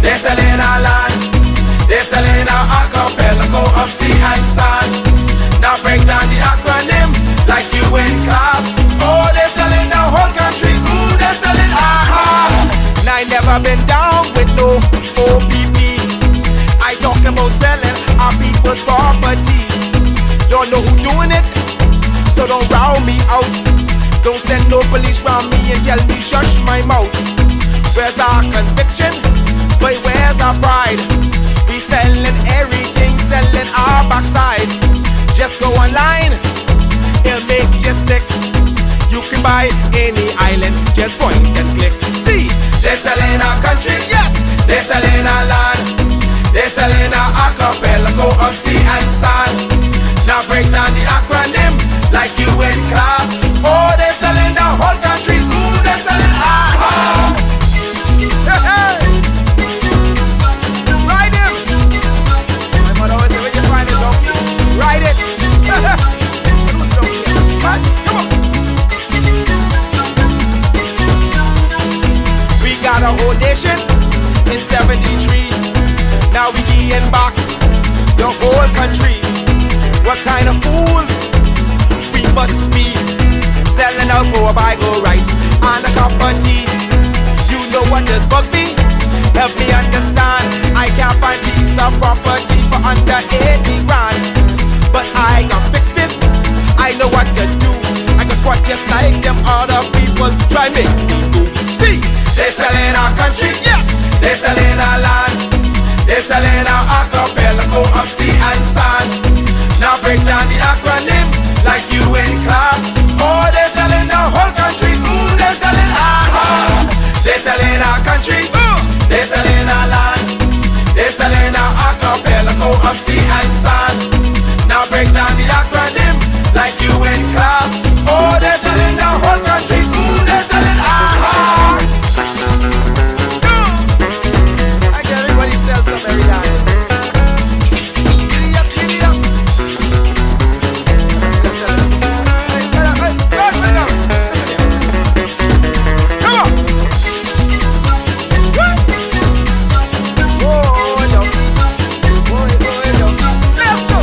They're selling our land, they're selling our archipelago of sea and sand. Now break down the acronym like you in class. Oh, they're selling the whole country. Ooh, they're selling And I never been down with no OPP. I talking about selling our people's property. Don't know who doing it, so don't round me out. Don't send no police round me and tell me shush my mouth. Where's our conviction? But where's our pride? We selling everything, selling our backside. Just go online, it'll make you sick. You can buy any island, just point and click. See, they're selling our country, yes, they're selling our land. They're selling our archipelago of sea and sand. Now break down the acronym like you in class. Oh, they're selling the whole country. Ooh, they're selling Hey, hey. Ride him. My mother always say, when you find a donkey, ride it. Come on. We got a whole nation in 73. Now we getting back the whole country. What kind of fools we must be, selling out for a bag of rice and a cup of tea. You know what does bug me? Help me understand. I can't find piece of property for under 80 grand, but I can fix this. I know what to do. I can squat just like them other people try make me do. See, they're selling our country, yes, they're selling our land. They're selling our archipelago of sea and sand. Now break down the acronym like you in class. Oh, they're selling the whole country. Ooh, they're selling They're selling our country. They're selling our land. They're selling our archipelago of sea and sand. Now break down the acronym like you in class. Oh, they're selling the whole country. Ooh, they're selling I get everybody sell some every night. Giddy up. Come on. Oh, donkey. Let's go.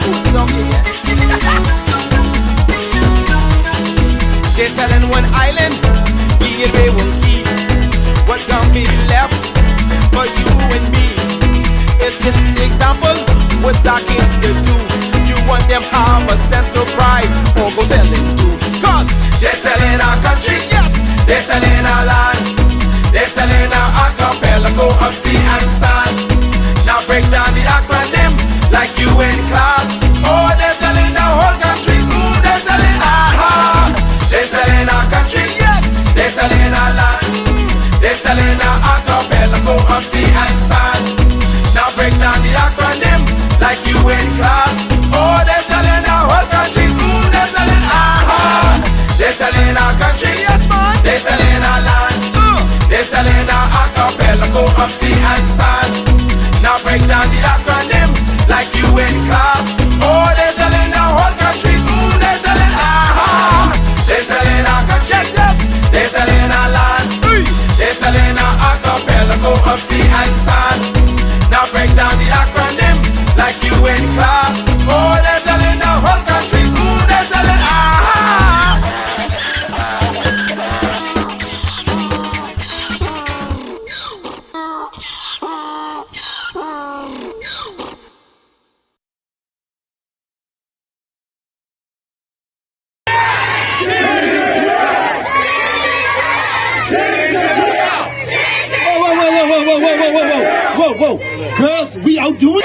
Who's the donkey again? They're selling one island. Give away one key. What can be left for you and me? Is this the example? What's our kids to do? You want them have a sense of pride, or go selling too? Cause they're selling our country, yes, they're selling our land. They're selling our archipelago of sea and sand. Now break down the acronym like you in class. Oh, they're selling the whole country. Ooh, they're selling They're selling our country, yes, they're selling our land. They're selling our archipelago of sea and sand. Now break down the acronym like you in class. Oh, they're selling our whole country. Ooh, they're selling They're selling our country, yes man. They're selling our land. They're selling our archipelago of sea and sand. Now break down the acronym like you in class. Oh, they're selling our whole country. Ooh, they're selling They're selling our country, yes. They're selling our land. They're selling our archipelago of sea and sand. Now break down the acronym like you in class. Oh, they're selling the whole country. Ooh, they're selling Whoa, girls, we outdoing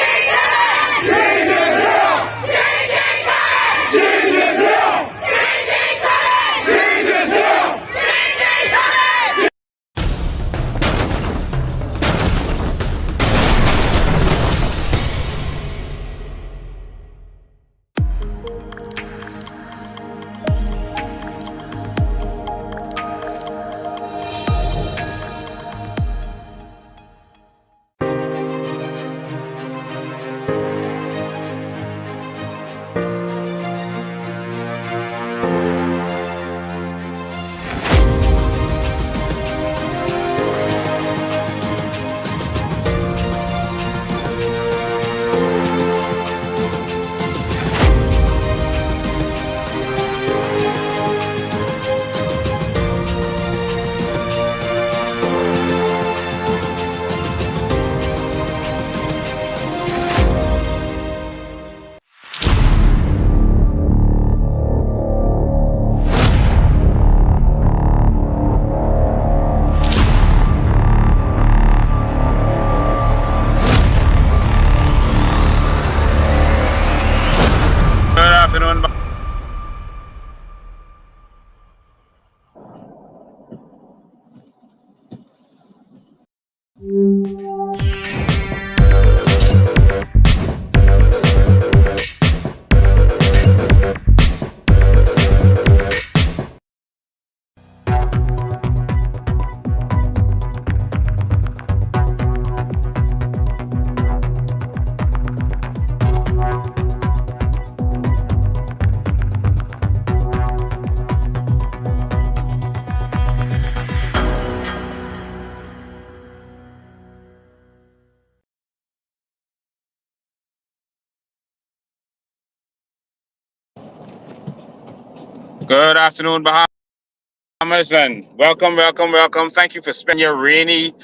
Good afternoon, Bahamas, and welcome, welcome, welcome. Thank you for spending your rainy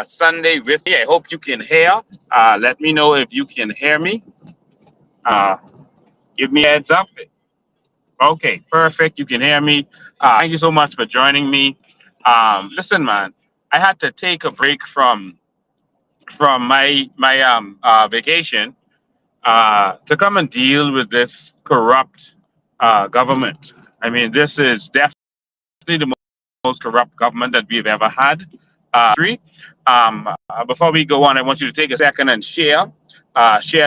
Sunday with me. I hope you can hear. Let me know if you can hear me. Uh, Give me a heads up. Okay, perfect. You can hear me. Thank you so much for joining me. Listen, man, I had to take a break from my vacation to come and deal with this corrupt government. I mean, this is definitely the most corrupt government that we've ever had. Before we go on, I want you to take a second and share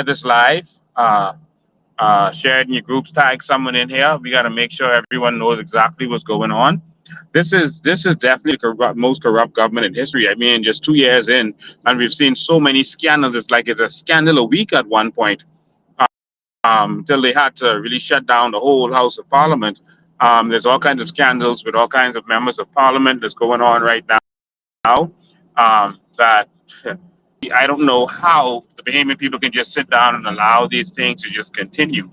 this live. Share it in your groups, tag someone in here. We got to make sure everyone knows exactly what's going on. This is definitely the most corrupt government in history. I mean, just 2 years in, and we've seen so many scandals. It's like it's a scandal a week at one point. Till they had to really shut down the whole House of Parliament. There's all kinds of scandals with all kinds of members of Parliament that's going on right now. That I don't know how the Bahamian people can just sit down and allow these things to just continue.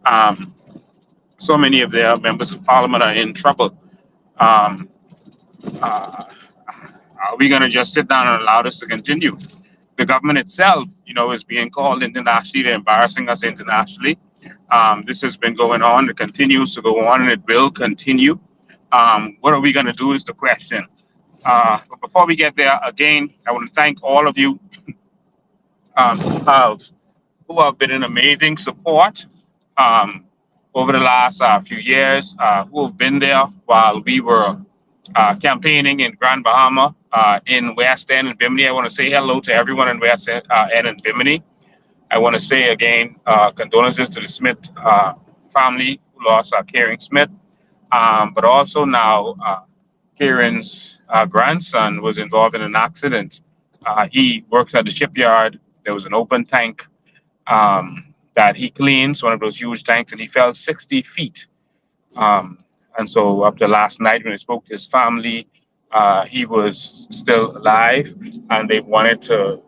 Um, so many of their members of Parliament are in trouble. Um, uh, are we going to just sit down and allow this to continue? The government itself, is being called internationally. They're embarrassing us internationally. This has been going on. It continues to go on, and it will continue. What are we going to do is the question. But before we get there, again, I want to thank all of you um, who have been an amazing support um, over the last few years, who have been there while we were campaigning in Grand Bahama, in West End and Bimini. I want to say hello to everyone in West End, and Bimini. I want to say again, condolences to the Smith family who lost Karen Smith, but also now Karen's grandson was involved in an accident. He works at the shipyard. There was an open tank that he cleans, one of those huge tanks, and he fell 60 feet. Um, and so up to last night when I spoke to his family, he was still alive, and they wanted to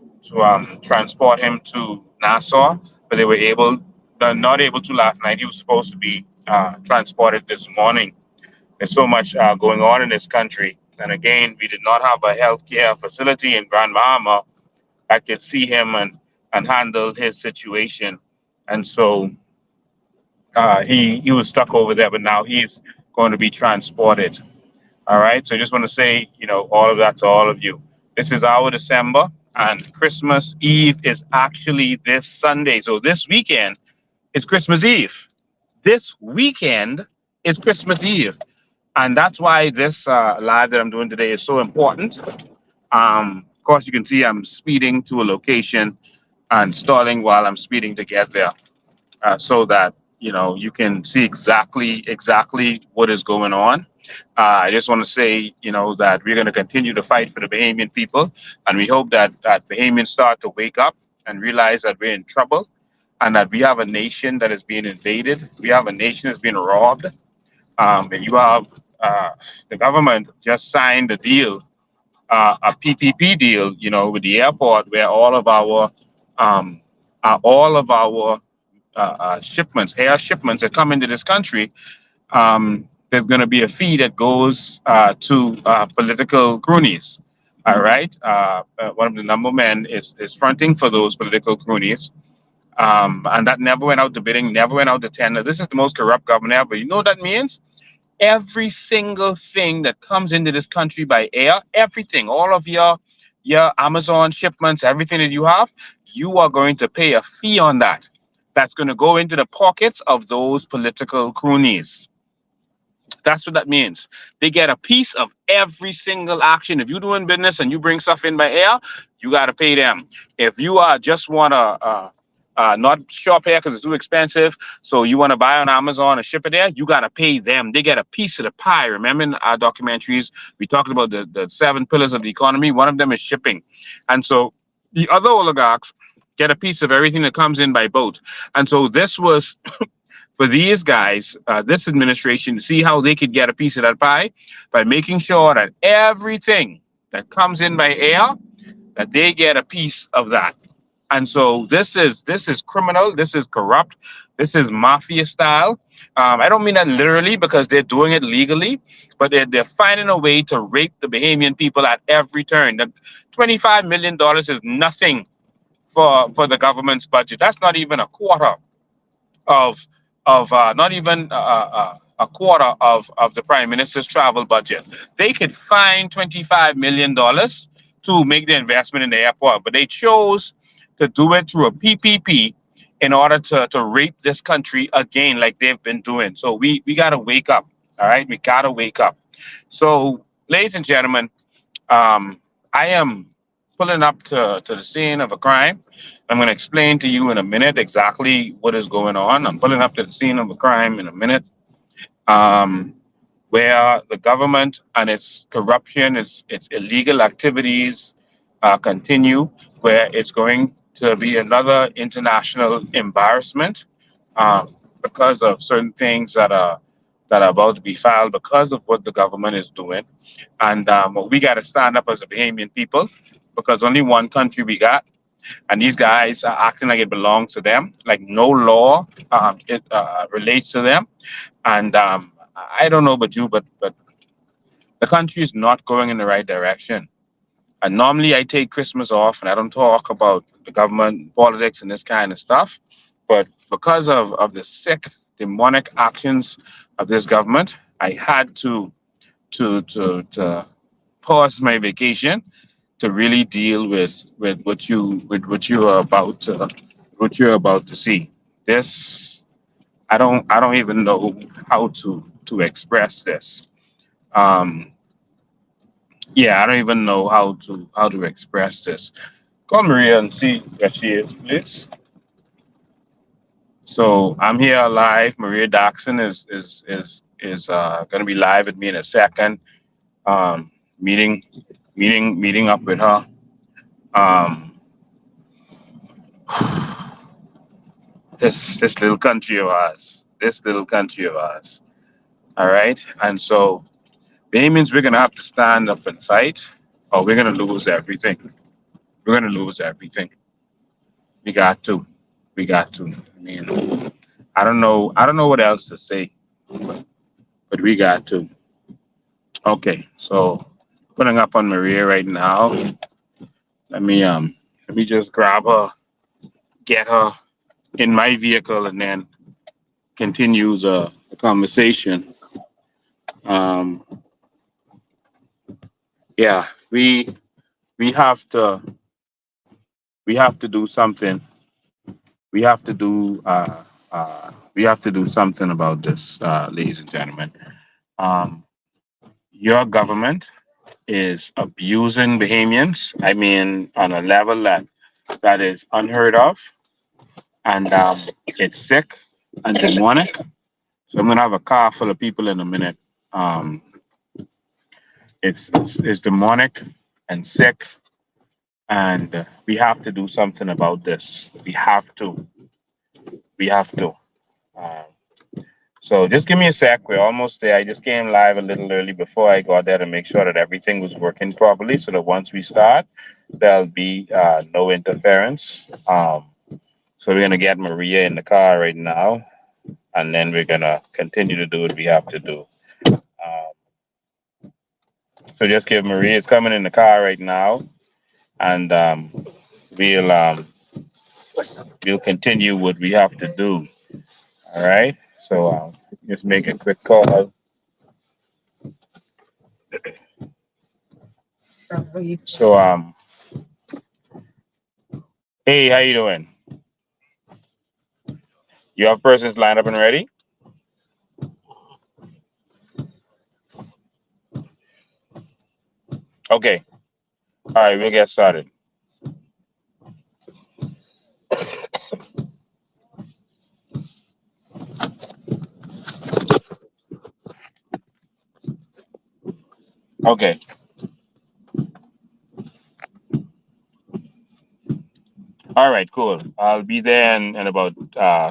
transport him to Nassau, but they were not able to last night. He was supposed to be transported this morning. There's so much going on in this country, and again, we did not have a healthcare facility in Grand Bahama that could see him and handle his situation, and so he was stuck over there, but now he's going to be transported. All right. So I just want to say, all of that to all of you. This is our December, and Christmas Eve is actually this Sunday. So this weekend is Christmas Eve. This weekend is Christmas Eve. And that's why this live that I'm doing today is so important. Of course, you can see I'm speeding to a location and stalling while I'm speeding to get there, so that you can see exactly what is going on. I just want to say, that we're going to continue to fight for the Bahamian people, and we hope that Bahamians start to wake up and realize that we're in trouble, and that we have a nation that is being invaded. We have a nation that's being robbed. And you have the government just signed a deal, a PPP deal, with the airport, where um, all of our shipments, air shipments that come into this country, there's going to be a fee that goes to political cronies. All right. One of the number men is fronting for those political cronies. And that never went out to bidding, never went out to tender. This is the most corrupt government ever. You know what that means? Every single thing that comes into this country by air, everything, all of your Amazon shipments, everything that you have, you are going to pay a fee on that. That's going to go into the pockets of those political cronies. That's what that means. They get a piece of every single action. If you're doing business and you bring stuff in by air, you got to pay them. If you just want to not shop here because it's too expensive, so you want to buy on Amazon and ship it there, you got to pay them. They get a piece of the pie. Remember in our documentaries, we talked about the 7 pillars of the economy. One of them is shipping. And so the other oligarchs get a piece of everything that comes in by boat. And so this was for these guys, this administration, to see how they could get a piece of that pie by making sure that everything that comes in by air, that they get a piece of that. And so this is criminal. This is corrupt. This is mafia style. I don't mean that literally because they're doing it legally, but they're finding a way to rape the Bahamian people at every turn. The $25 million is nothing for the government's budget. That's not even a quarter of not even a quarter of the prime minister's travel budget. They could find $25 million to make the investment in the airport, but they chose to do it through a PPP in order to rape this country again, like they've been doing. So we gotta wake up. All right, we gotta wake up. So, ladies and gentlemen, I am pulling up to the scene of a crime. I'm going to explain to you in a minute exactly what is going on. I'm pulling up to the scene of a crime in a minute, um, where the government and its corruption, its illegal activities continue, where it's going to be another international embarrassment because of certain things that are about to be filed because of what the government is doing. And we got to stand up as a Bahamian people because only one country we got. And these guys are acting like it belongs to them, like no law it relates to them. And I don't know about you, but the country is not going in the right direction. And normally I take Christmas off and I don't talk about the government, politics, and this kind of stuff. But because of the sick, demonic actions of this government, I had to pause my vacation to really deal with what you are about to what you're about to see. This I don't even know how to express this. Um, yeah, I don't even know how to express this. Call Maria and see where she is, please. So I'm here live. Maria Daxon is going to be live with me in a second. Um, meeting meeting up with her. Um, this little country of ours. This little country of ours. All right, and so it means we're gonna have to stand up and fight, or we're gonna lose everything. We're gonna lose everything. We got to. We got to. I mean, I don't know. I don't know what else to say, but we got to. Okay, so putting up on Maria right now. Let me let me just grab her, get her in my vehicle, and then continue the conversation. Um, yeah, we have to we have to do something. We have to do we have to do something about this, ladies and gentlemen. Um, your government is abusing Bahamians. I mean, on a level that is unheard of, and it's sick and demonic. So I'm gonna have a car full of people in a minute. Um, it's demonic and sick, and we have to do something about this. We have to. We have to. Um, so just give me a sec. We're almost there. I just came live a little early before I got there to make sure that everything was working properly, so that once we start, there'll be no interference. So we're gonna get Maria in the car right now, and then we're gonna continue to do what we have to do. So just give Maria is coming in the car right now, and we'll um, we'll continue what we have to do. All right. So just make a quick call. So hey, how you doing? You have persons lined up and ready? Okay. All right, we'll get started. Okay. All right, cool. I'll be there in about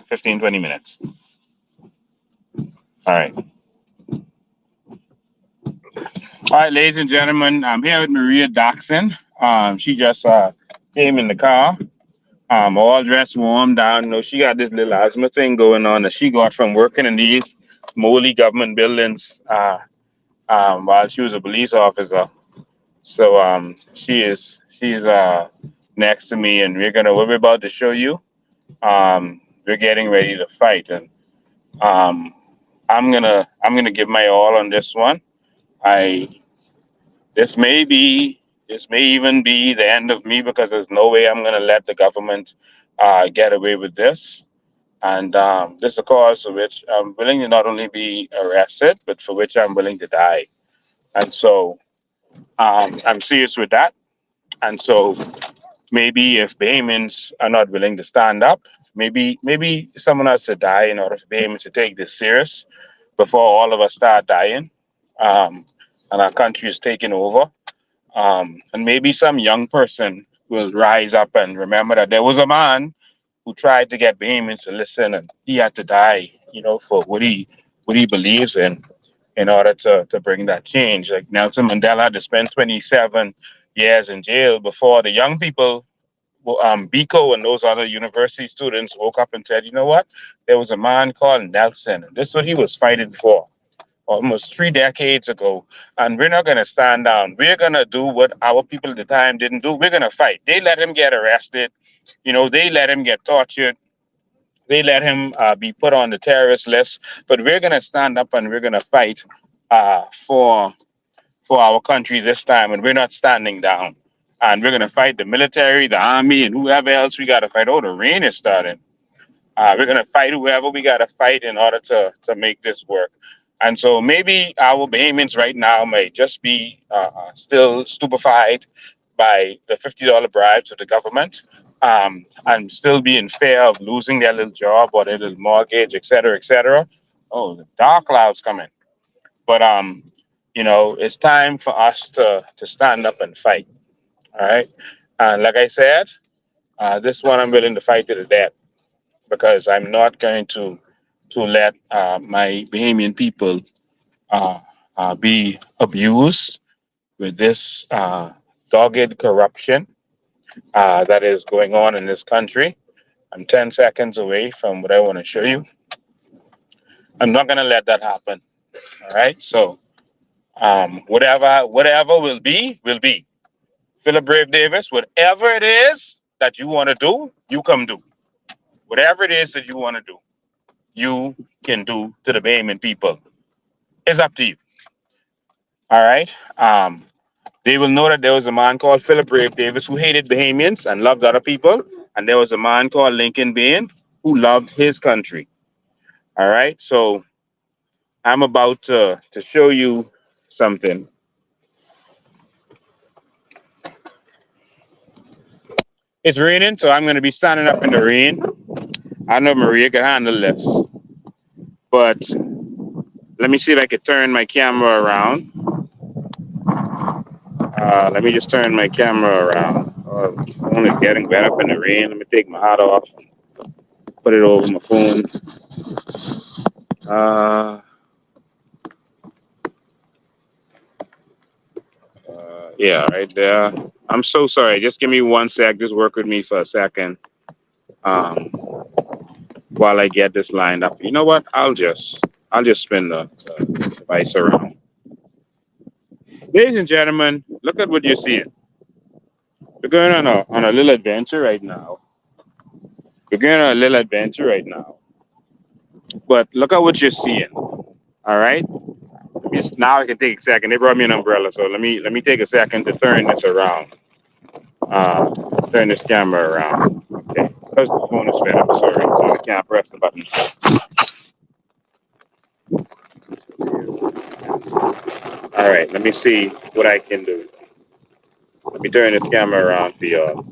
15, 20 minutes. All right. All right, ladies and gentlemen, I'm here with Maria Daxon. She just came in the car. All dressed warm down. You know, she got this little asthma thing going on that she got from working in these moldy government buildings while she was a police officer. So she's next to me, and we're about to show you. We're getting ready to fight, and um, I'm gonna give my all on this one. I this may be this may even be the end of me because there's no way I'm gonna let the government get away with this. And this is a cause for which I'm willing to not only be arrested, but for which I'm willing to die. And so I'm serious with that. And so maybe if Bahamians are not willing to stand up, maybe someone has to die in order for Bahamians to take this serious before all of us start dying, um, and our country is taken over. And maybe some young person will rise up and remember that there was a man who tried to get Bahamians to listen, and he had to die, for what he believes in order to bring that change. Like Nelson Mandela had to spend 27 years in jail before the young people, Biko and those other university students woke up and said, you know what? There was a man called Nelson, and this is what he was fighting for almost 3 decades ago. And we're not going to stand down. We're going to do what our people at the time didn't do. We're going to fight. They let him get arrested. They let him get tortured. They let him be put on the terrorist list. But we're going to stand up and we're going to fight for our country this time. And we're not standing down. And we're going to fight the military, the army, and whoever else we got to fight. Oh, the rain is starting. We're going to fight whoever we got to fight in order to make this work. And so maybe our Bahamians right now may just be still stupefied by the $50 bribe to the government, and still be in fear of losing their little job or their little mortgage, et cetera, et cetera. Oh, the dark clouds coming. But it's time for us to stand up and fight. All right. And like I said, this one I'm willing to fight to the death because I'm not going to let my Bahamian people uh, be abused with this dogged corruption that is going on in this country. I'm 10 seconds away from what I want to show you. I'm not going to let that happen. All right. So whatever will be, will be. Philip Brave Davis, whatever it is that you want to do, you come do. Whatever it is that you want to do, you can do to the Bahamian people. It's up to you. All right. They will know that there was a man called Philip Brave Davis who hated Bahamians and loved other people, and there was a man called Lincoln Bain who loved his country. All right. So I'm about to show you something. It's raining, so I'm going to be standing up in the rain. I know Maria can handle this, but let me see if I can turn my camera around. Let me just turn my camera around. The phone is getting wet up in the rain. Let me take my hat off, put it over my phone. Yeah, right there. I'm so sorry. Just give me 1 sec. Just work with me for a second um, while I get this lined up. You know what? I'll just spin the device around. Ladies and gentlemen, look at what you're seeing. We're going on a little adventure right now. We're going on a little adventure right now. But look at what you're seeing. All right. Now I can take a second. They brought me an umbrella, so let me take a second to turn this around. Uh, Turn this camera around. Okay. Because the phone is fed up, sorry. So I can't press the button. All right. Let me see what I can do. Let me turn this camera around for y'all.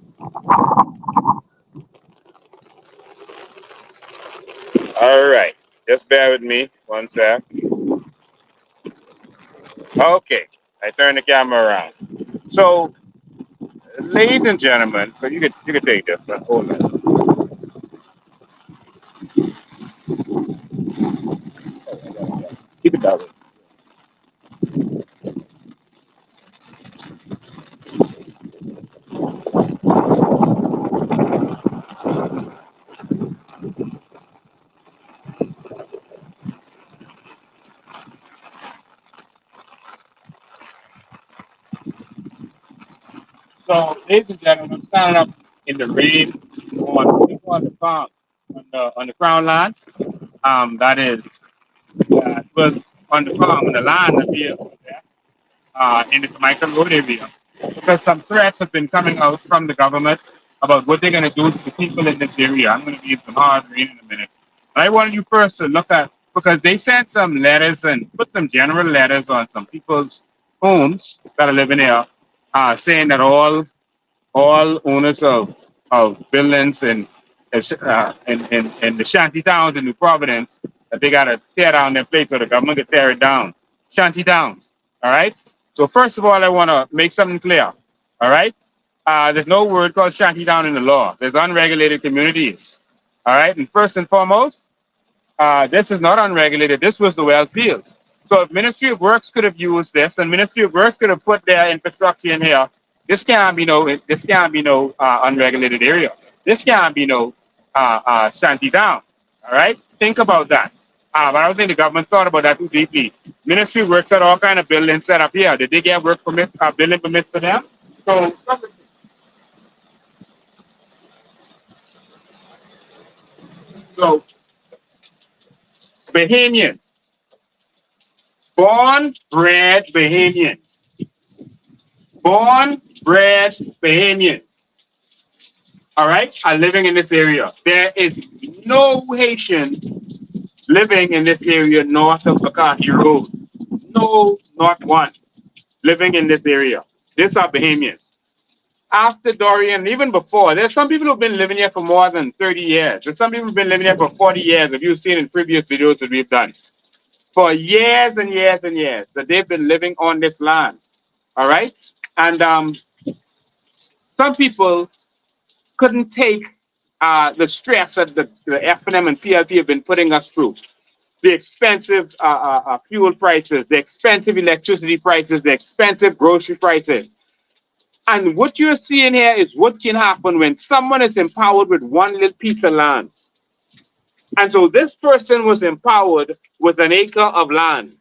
All right. Just bear with me 1 sec. Okay. I turned the camera around. So, ladies and gentlemen, so you can take this. Hold on. Keep it that way. So, ladies and gentlemen, I'm standing up in the rain on the farm, on the crown land. That is, was on the farm, on the land that we in the Jamaican road area. Because some threats have been coming out from the government about what they're going to do to the people in this area. I'm going to give some hard rain in a minute. But I want you first to look at, because they sent some letters and put some general letters on some people's homes that are living here, saying that all owners of buildings in the shanty towns in New Providence, that they got to tear down their place or the government can tear it down. Shanty towns, all right? So first of all, I want to make something clear, all right? There's no word called shanty town in the law. There's unregulated communities, all right? And first and foremost, this is not unregulated. This was the well fields. So if Ministry of Works could have used this, and Ministry of Works could have put their infrastructure in here, this can't be no unregulated area. This can't be no shanty town. All right, think about that. But I don't think the government thought about that too deeply. Ministry of Works had all kind of buildings set up here. Did they get work permit, building permits for them? So Bahamians, born, bred Bahamians, born, bred Bahamians, all right, are living in this area. There is no Haitian living in this area north of Bakahi Road. No, not one living in this area. These are Bahamians. After Dorian, even before, there's some people who've been living here for more than 30 years. There's some people who've been living here for 40 years, if you've seen in previous videos that we've done. For years and years and years that they've been living on this land. All right? And some people couldn't take the stress that the FNM and PLP have been putting us through. The expensive fuel prices, the expensive electricity prices, the expensive grocery prices. And what you're seeing here is what can happen when someone is empowered with one little piece of land. And so this person was empowered with an acre of land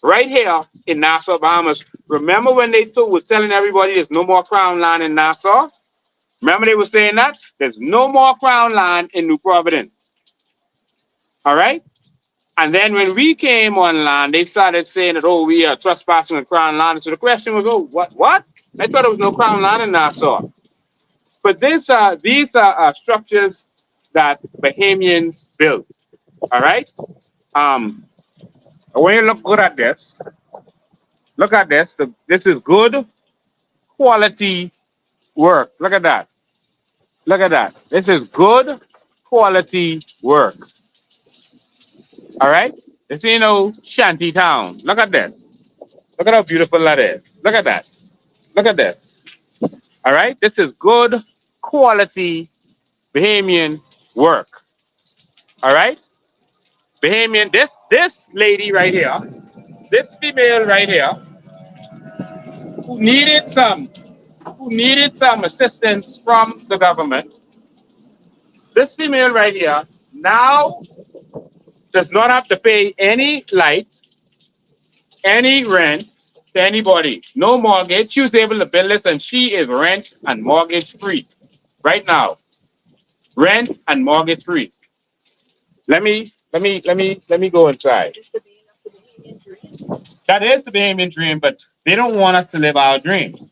right here in Nassau, Bahamas. Remember when they was telling everybody there's no more crown land in Nassau? Remember they were saying that? There's no more crown land in New Providence. All right? And then when we came on land, they started saying that, oh, we are trespassing on crown land. So the question was, oh, what? I thought there was no crown land in Nassau. But these are structures that Bahamians built. All right? When you look good at this, look at this. This is good quality work. Look at that. Look at that. This is good quality work. All right? This ain't no shanty town. Look at this. Look at how beautiful that is. Look at that. Look at this. All right? This is good quality Bahamian work. All right? Bahamian, this lady right here, this female right here, who needed some assistance from the government. This female right here now does not have to pay any light, any rent to anybody. No mortgage. She was able to build this and she is rent and mortgage free right now. Rent and mortgage free. Let me go inside. That is the Bahamian dream, but they don't want us to live our dream.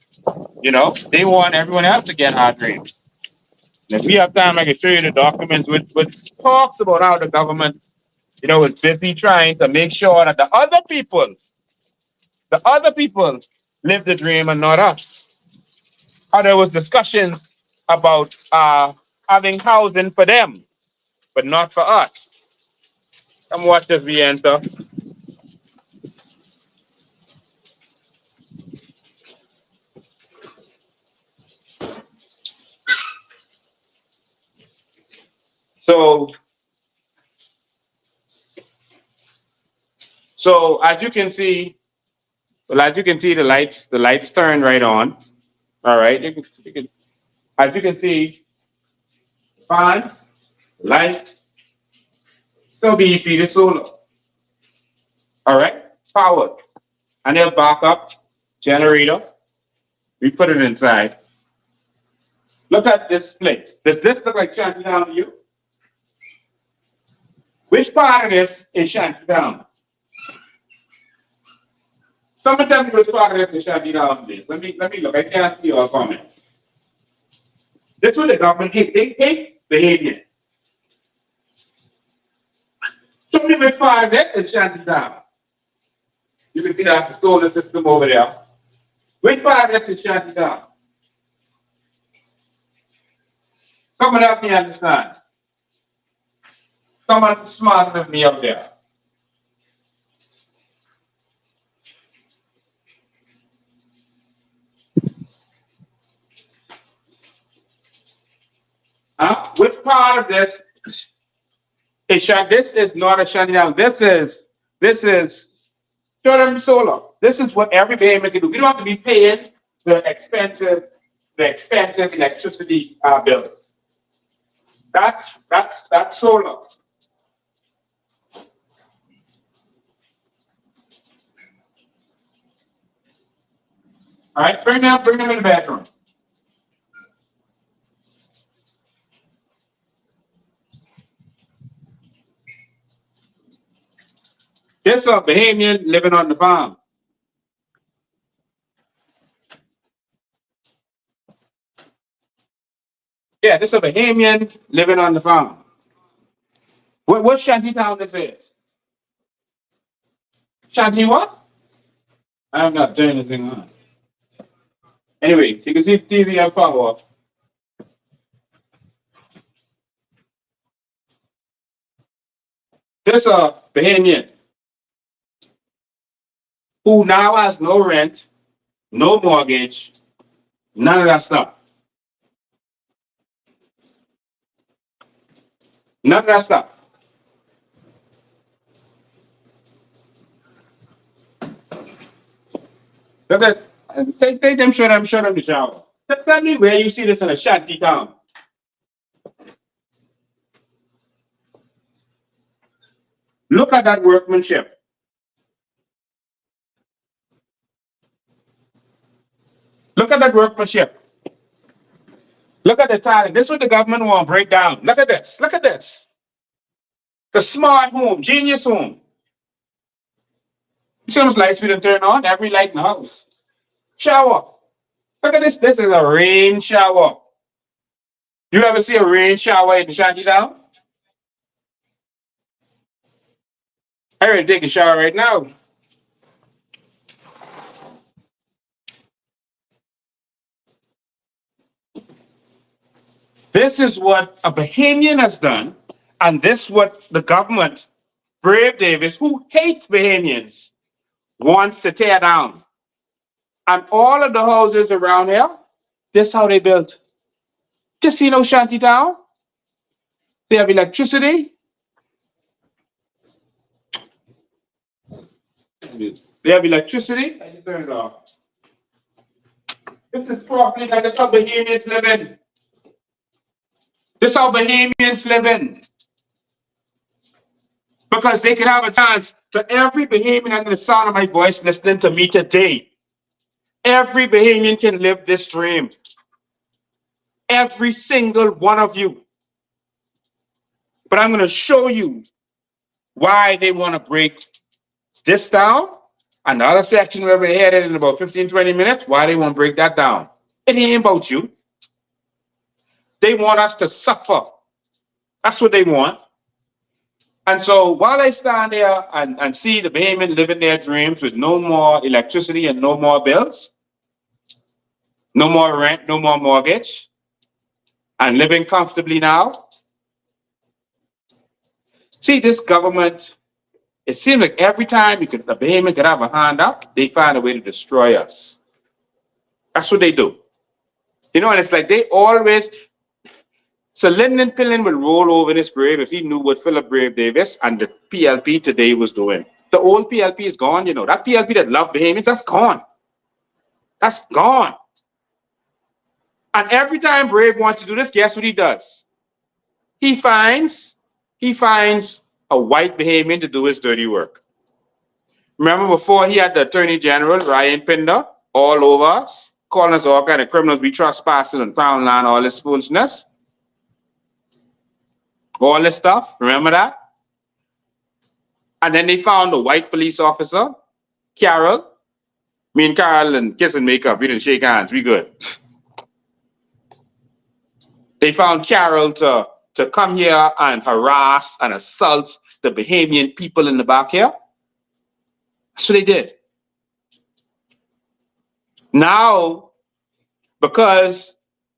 You know, they want everyone else to get our dream. And if we have time, I can show you the documents which talks about how the government, you know, is busy trying to make sure that the other people live the dream and not us. How there was discussions about having housing for them, but not for us. Come watch as we enter. So as you can see, the lights turn right on. All right, as you can see, fan, lights. So BC the solar. All right, powered, and they'll back up generator. We put it inside. Look at this place. Does this look like Shantytown to you? Which part of this is Shantytown? Someone tell me which part of this is Shantytown, please. Let me look. I can't see your comments. This is what the government hates. They hate behavior. Show me which part of this is Shantytown. You can see that's the solar system over there. Which part of this is Shantytown? Someone help me understand. Someone smarter than me up there. Which part of this is this is not a Shantytown. This is show solar. This is what every payment can do. We don't have to be paying the expensive electricity bills. That's solar. All right, bring them in the bedroom. This is a Bahamian living on the farm. Yeah, this is a Bahamian living on the farm. What Shantytown this is? Shanty what? I'm not doing anything on. Anyway, you can see TV and power. This is a Bahamian who now has no rent, no mortgage, none of that stuff. None of that stuff. Look at take them, show them the shower. Tell me where you see this in a shanty town. Look at that workmanship. Look at that workmanship. Look at the talent. This is what the government want to break down. Look at this. Look at this. The smart home, genius home. You see how much lights we done turn on? Every light in the house. Shower. Look at this. This is a rain shower. You ever see a rain shower in the shanty town? I ready to take a shower right now. This is what a Bahamian has done, and this is what the government, Brave Davis, who hates Bahamians, wants to tear down. And all of the houses around here, this is how they built. Just see no shanty town. They have electricity. They have electricity. I just turn it off. This is properly like this how Bahamians live in. This is how Bahamians live in. Because they can have a chance to every Bahamian under the sound of my voice listening to me today. Every Bahamian can live this dream. Every single one of you. But I'm going to show you why they want to break this down. And the other section where we're headed in about 15, 20 minutes, why they want to break that down. It ain't about you. They want us to suffer. That's what they want. And so while I stand there and see the Bahamian living their dreams with no more electricity and no more bills, no more rent, no more mortgage, and living comfortably now, see this government, it seems like every time the Bahamian could have a hand up, they find a way to destroy us. That's what they do. You know, and it's like they always, so Lyndon Pillin will roll over in his grave if he knew what Philip Brave Davis and the PLP today was doing. The old PLP is gone, you know. That PLP that loved Bahamians, that's gone. That's gone. And every time Brave wants to do this, guess what he does? He finds a white Bahamian to do his dirty work. Remember before he had the Attorney General, Ryan Pinder, all over us, calling us all kind of criminals, we trespassing on town land, all this foolishness, all this stuff. Remember that? And then they found a white police officer, Carol. Me and Carol and kiss and make up. We didn't shake hands. We good. They found Carol to come here and harass and assault the Bahamian people in the back here. That's what they did. Now, because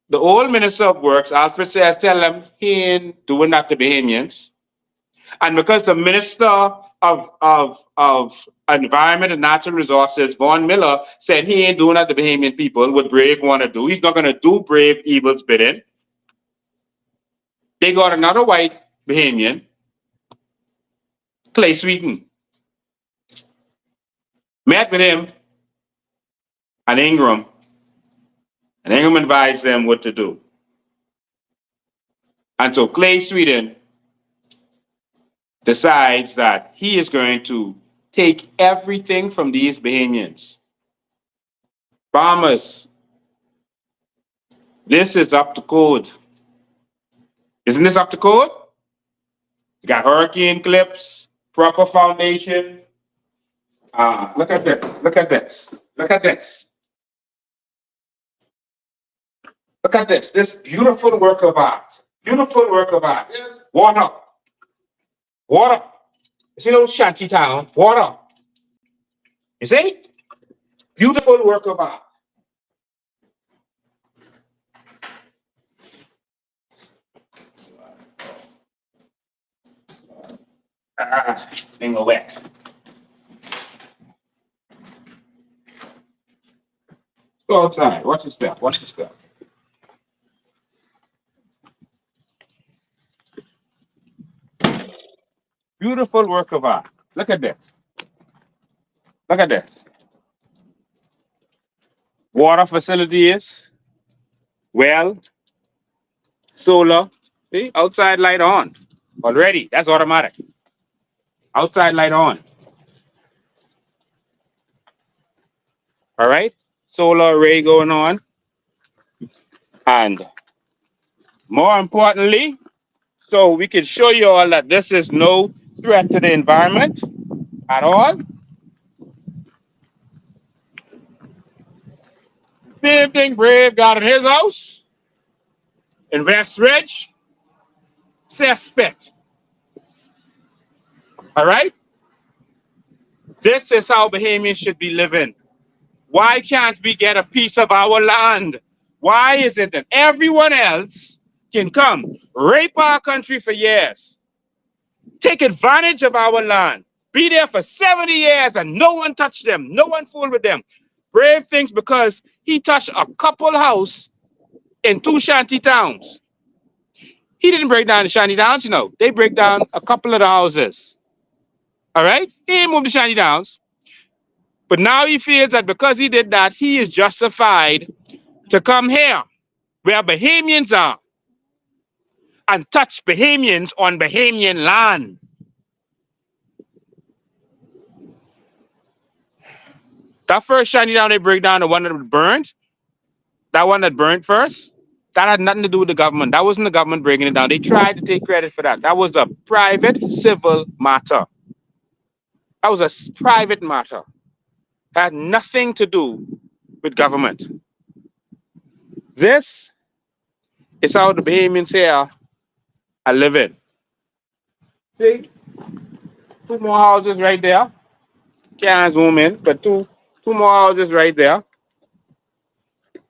the old Minister of Works, Alfred says, tell them he ain't doing that to Bahamians. And because the Minister of Environment and Natural Resources, Vaughn Miller, said he ain't doing that to Bahamian people, what Brave want to do. He's not going to do Brave evil's bidding. They got another white Bahamian, Clay Sweeten. Met with him and Ingram advised them what to do. And so Clay Sweeten decides that he is going to take everything from these Bahamians. Farmers, this is up to code. Isn't this up to code? You got hurricane clips, proper foundation. Look at this, look at this, look at this. Look at this beautiful work of art. Beautiful work of art. Water. Water. You see those shanty town? Water. You see? Beautiful work of art. Thing wet. Go outside. Watch the step. Watch the step. Beautiful work of art. Look at this. Look at this. Water facilities. Well, solar. See, outside light on. Already. That's automatic. Outside light on. All right. Solar array going on. And more importantly, so we can show you all that this is no threat to the environment at all. Same thing Brave got in his house in West Ridge. Cesspit. All right? This is how Bahamians should be living. Why can't we get a piece of our land? Why is it that everyone else can come, rape our country for years, take advantage of our land, be there for 70 years and no one touched them, no one fooled with them? Brave thinks because he touched a couple house in 2 shanty towns. He didn't break down the shanty towns, you know. They break down a couple of the houses. All right? He didn't move the shanty towns. But now he feels that because he did that, he is justified to come here where Bahamians are and touch Bahamians on Bahamian land. That first shanty down they break down, the one that burned, that one that burned first, that had nothing to do with the government. That wasn't the government breaking it down. They tried to take credit for that. That was a private civil matter. That was a private matter. Had nothing to do with government. This is how the Bahamians here are living. See? 2 more houses right there. Can't zoom in, but two more houses right there.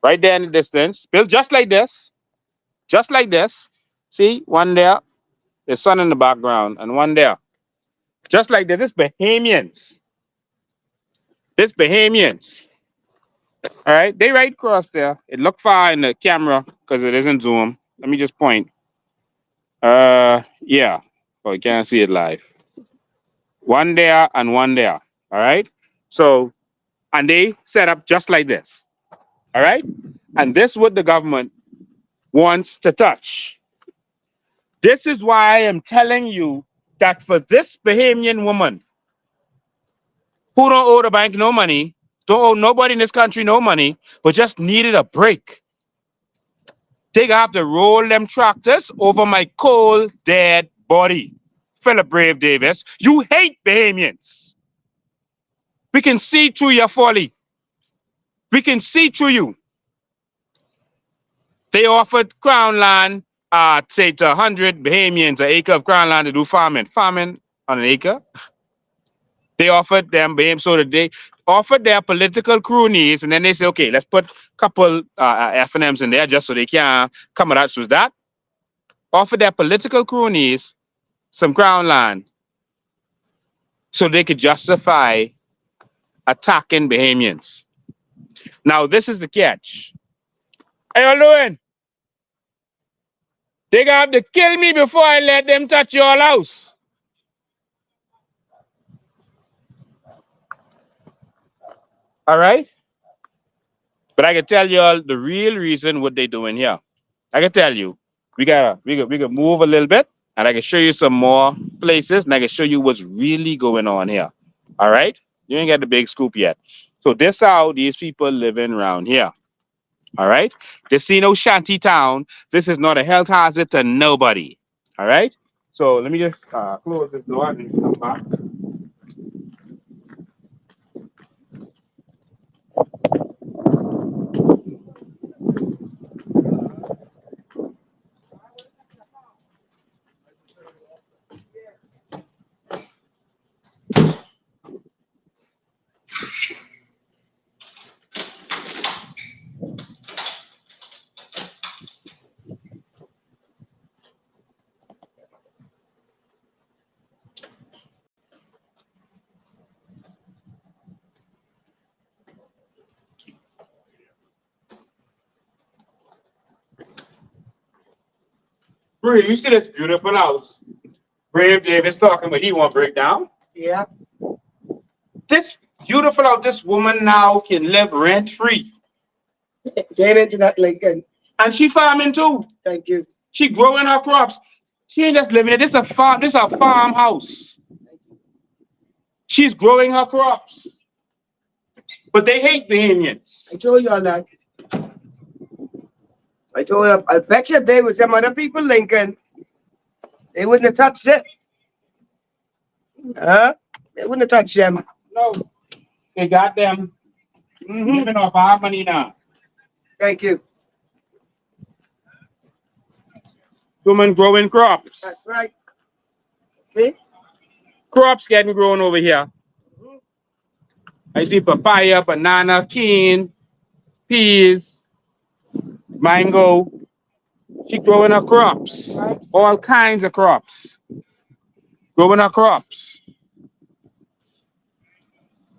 Right there in the distance. Built just like this. Just like this. See? One there. The sun in the background. And one there. Just like this. This Bahamians. This Bahamians. All right, they right across there. It looked far in the camera because it isn't zoom. Let me just point. Yeah. Oh, you can't see it live. One there and one there. All right. So, and they set up just like this. All right. And this is what the government wants to touch. This is why I am telling you that for this Bahamian woman who don't owe the bank no money, don't owe nobody in this country no money, but just needed a break. They gonna have to roll them tractors over my cold, dead body. Philip Brave Davis, you hate Bahamians. We can see through your folly. We can see through you. They offered Crown land, say to 100 Bahamians, an acre of Crown land to do farming. Farming on an acre. They offered them, so that they offered their political cronies, and then they say, okay, let's put a couple F&Ms in there just so they can come at us with that. Offered their political cronies some Crown land so they could justify attacking Bahamians. Now, this is the catch. Hey, how you doing? They gonna have to kill me before I let them touch your house. All right? But I can tell you all the real reason what they doing here. I can tell you. We gotta move a little bit, and I can show you some more places, and I can show you what's really going on here. All right? You ain't got the big scoop yet. So this is how these people living around here. All right? This ain't no shanty town. This is not a health hazard to nobody. All right? So let me just close this door and come back. Bree, you see this beautiful house? Brave Davis talking, but he won't break down. Yeah. This beautiful house, this woman now can live rent free. Get into that, Lincoln. And she farming too. Thank you. She growing her crops. She ain't just living it. This is a farm. This is a farmhouse. She's growing her crops. But they hate Bahamians. I told you all that. I told you, I bet you if they was some other people, Lincoln, they wouldn't have touched it. Huh? They wouldn't have touched them. No. They got them living off our money now. Thank you. Women growing crops. That's right. See? Crops getting grown over here. I see papaya, banana, cane, peas, mango. She growing her crops. All kinds of crops. Growing her crops.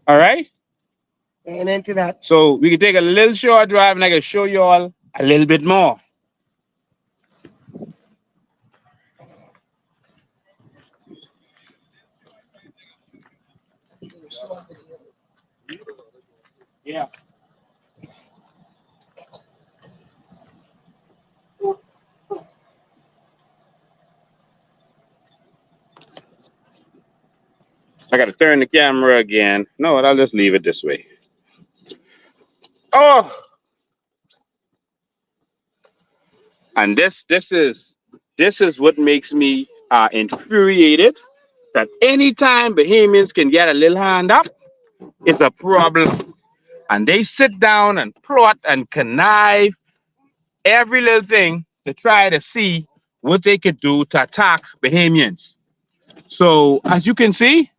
All right? And into that. So we can take a little short drive and I can show you all a little bit more. Yeah. I got to turn the camera again. No, I'll just leave it this way. Oh, and this is what makes me infuriated. That anytime Bahamians can get a little hand up, it's a problem. And they sit down and plot and connive every little thing to try to see what they could do to attack Bahamians. So as you can see,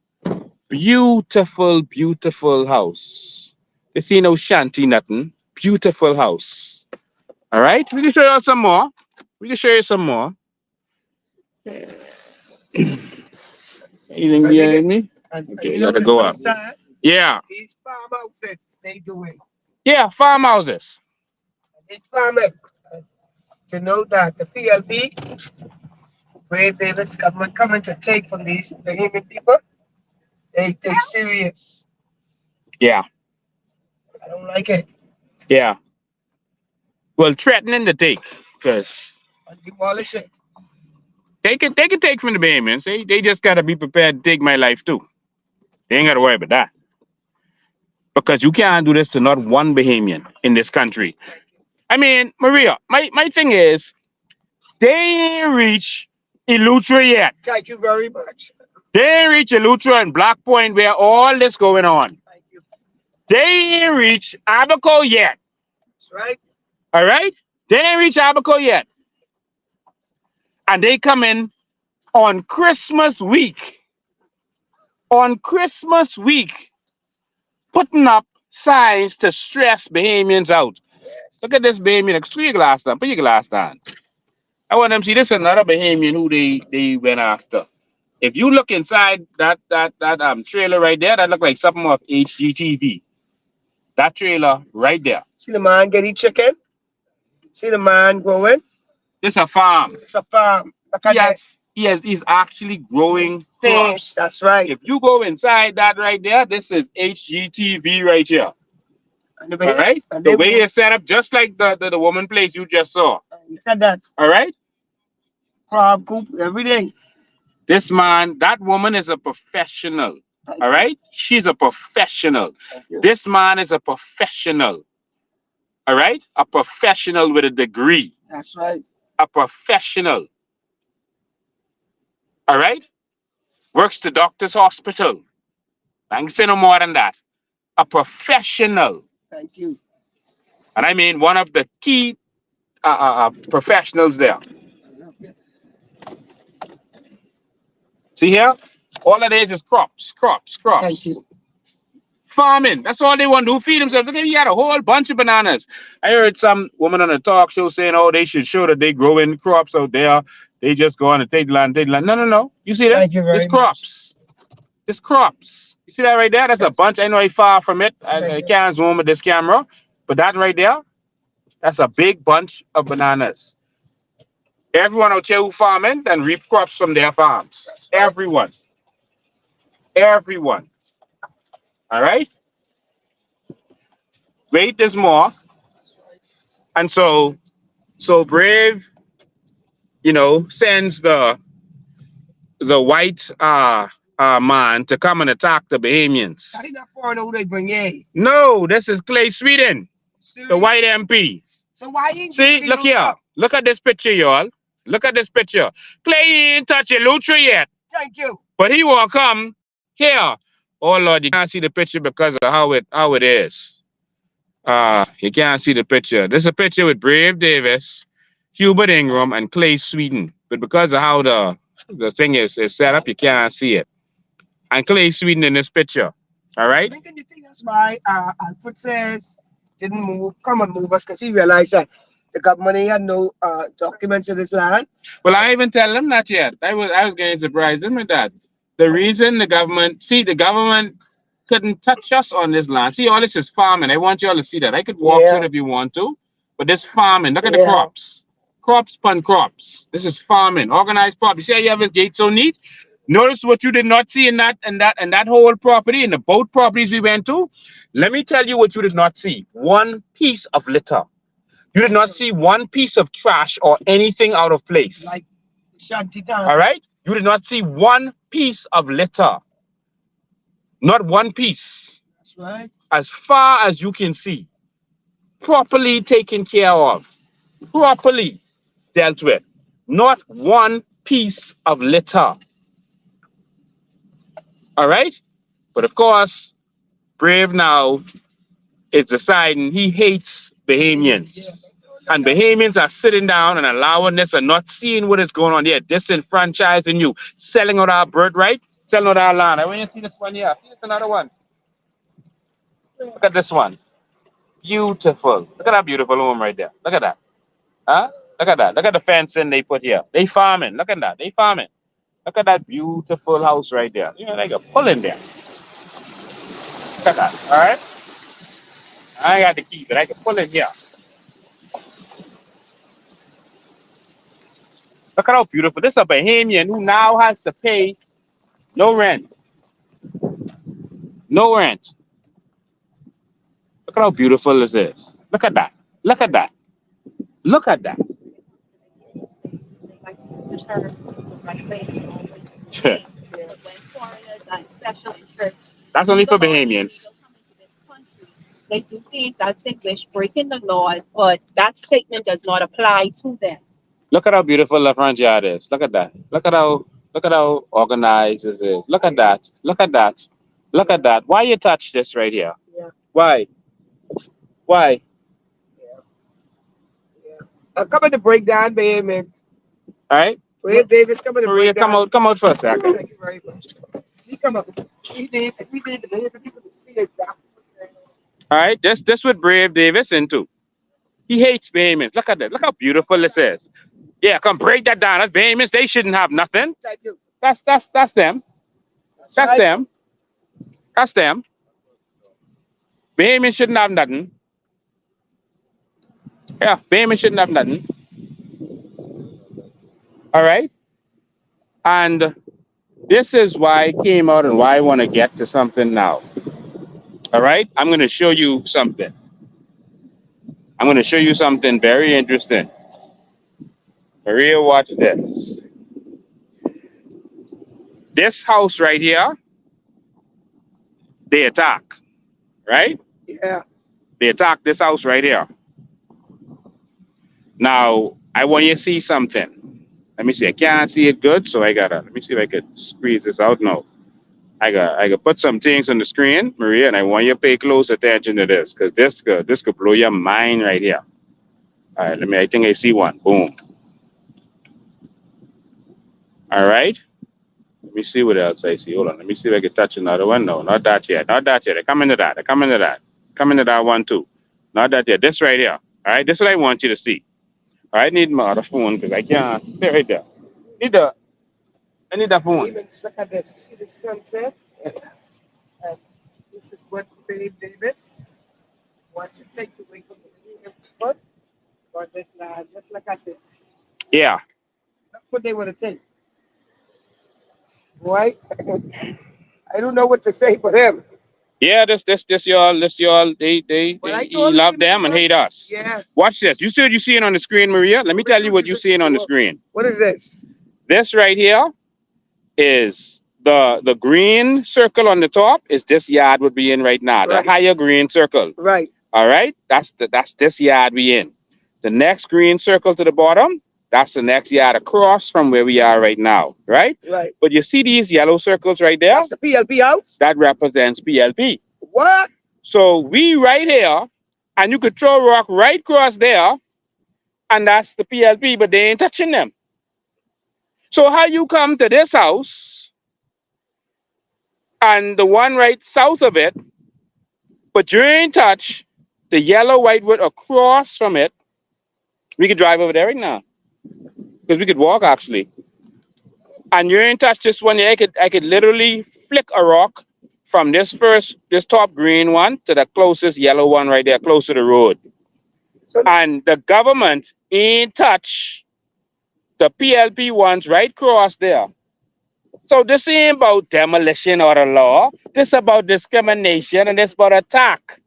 beautiful, beautiful house. You see no shanty, nothing. Beautiful house. All right, we can show you some more. We can show you some more. Anything behind me? Okay, you gotta go up. Yeah. These farmhouses, they do it. Yeah, farmhouses. It's farming. To know that the PLP, Brave Davis government coming to take from these Bahamian people, they take serious. Yeah. I don't like it. Yeah. Well, threatening to take, because I'll demolish it. they can take from the Bahamians. They just gotta be prepared to take my life too. They ain't gotta worry about that. because you can't do this to not one Bahamian in this country. I mean, Maria, my thing is, they ain't reach Eleuthera yet. Thank you very much. They ain't reach Eleuthera and Black Point where all this going on. Thank you. They ain't reach Abaco yet. That's right. All right? They ain't reach Abaco yet. And they come in on Christmas week. On Christmas week, putting up signs to stress Bahamians out. Yes. Look at this Bahamian. Put your glass down. Put your glass down. I want them to see this is another Bahamian who they went after. If you look inside that trailer right there, that look like something of HGTV. That trailer right there. See the man getting chicken? See the man growing? This a farm. It's a farm. Look at this. He's actually growing crops. That's right. If you go inside that right there, this is HGTV right here. And All right? The way it's set up, just like the woman place you just saw. Look at that. All right? Crab coop, everything. This man, that woman is a professional. All right? She's a professional. This man is a professional. All right? A professional with a degree. That's right. A professional. All right? Works the doctor's hospital. I can say no more than that. A professional. Thank you. And I mean one of the key professionals there. See here? All it is crops. Thank you. Farming. That's all they want to do. Feed themselves. Look at you got a whole bunch of bananas. I heard some woman on a talk show saying, oh, they should show that they growing crops out there. They just go on and take the land. No. You see that? Thank you very It's crops. It's crops. You see that right there? That's a bunch. I know I'm far from it. I can't zoom with this camera. But that right there, that's a big bunch of bananas. Everyone out here who farming and reap crops from their farms. Everyone. All right? Wait, there's more. And so Brave, sends the white man to come and attack the Bahamians. That is not foreign who they bring in. No, this is Clay Sweden, the white MP. So why didn't See, look here. Look at this picture, y'all. Look at this picture. Clay ain't touch Eleuthera yet. Thank you. But he will come here. Oh Lord, you can't see the picture because of how it is. You can't see the picture. This is a picture with Brave Davis, Hubert Ingram, and Clay Sweden. But because of how the thing is set up, you can't see it. And Clay Sweden in this picture. All right? I think you think that's why Alfred says didn't come and move us because he realized that the government had no documents in this land. Well, I even tell them that yet. I was getting surprised with that. The reason the government couldn't touch us on this land. See, all this is farming. I want you all to see that. I could walk through it if you want to, but this farming. Look at the crops. Crops upon crops. This is farming. Organized property. See how you have this gate so neat? Notice what you did not see in that whole property, in the both properties we went to. Let me tell you what you did not see. One piece of litter. You did not see one piece of trash or anything out of place. Like shanty town. All right? You did not see one piece of litter. Not one piece. That's right. As far as you can see. Properly taken care of. Properly dealt with. Not one piece of litter. All right? But of course, Brave now is deciding he hates Bahamians. And Bahamians are sitting down and allowing this and not seeing what is going on there, disenfranchising you, selling out our birthright, selling out our land. I want you to see this one here. See this another one. Look at this one. Beautiful. Look at that beautiful home right there. Look at that. Huh? Look at that. Look at the fencing they put here. They farming. Look at that. They farming. Look at that beautiful house right there. You know, like a pull in there. Look at that. All right? I ain't got the key, but I can pull in here. Look at how beautiful. This is a Bahamian who now has to pay no rent. No rent. Look at how beautiful this is. Look at that. Look at that. Look at that. That's only for Bahamians. They do things that's English, breaking the laws, but that statement does not apply to them. Look at how beautiful the front yard is. Look at that. Look at how organized it is. Look at that. Look at that. Look at that. Why you touch this right here? Yeah. Why? Why? Yeah. Yeah. I'm coming to break down payments. All right. Wait, David, coming to Maria, break down. come out for a second. Thank you very much. You come up. We need the people to see exactly what's going on. All right. This what Brave Davis into. He hates payments. Look at that. Look how beautiful this is. Yeah, come break that down. That's payments. They shouldn't have nothing. Thank you. That's them. That's That's right. them. That's them. Payments shouldn't have nothing. Yeah, payments shouldn't have nothing. All right. And this is why I came out and why I want to get to something now. All right. I'm going to show you something. I'm going to show you something very interesting. Maria, watch this. This house right here, they attack, right? Yeah. They attack this house right here. Now, I want you to see something. Let me see. I can't see it good, so let me see if I could squeeze this out now. I got put some things on the screen, Maria, and I want you to pay close attention to this, because this could blow your mind right here. All right, I think I see one. Boom. All right. Let me see what else I see. Hold on. Let me see if I can touch another one. No, not that yet. Not that yet. I come into that. Come into that one too. Not that yet. This right here. All right. This is what I want you to see. All right. I need my other phone because I can't. Stay right there. I need that phone. Davis, look at this. You see the sunset? And this is what Dave Davis wants to take away from the Indian people. But this land, just look at this. Yeah. That's what they want to take. Right? I don't know what to say for them. Yeah, this y'all, they love them and hate us. Yes. Watch this. You see what you seeing on the screen, Maria? Let me tell you what you're seeing on the screen. What is this? This right here is the green circle on the top is this yard would be in right now. Right. The higher green circle. Right. All right? That's this yard we in. The next green circle to the bottom, that's the next yard across from where we are right now, right? Right. But you see these yellow circles right there? That's the PLP house? That represents PLP. What? So we right here, and you could throw a rock right across there, and that's the PLP, but they ain't touching them. So how you come to this house, and the one right south of it, but you ain't touch the yellow white wood across from it. We could drive over there right now. Because we could walk actually. And you ain't touch this one here. I could literally flick a rock from this top green one to the closest yellow one right there, close to the road. So, and the government ain't touch the PLP ones right across there. So this ain't about demolition or the law. This about discrimination and this about attack.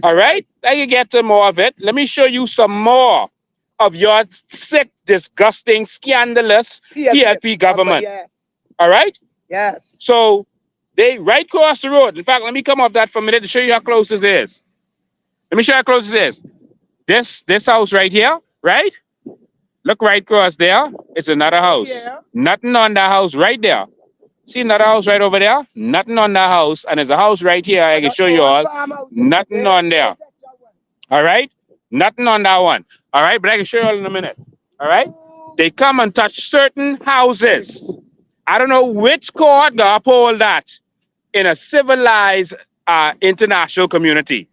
All right? Now you get to more of it. Let me show you some more of your sick, disgusting, scandalous PLP government. Yes. All right? Yes. So they right across the road. In fact, let me come off that for a minute to show you how close this is. Let me show you how close this is. This house right here, right? Look right across there. It's another house. Yeah. Nothing on that house right there. See another house right over there? Nothing on that house. And there's a house right here. I can show you all. Nothing on there. All right? Nothing on that one. All right? But I can show you all in a minute. All right? They come and touch certain houses. I don't know which court to uphold that in a civilized international community.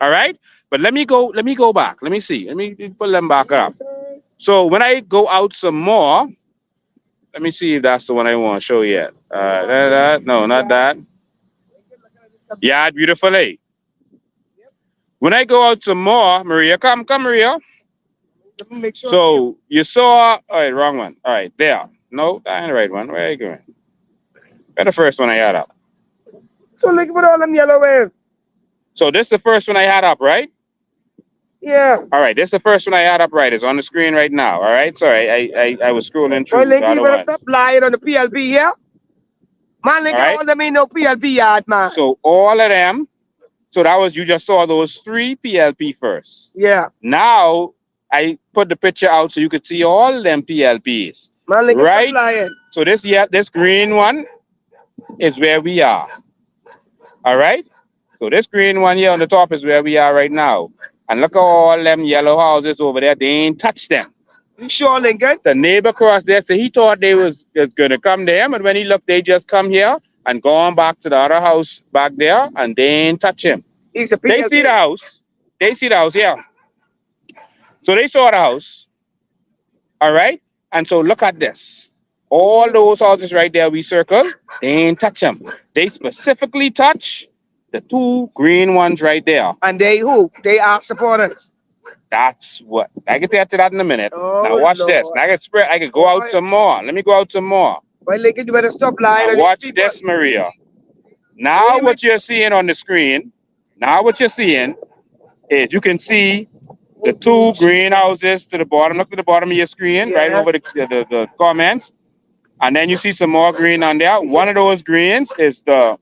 All right? But let me go back. Let me see. Let me pull them back up. So when I go out some more, let me see if that's the one I want to show yet. No, not that. Yeah, beautiful, eh? When I go out some more, Maria, come, Maria. Let me make sure. So you saw, all right, wrong one. All right, there. No, that ain't the right one. Where are you going? That's the first one I had up. So look at all them yellow waves. So this is the first one I had up, right? Yeah. All right, this is the first one I had up right. It's on the screen right now. All right, sorry, I was scrolling through. Well, you better stop lying on the PLP here. Man, nigga, all them ain't no PLP yard, man. So all of them. So that was, you just saw those 3 PLP first. Yeah. Now I put the picture out so you could see all them PLPs. Man, like Right? supplying. So this green one is where we are. All right? So this green one here on the top is where we are right now. And look at all them yellow houses over there. They ain't touched them. You sure, Lincoln? The neighbor across there, so he thought they was going to come there. But when he looked, they just come here and gone back to the other house back there. And they ain't touch him. He's a PLP. They see the house. They see the house, yeah. So they saw the house. All right? And so look at this. All those houses right there we circle, they ain't touch them. They specifically touch the 2 green ones right there. And they who? They are supporters. That's what. I can get to that in a minute. Oh, now watch Lord. this. Now I could go out some more. Let me go out some more. Well, Lincoln, you better stop lying. Now watch this, Maria. Now what you're seeing on the screen, is you can see the 2 green houses to the bottom. Look at the bottom of your screen, Yes. right over the comments. And then you see some more green on there. One of those greens is the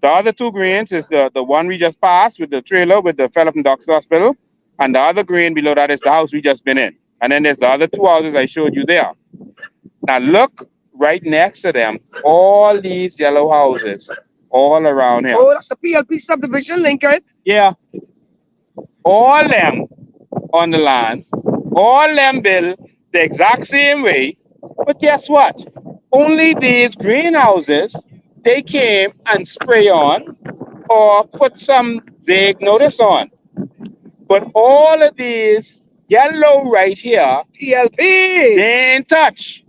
other 2 greens is the one we just passed with the trailer with the fella from Doc's Hospital. And the other green below that is the house we just been in. And then there's the other 2 houses I showed you there. Now look right next to them, all these yellow houses all around here. Oh, that's a PLP subdivision, Lincoln. Yeah. All them on the land, all them built the exact same way. But guess what? Only these greenhouses, they came and spray on or put some vague notice on. But all of these yellow right here, PLP. they ain't touch.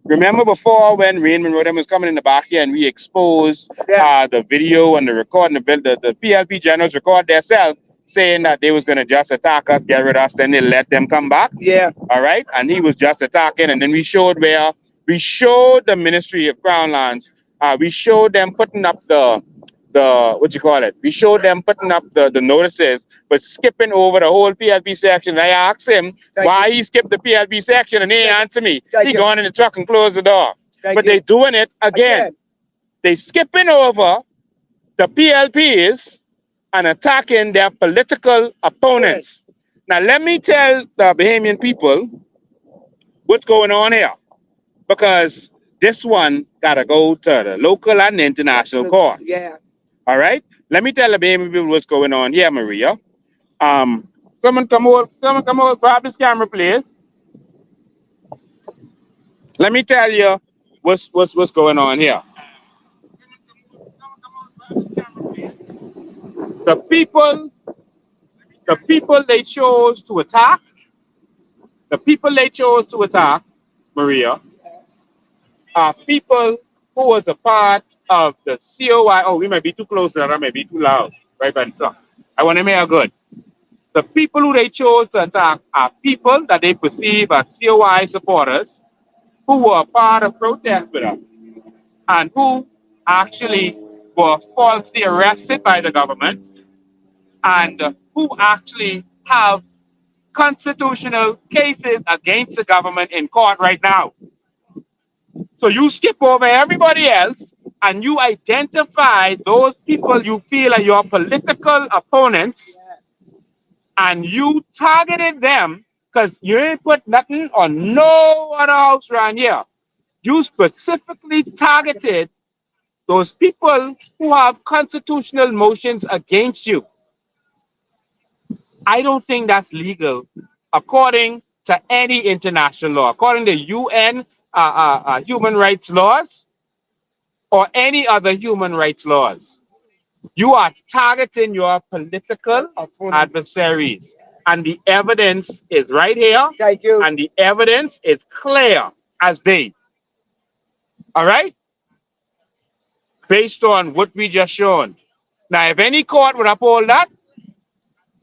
Remember before when Raymond Rodham was coming in the back here and we exposed the video and the recording, the PLP generals record themselves saying that they was going to just attack us, get rid of us, then they let them come back. Yeah. All right. And he was just attacking. And then we showed the Ministry of Crown Lands. We showed them putting up we showed them putting up the notices, but skipping over the whole PLP section. I asked him why he skipped the PLP section, and he answered me. He gone in the truck and closed the door. But they doing it again. They skipping over the PLPs and attacking their political opponents. Now, let me tell the Bahamian people what's going on here, because this one got to go to the local and international courts. Yeah. All right? Let me tell the Bahamian people what's going on here, Maria. Someone come over, grab this camera, please. Let me tell you what's going on here. The people they chose to attack, Maria, are people who was a part of the COI. Oh, we might be too close to that. I might be too loud. Right by the truck. I want to make it good. The people who they chose to attack are people that they perceive as COI supporters who were a part of protests with us and who actually were falsely arrested by the government and who actually have constitutional cases against the government in court right now. So you skip over everybody else and you identify those people you feel are your political opponents, and you targeted them because you ain't put nothing on no other house around here. You specifically targeted those people who have constitutional motions against you. I don't think that's legal according to any international law, according to UN human rights laws or any other human rights laws. You are targeting your political adversaries. And the evidence is right here. Thank you. And the evidence is clear as day. All right? Based on what we just shown. Now, if any court would uphold that,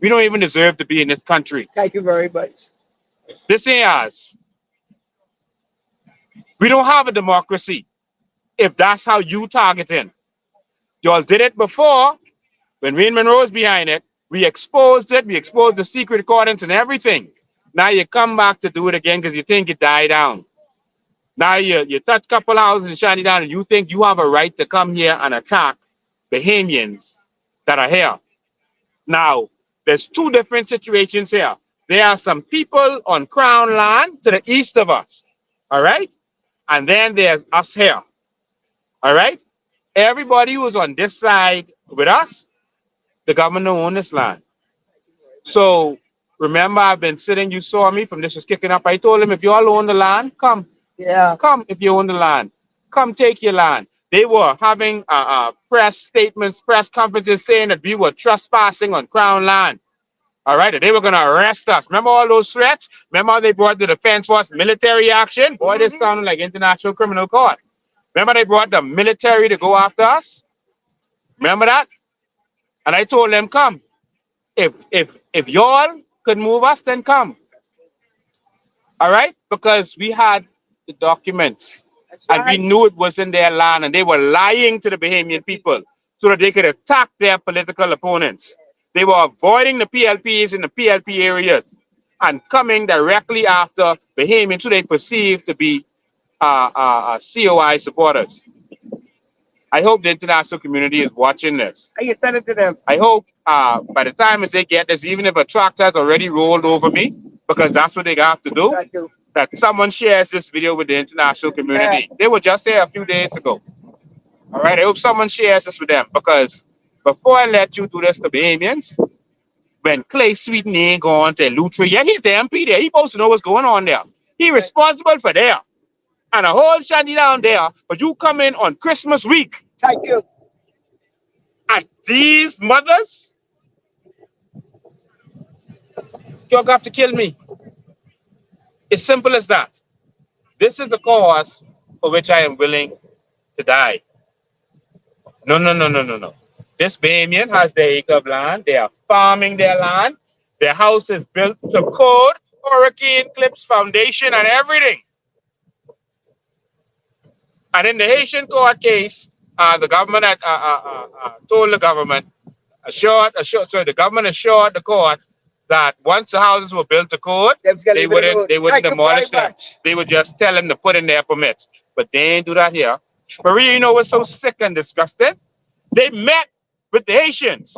we don't even deserve to be in this country. Thank you very much. This ain't us. We don't have a democracy if that's how you targeting. Y'all did it before when Raymond Monroe was behind it. We exposed it. We exposed the secret recordings and everything. Now you come back to do it again because you think it died down. Now you touch a couple houses and shine it down and you think you have a right to come here and attack Bahamians that are here. Now, there's two different situations here. There are some people on Crown land to the east of us, all right? And then there's us here, all right? Everybody who's on this side with us, the government don't own this land. So remember, I've been sitting, you saw me from this was kicking up. I told him, if you all own the land, come. Yeah. Come if you own the land. Come take your land. They were having press statements, press conferences saying that we were trespassing on Crown land. All right, that they were going to arrest us. Remember all those threats? Remember how they brought the defense force military action? Boy, this sounded like international criminal court. Remember they brought the military to go after us? Remember that? And I told them, come. If y'all could move us, then come. All right? Because we had the documents. And we knew it was in their land, and they were lying to the Bahamian people so that they could attack their political opponents. They were avoiding the PLPs in the PLP areas and coming directly after Bahamians who they perceived to be COI supporters. I hope the international community is watching this. I can send it to them. I hope by the time as they get this, even if a tractor has already rolled over me, because that's what they have to do, that someone shares this video with the international community. They were just here a few days ago. All right, I hope someone shares this with them, because before I let you do this to Bahamians, when Clay Sweeten ain't going to Lutri, yeah, he's the MP there. He's supposed to know what's going on there. He's responsible for there. And a whole shanty down there, but you come in on Christmas week. Thank you. And these mothers, you're going to have to kill me. It's simple as that. This is the cause for which I am willing to die. No. This Bahamian has their acre of land. They are farming their land. Their house is built to code, Hurricane Clips Foundation, and everything. And in the Haitian court case, the government had told the government, the government assured the court that once the houses were built to code, they wouldn't demolish them. They would just tell them to put in their permits. But they ain't do that here. Maria, you know what's so sick and disgusting? They met with the Haitians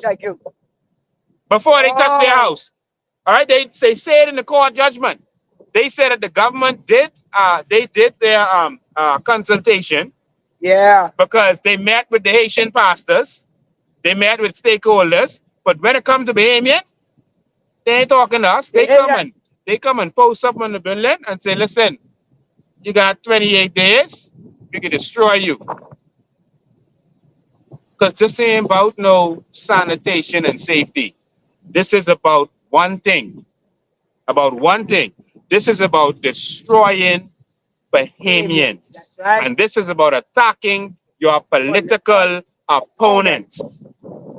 before they touched their house. All right, they said in the court judgment, they said that the government did their consultation. Yeah. Because they met with the Haitian pastors, they met with stakeholders, but when it comes to Bahamian, they ain't talking to us. They come and post up on the building and say, listen, you got 28 days, we can destroy you. Because this ain't about no sanitation and safety. This is about one thing. This is about destroying Bahamians. That's right. And this is about attacking your political opponents.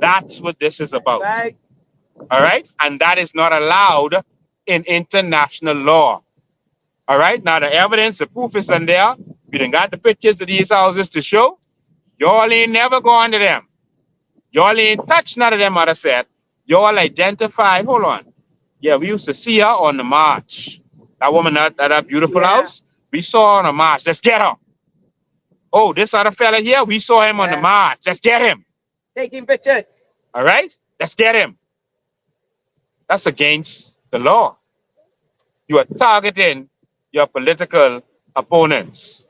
That's what this is about. Right. All right? And that is not allowed in international law. All right? Now, the evidence, the proof is in there. We done got the pictures of these houses to show. Y'all ain't never gone to them. Y'all ain't touched none of them, mother said. Y'all identified, hold on. Yeah, we used to see her on the march. That woman at that beautiful house, we saw her on the march. Let's get her. Oh, this other fella here, we saw him on the march. Let's get him. Taking pictures. All right? Let's get him. That's against the law. You are targeting your political opponents.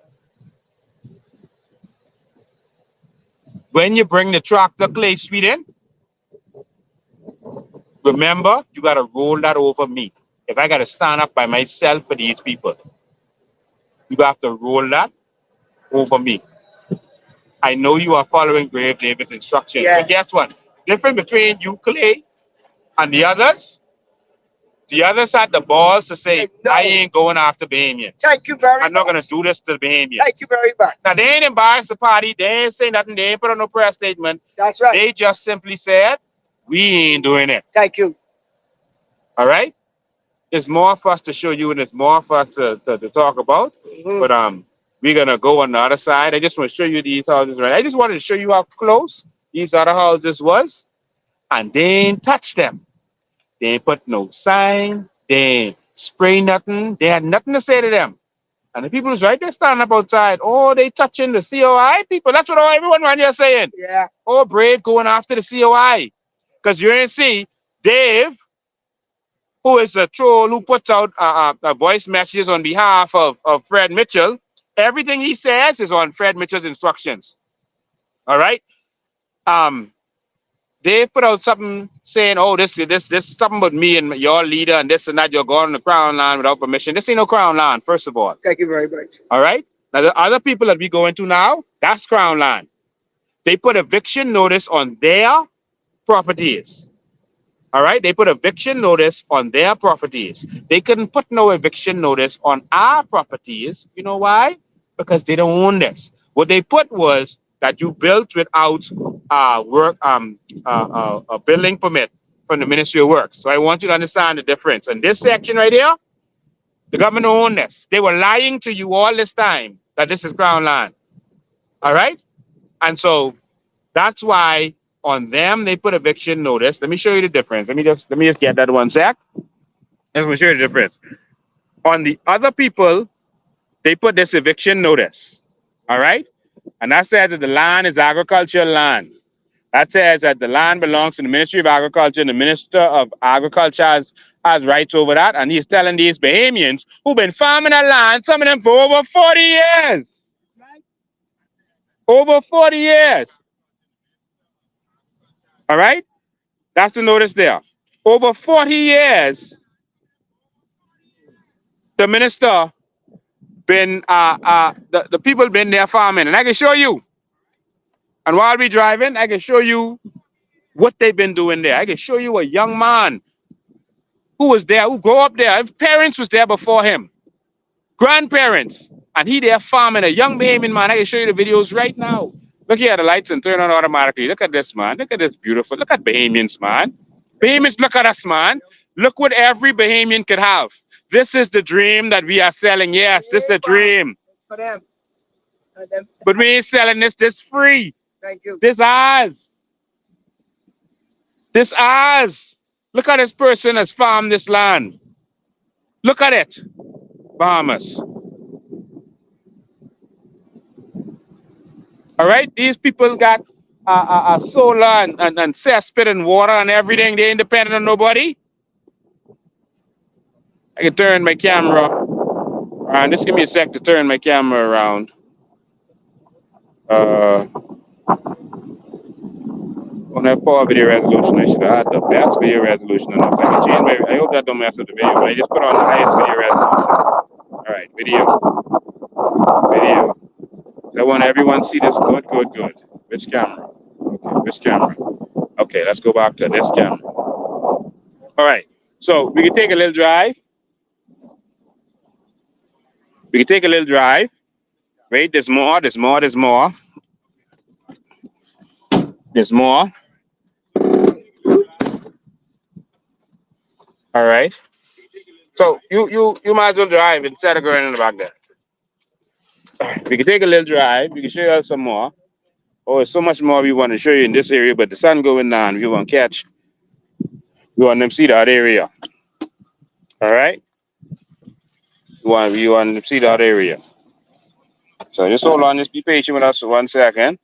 When you bring the tractor Clay Sweden, remember, you got to roll that over me. If I got to stand up by myself for these people, you have to roll that over me. I know you are following Grave David's instructions. But guess what? Difference between you, Clay, and the others had the balls to say, no, I ain't going after Bahamians. Thank you very much. I'm not going to do this to the Bahamians. Thank you very much. Now, they ain't embarrassed the party. They ain't saying nothing. They ain't put on no press statement. That's right. They just simply said, we ain't doing it. Thank you. All right? There's more for us to show you, and there's more for us to talk about. But we're going to go on the other side. I just want to show you these houses, right? I just wanted to show you how close these other houses was, and they ain't touched them. They ain't put no sign. They ain't spray nothing. They had nothing to say to them. And the people who's right there standing up outside, oh, they touching the COI people. That's what everyone around here saying. Yeah. Oh, Brave going after the COI. Because you ain't see, Dave, who is a troll who puts out voice messages on behalf of Fred Mitchell, everything he says is on Fred Mitchell's instructions. All right. They put out something saying, "Oh, this something about me and your leader and this and that. You're going on the Crown Land without permission." This ain't no Crown Land, first of all. Thank you very much. All right. Now the other people that we go into now, that's Crown Land. They put eviction notice on their properties. All right. They put eviction notice on their properties. They couldn't put no eviction notice on our properties. You know why? Because they don't own this. What they put was that you built without a building permit from the Ministry of Works. So I want you to understand the difference. And this section right here, the government owned this. They were lying to you all this time that this is Crown Land. All right. And so that's why on them they put eviction notice. Let me show you the difference. Let me just get that one sec. Let me show you the difference. On the other people, they put this eviction notice. All right. And that says that the land is agricultural land. That says that the land belongs to the Ministry of Agriculture, and the Minister of Agriculture has rights over that. And he's telling these Bahamians who've been farming that land, some of them for over 40 years. Over 40 years. All right? That's the notice there. Over 40 years, the minister been, the people been there farming. And I can show you. And while we driving, I can show you what they've been doing there. I can show you a young man who was there, who grew up there. His parents was there before him. Grandparents. And he there farming, a young Bahamian man. I can show you the videos right now. Look here, the lights and turn on automatically. Look at this, man. Look at this beautiful. Look at Bahamians, man. Bahamians, look at us, man. Look what every Bahamian could have. This is the dream that we are selling. Yes, this is a dream. For them. But we ain't selling this free. Thank you. This ours. This ours. Look at this person that's farmed this land. Look at it. Bahamas. All right? These people got solar and cesspit and water and everything. They ain't dependent on nobody. I can turn my camera around. Just give me a sec to turn my camera around. On that poor video resolution, I should have had the best video resolution enough. I can change I hope that don't mess with the video, but I just put on the highest video resolution. All right, video. So I want everyone to see this. Good. Which camera? Okay, which camera? Okay, let's go back to this camera. All right, so we can take a little drive. Wait, there's more. All right. So you might as well drive instead of going in the back there. We can take a little drive. We can show you some more. Oh, there's so much more we want to show you in this area, but the sun going down. We want to catch. We want them to see that area. All right. We want them to see that area. So just hold on. Just be patient with us for 1 second.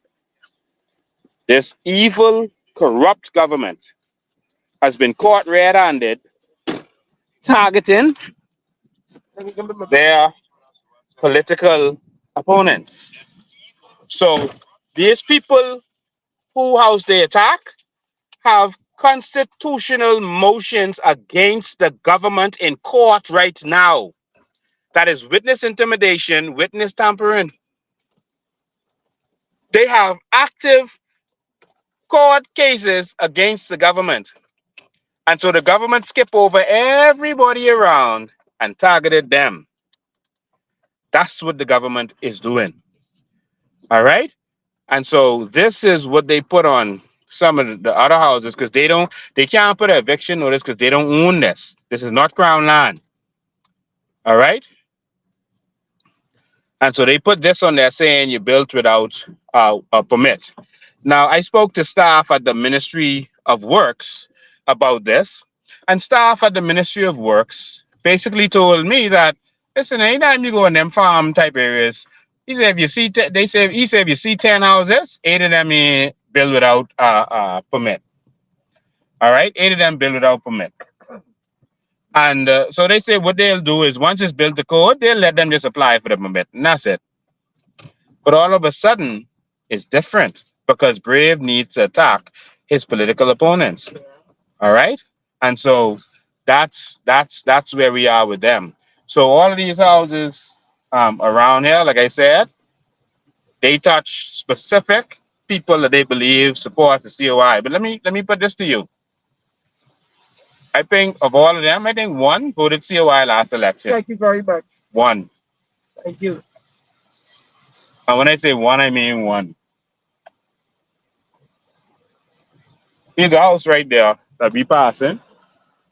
This evil, corrupt government has been caught red-handed targeting their political opponents. So these people who house the attack have constitutional motions against the government in court right now. That is witness intimidation, witness tampering. They have active court cases against the government. And so the government skipped over everybody around and targeted them. That's what the government is doing. All right? And so this is what they put on some of the other houses because they can't put an eviction notice because they don't own this. This is not Crown land. All right? And so they put this on there saying you built without a permit. Now, I spoke to staff at the Ministry of Works about this, and staff at the Ministry of Works basically told me that, listen, anytime you go in them farm type areas, he said if you see, if you see 10 houses, 8 of them built without a permit. All right, 8 of them built without permit. And so they say what they'll do is once it's built the code, they'll let them just apply for the permit, and that's it. But all of a sudden, it's different because Brave needs to attack his political opponents. All right, and so that's where we are with them. So all of these houses around here, like I said, they touch specific people that they believe support the COI. But let me put this to you. I think of all of them, I think one voted COI last election. Thank you very much. One. Thank you. And when I say one, I mean one. Here's a house right there that we passing.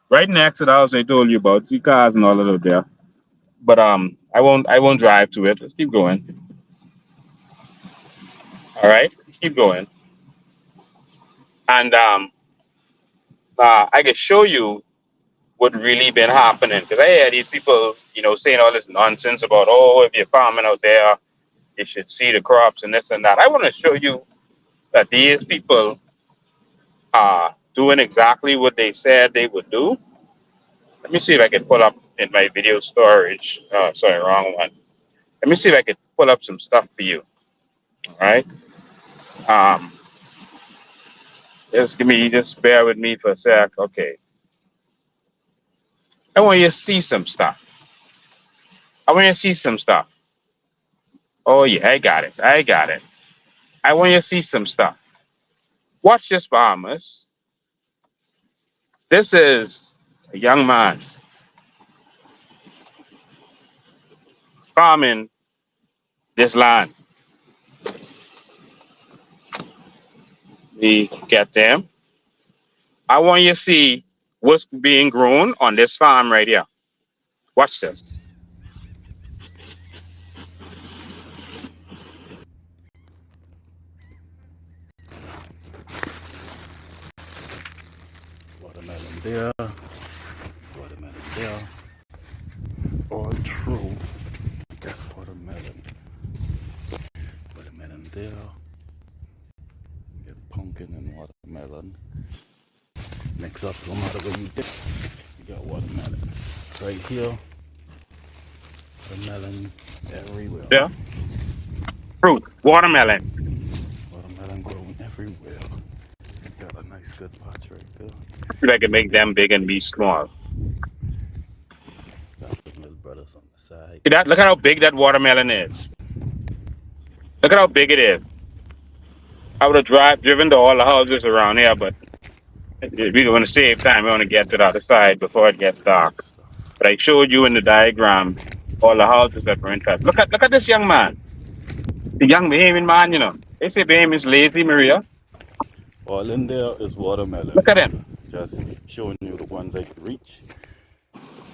Right next to the house I told you about. See cars and all of that there. But I won't drive to it. Let's keep going. All right, keep going. And I can show you what really been happening because I hear these people, saying all this nonsense about if you're farming out there, you should see the crops and this and that. I want to show you that these people are doing exactly what they said they would do. Let me see if I can pull up in my video storage. Sorry, wrong one. Let me see if I can pull up some stuff for you. All right. Um, just bear with me for a sec. Okay. I want you to see some stuff. I want you to see some stuff. Oh yeah, I got it. I want you to see some stuff. Watch this, Bahamas. This is a young man farming this land. We get them. I want you to see what's being grown on this farm right here. Watch this. Watermelon there, watermelon there. All true. Got watermelon. Watermelon there. Get pumpkin and watermelon. Mix up no matter where you get. You got watermelon. Right here. Watermelon everywhere. Yeah. Fruit, watermelon. Watermelon growing everywhere. Got a nice good patch right there. See if I can make them big and be small. Got the little brothers on the side. See that? Look at how big that watermelon is. Look at how big it is. I would have driven to all the houses around here, but we want to save time. We want to get to the other side before it gets dark. But I showed you in the diagram all the houses that were in touch. Look at this young man. The young Bahamian man, They say Bahamian is lazy, Maria. All in there is watermelon. Look at him. Just showing you the ones I can reach.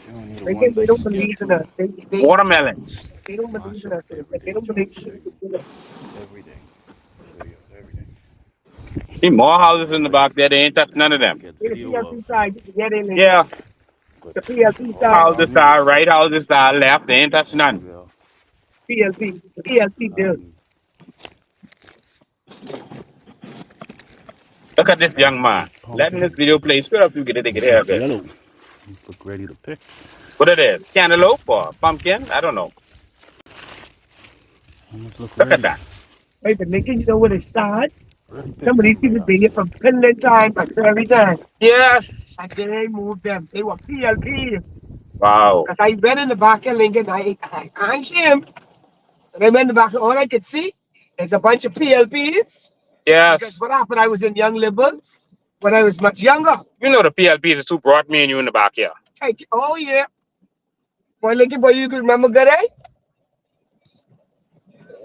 Showing you the They ones I don't can believe get in to. us. They Watermelons. don't believe Mash in up us. They everything. don't believe Show in us. everything. Show you everything. See more houses in the back there. They ain't touched none of them. Get The video PLP of. side, get in. Yeah. It's the PLP All side. Houses around to you. our right, houses to our left. They ain't touched none. Everywhere. PLP. The PLP build. And Look at this young man. Letting this video play. Straight up, you get it, they get here. yellow. Look ready to pick. What it is? Cantaloupe or pumpkin? I don't know. Almost Look ready. at that. Right, the making so with his side. Ready to Some of these pick. people bring it from Finland time and every time. Yes. And they moved them. They were PLPs. Wow. Because I went in the back of Lincoln, I can't him. And I went in the back, all I could see is a bunch of PLPs. Because Yes. what happened, I was in Young Liberals when I was much younger. You know the PLPs is who brought me and you in the back here. Oh, yeah. Boy, Lincoln, boy, you can remember good, eh?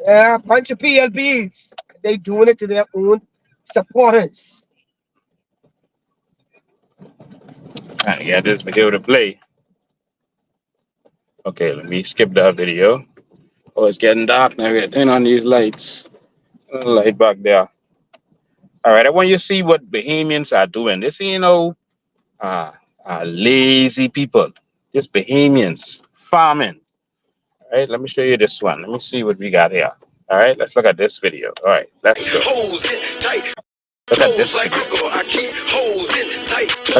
Yeah, a bunch of PLPs. They doing it to their own supporters. Trying to get this video to play. Okay, let me skip that video. Oh, it's getting dark now. We gotta turn on these lights. Light back there. All right, I want you to see what Bahamians are doing. This, lazy people. Just Bahamians farming. All right, let me show you this one. Let me see what we got here. All right, let's look at this video. All right, let's go. Look at this. Look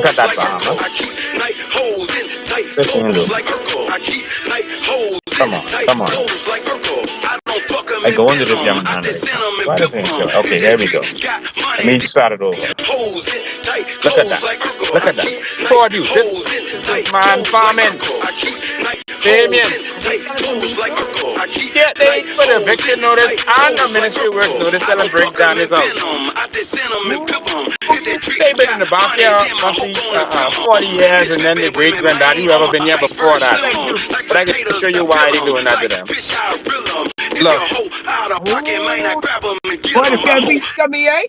at that farmer. Listen to him. Come on, come on. I go into this young man right now. Why doesn't it show? Okay, there we go. Let me start it over. Look at that. Look at that. Produce. This is man farming. Damien. Yeah, they put eviction notice and a ministry work notice tell them break down his house. They've been in the backyard must be 40 years and then they break them down. You ever been here before that? But I can show you why they doing that to them. Look. What if that be scummy, eh?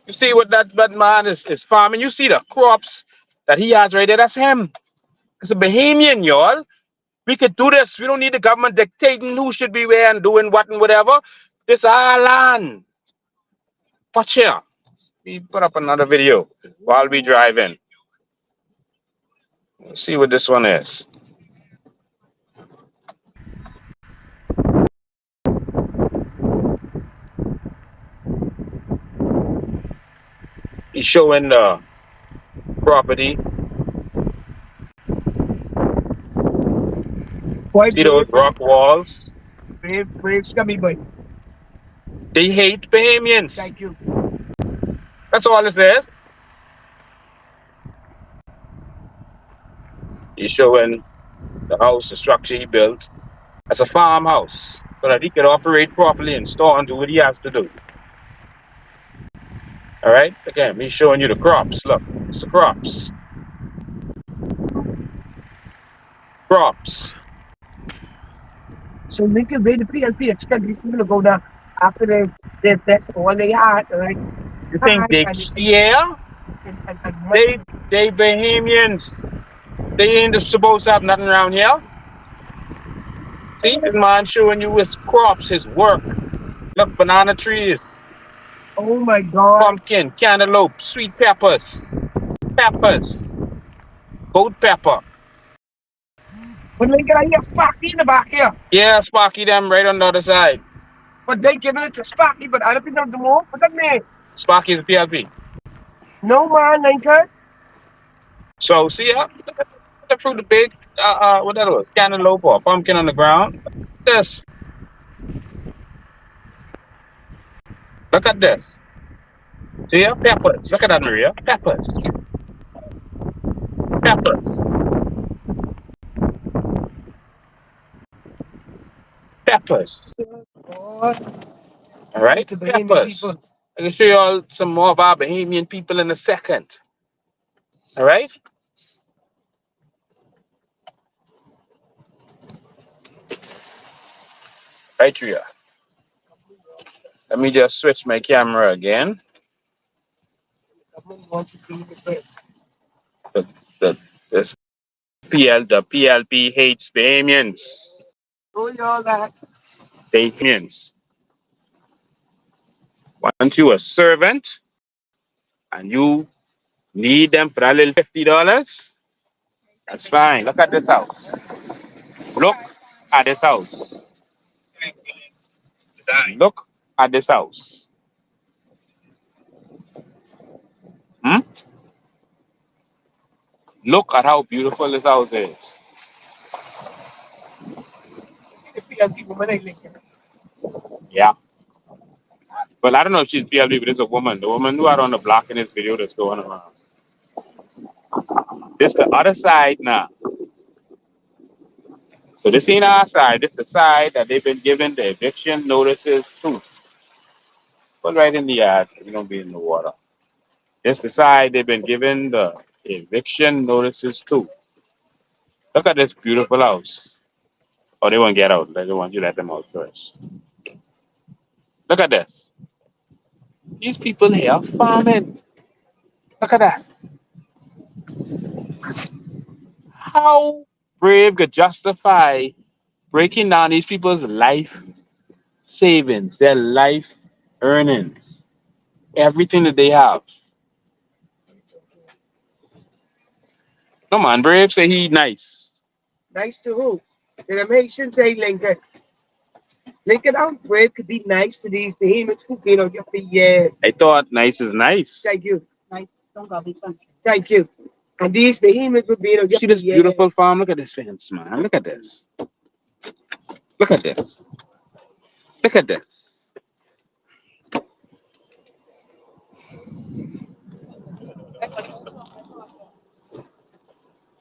You see what that man is farming? You see the crops that he has right there? That's him. It's a Bahamian, y'all. We could do this. We don't need the government dictating who should be where and doing what and whatever. This our land. Watch here. We put up another video while we drive in. Let's see what this one is. He's showing the property. See those rock walls? Brave scummy boy. They hate Bahamians. Thank you. That's all it says. He's showing the house, the structure he built as a farmhouse so that he could operate properly and store and do what he has to do. All right? Again, he's showing you the crops. Look, it's the crops. Crops. So we can read the PLP expect these people to go down after they best all they had, right? You think they care? They Bahamians. They ain't supposed to have nothing around here. See, this man showing you his crops, his work. Look, banana trees. Oh my God. Pumpkin, cantaloupe, sweet peppers. Peppers. Gold pepper. But look at here, Sparky in the back here. Yeah, Sparky them right on the other side. But they giving it to Sparky, but I don't think the more. What that mean? Sparky's the PLP. No man, Lincoln. So see the fruit, the big what that was, cantaloupe or pumpkin on the ground. This. Look at this. See ya? Peppers. Look at that, Maria. Peppers. Peppers. Peppers. All right? Peppers. I can show you all some more of our Bahamian people in a second. All right? Right here. Let me just switch my camera again. This the PLP hates Bahamians. Oh, y'all that. Bahamians. Once you a servant and you need them for a little $50, that's fine. Look at this house. Look at this house. Look at this house. Look at how beautiful this house is. Yeah. Well, I don't know if she's PLP, but it's a woman. The woman who are on the block in this video that's going around. This the other side now. So this ain't our side. This is the side that they've been given the eviction notices to. Put right in the yard. We're going to be in the water. This is the side they've been given the eviction notices to. Look at this beautiful house. Oh, they won't get out. They want you to let them out first. Look at this. These people here are farming. Look at that. How Brave could justify breaking down these people's life savings, their life earnings, everything that they have. No man, Brave say he nice. Nice to who? Did I make sure say Lincoln? Link it out where it could be nice to these behemoths who've been on your for years. I thought nice is nice. Thank you. Nice. Don't go be fun. Thank you. And these behemoths will be on your See for this beautiful years. farm? Look at this fence, man. Look at this. Look at this. Look at this.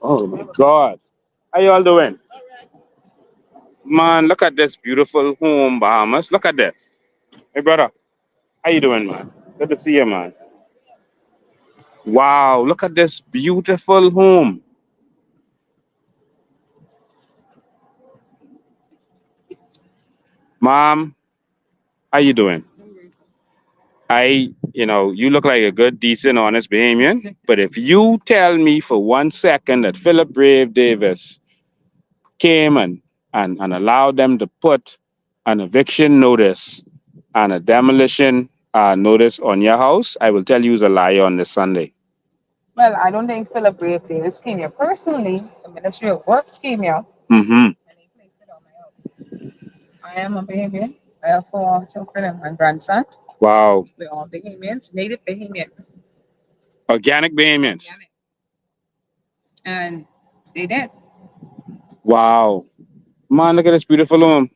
Oh my God. How y'all doing? Man, look at this beautiful home, Bahamas. Look at this. Hey, brother. How you doing, man? Good to see you, man. Wow, look at this beautiful home. Mom, how you doing? You look like a good, decent, honest Bahamian. But if you tell me for 1 second that Philip Brave Davis came and allowed them to put an eviction notice and a demolition notice on your house, I will tell you he's a liar on this Sunday. Well, I don't think Philip Brave Davis came here personally. The Ministry of Works came here Mm-hmm. and they placed it on my house. I am a Bahamian. I have 4 children and one grandson. Wow. We're all Bahamians, native Bahamians. Organic Bahamians. Organic. And they did. Wow. Man, look at this beautiful home.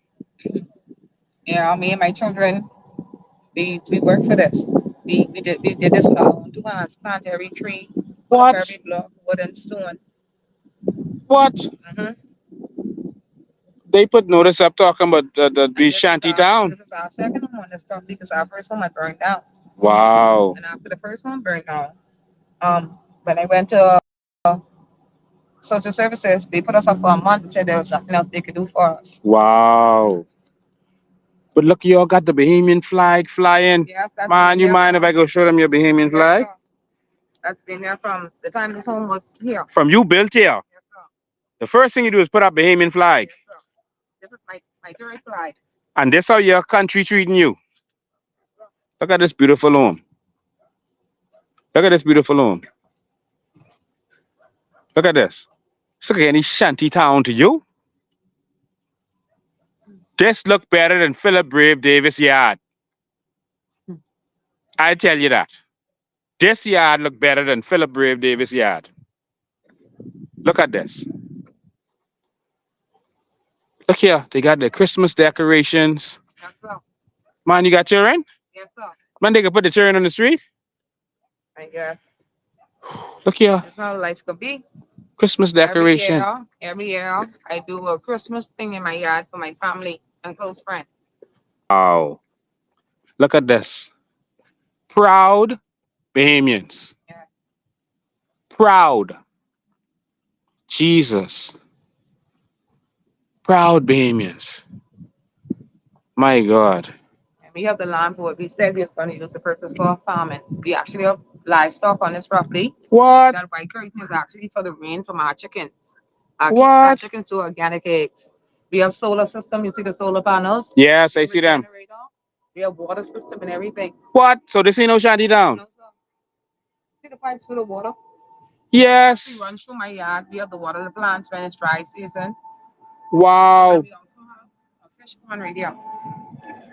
Me and my children, we work for this. We did this with our own 2 hands, plant every tree, put up What? every block, wood and stone. What? Mm-hmm. They put notice up talking about the be shanty town. This is our second home on this property because our first home had burned down. Wow. And after the first one burned down, when I went to social services, they put us up for a month and said there was nothing else they could do for us. Wow. But look, you all got the Bahamian flag flying. Yes, that's Man, been you there mind if I go show them your Bahamian yes, flag? sir. That's been there from the time this home was here. From you built here. Yes, sir. The first thing you do is put up Bahamian flag. Yes, sir. This is my third flag. And this how your country treating you. Look at this beautiful home. Look at this beautiful home. Look at this. It's like any shanty town to you. This look better than Philip Brave Davis yard. I tell you that. This yard look better than Philip Brave Davis yard. Look at this. Look here. They got the Christmas decorations. Yes, sir. Man, you got children? Yes, sir. Man, they can put the children on the street. I guess. Look here. That's how life could be. Christmas decoration. Every year, I do a Christmas thing in my yard for my family and close friends. Wow. Look at this. Proud Bahamians. Yeah. Proud. Jesus. Proud Bahamians. My God. And we have the land board. We said we was going to use the purpose for farming. We actually have livestock on this property. What? That white curtain is actually for the rain from our chickens. Our What? chickens do organic eggs. We have solar system. You see the solar panels? Yes, I see them. Generator. We have water system and everything. What? So this ain't no shanty town? No, sir. See the pipes for the water? Yes. We run through my yard. We have the water the plants when it's dry season. Wow. And we also have a fish pond right here.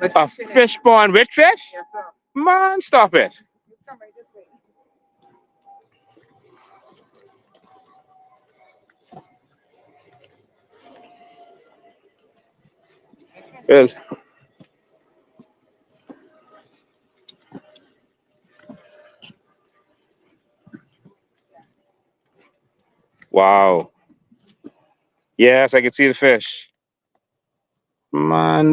With A fish in it. fish pond with fish? Yes, sir. Man, stop it. You come right this way. Well, wow. Yes, I can see the fish. Man,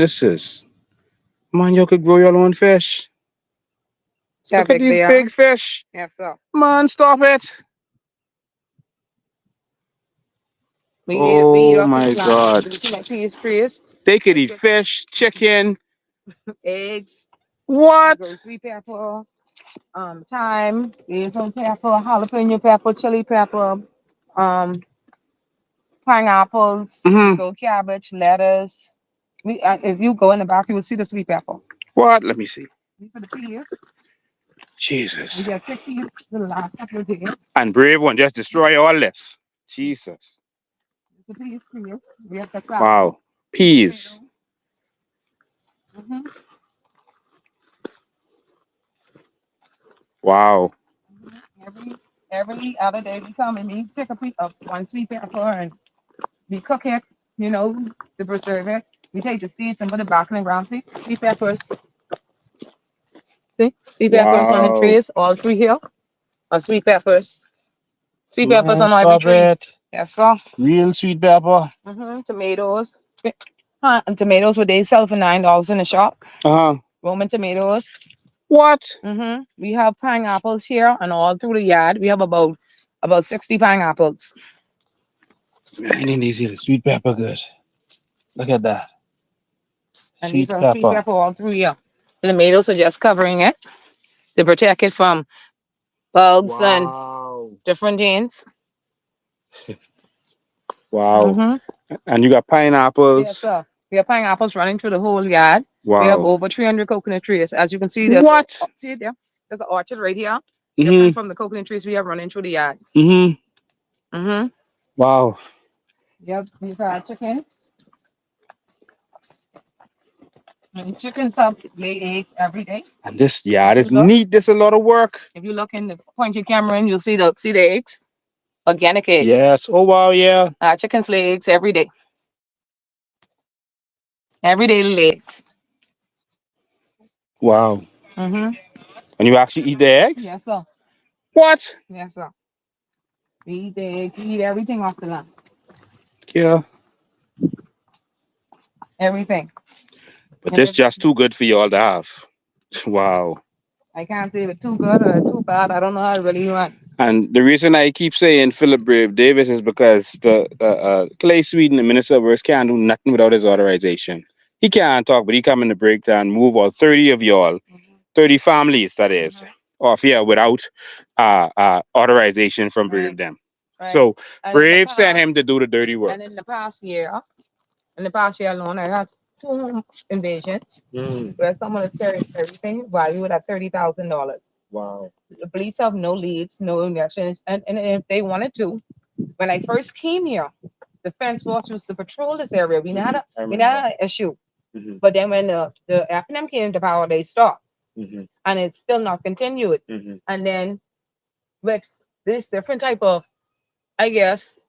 man, you could grow your own fish. Look at these big fish. Yes, sir. Man, stop it. We Oh eat off my the plant. God. You see my cheese trees, They could eat fish, chicken. eggs, What? sweet pepper, thyme, basil pepper, jalapeno pepper, chili pepper, pineapples, Mm-hmm. go cabbage, lettuce. If you go in the back, you will see the sweet pepper. What? Let me see. These are the peas. Jesus. We got chickpeas the last couple of days. And brave one just destroy all this. Jesus. The peas. We have the crab. Wow. Peas. Mhm. Wow. Every other day we come and we pick a piece of one sweet pepper and we cook it, you know, to preserve it. We take the seeds and put it back in the ground. See, sweet peppers. See, sweet peppers on the Wow. trees, all through here are sweet peppers. Sweet peppers Man, on every stop tree. it. Yes, sir. Real sweet pepper. Tomatoes. And tomatoes what they sell for $9 in the shop. Uh-huh. Roman tomatoes. What? We have pineapples here and all through the yard. We have about 60 pineapples. Man, in these here, sweet pepper good. Look at that. And these Sweet are sweet pepper. pepper all through here. The tomatoes are just covering it to protect it from bugs and Wow. different things. Wow. And you got Yes, pineapples. sir. We have pineapples running through the whole yard. We have Wow. over 300 coconut trees. As you can see, there's What? see it there? There's an orchard right here. Mm-hmm. Different from the coconut trees we have running through the yard. Mm-hmm. Wow. Yep, we've had chickens. And chickens have lay eggs every day. And this yard is Look. neat. This is a lot of work. If you look in the point your camera in, you'll see the eggs. Organic eggs. Yes. Oh wow, yeah. Chickens lay eggs every day. Every day lay eggs. Wow. And you actually eat the eggs? yes, sir. What? Yes, sir. We eat the eggs. We eat everything off the land. Yeah. Everything. But this just too good for y'all to have. Wow. I can't say if it's too good or too bad. I don't know how it really runs. And the reason I keep saying Philip Brave Davis is because the Clay Sweden, the Minister of Works, can't do nothing without his authorization. He can't talk, but he come in the breakdown, move all 30 of y'all, 30 families, that is, off here without authorization from Brave them. Right. So And Brave sent him to do the dirty work. And in the past year alone, I had 2 home invasions where someone is carrying everything valued at $30,000. Wow. The police have no leads, no investigations, and if they wanted to, when I first came here, the fence force used to patrol this area. We not an issue. But then when the FNM came to power, they stopped, and it's still not continued. And then with this different type of, I guess,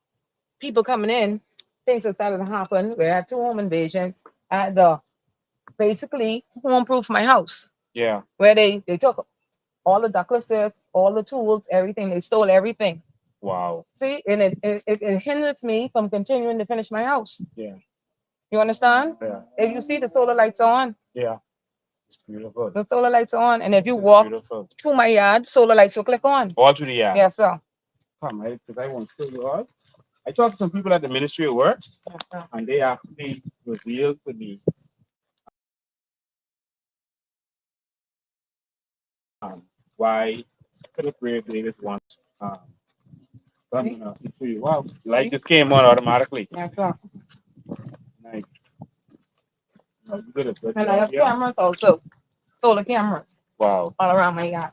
people coming in, things that started to happen. We had 2 home invasions. I had to basically home-proof my house. Yeah. Where they took all the ductlesses, all the tools, everything. They stole everything. Wow. See, and it hinders me from continuing to finish my house. Yeah. You understand? Yeah. If you see the solar lights on, Yeah. It's beautiful. the solar lights are on, and if you walk through my yard, solar lights will click on. All through the yard. Yes, sir. Come, right? Because I want to show you all. I talked to some people at the Ministry of Works, and they actually revealed to me why Philip Brave Davis wants. So I'm gonna show you. Wow, light just came on automatically. Yes, sir. Nice. Oh, you did a good And job, I have yeah. cameras also, solar cameras Wow. all around my yard.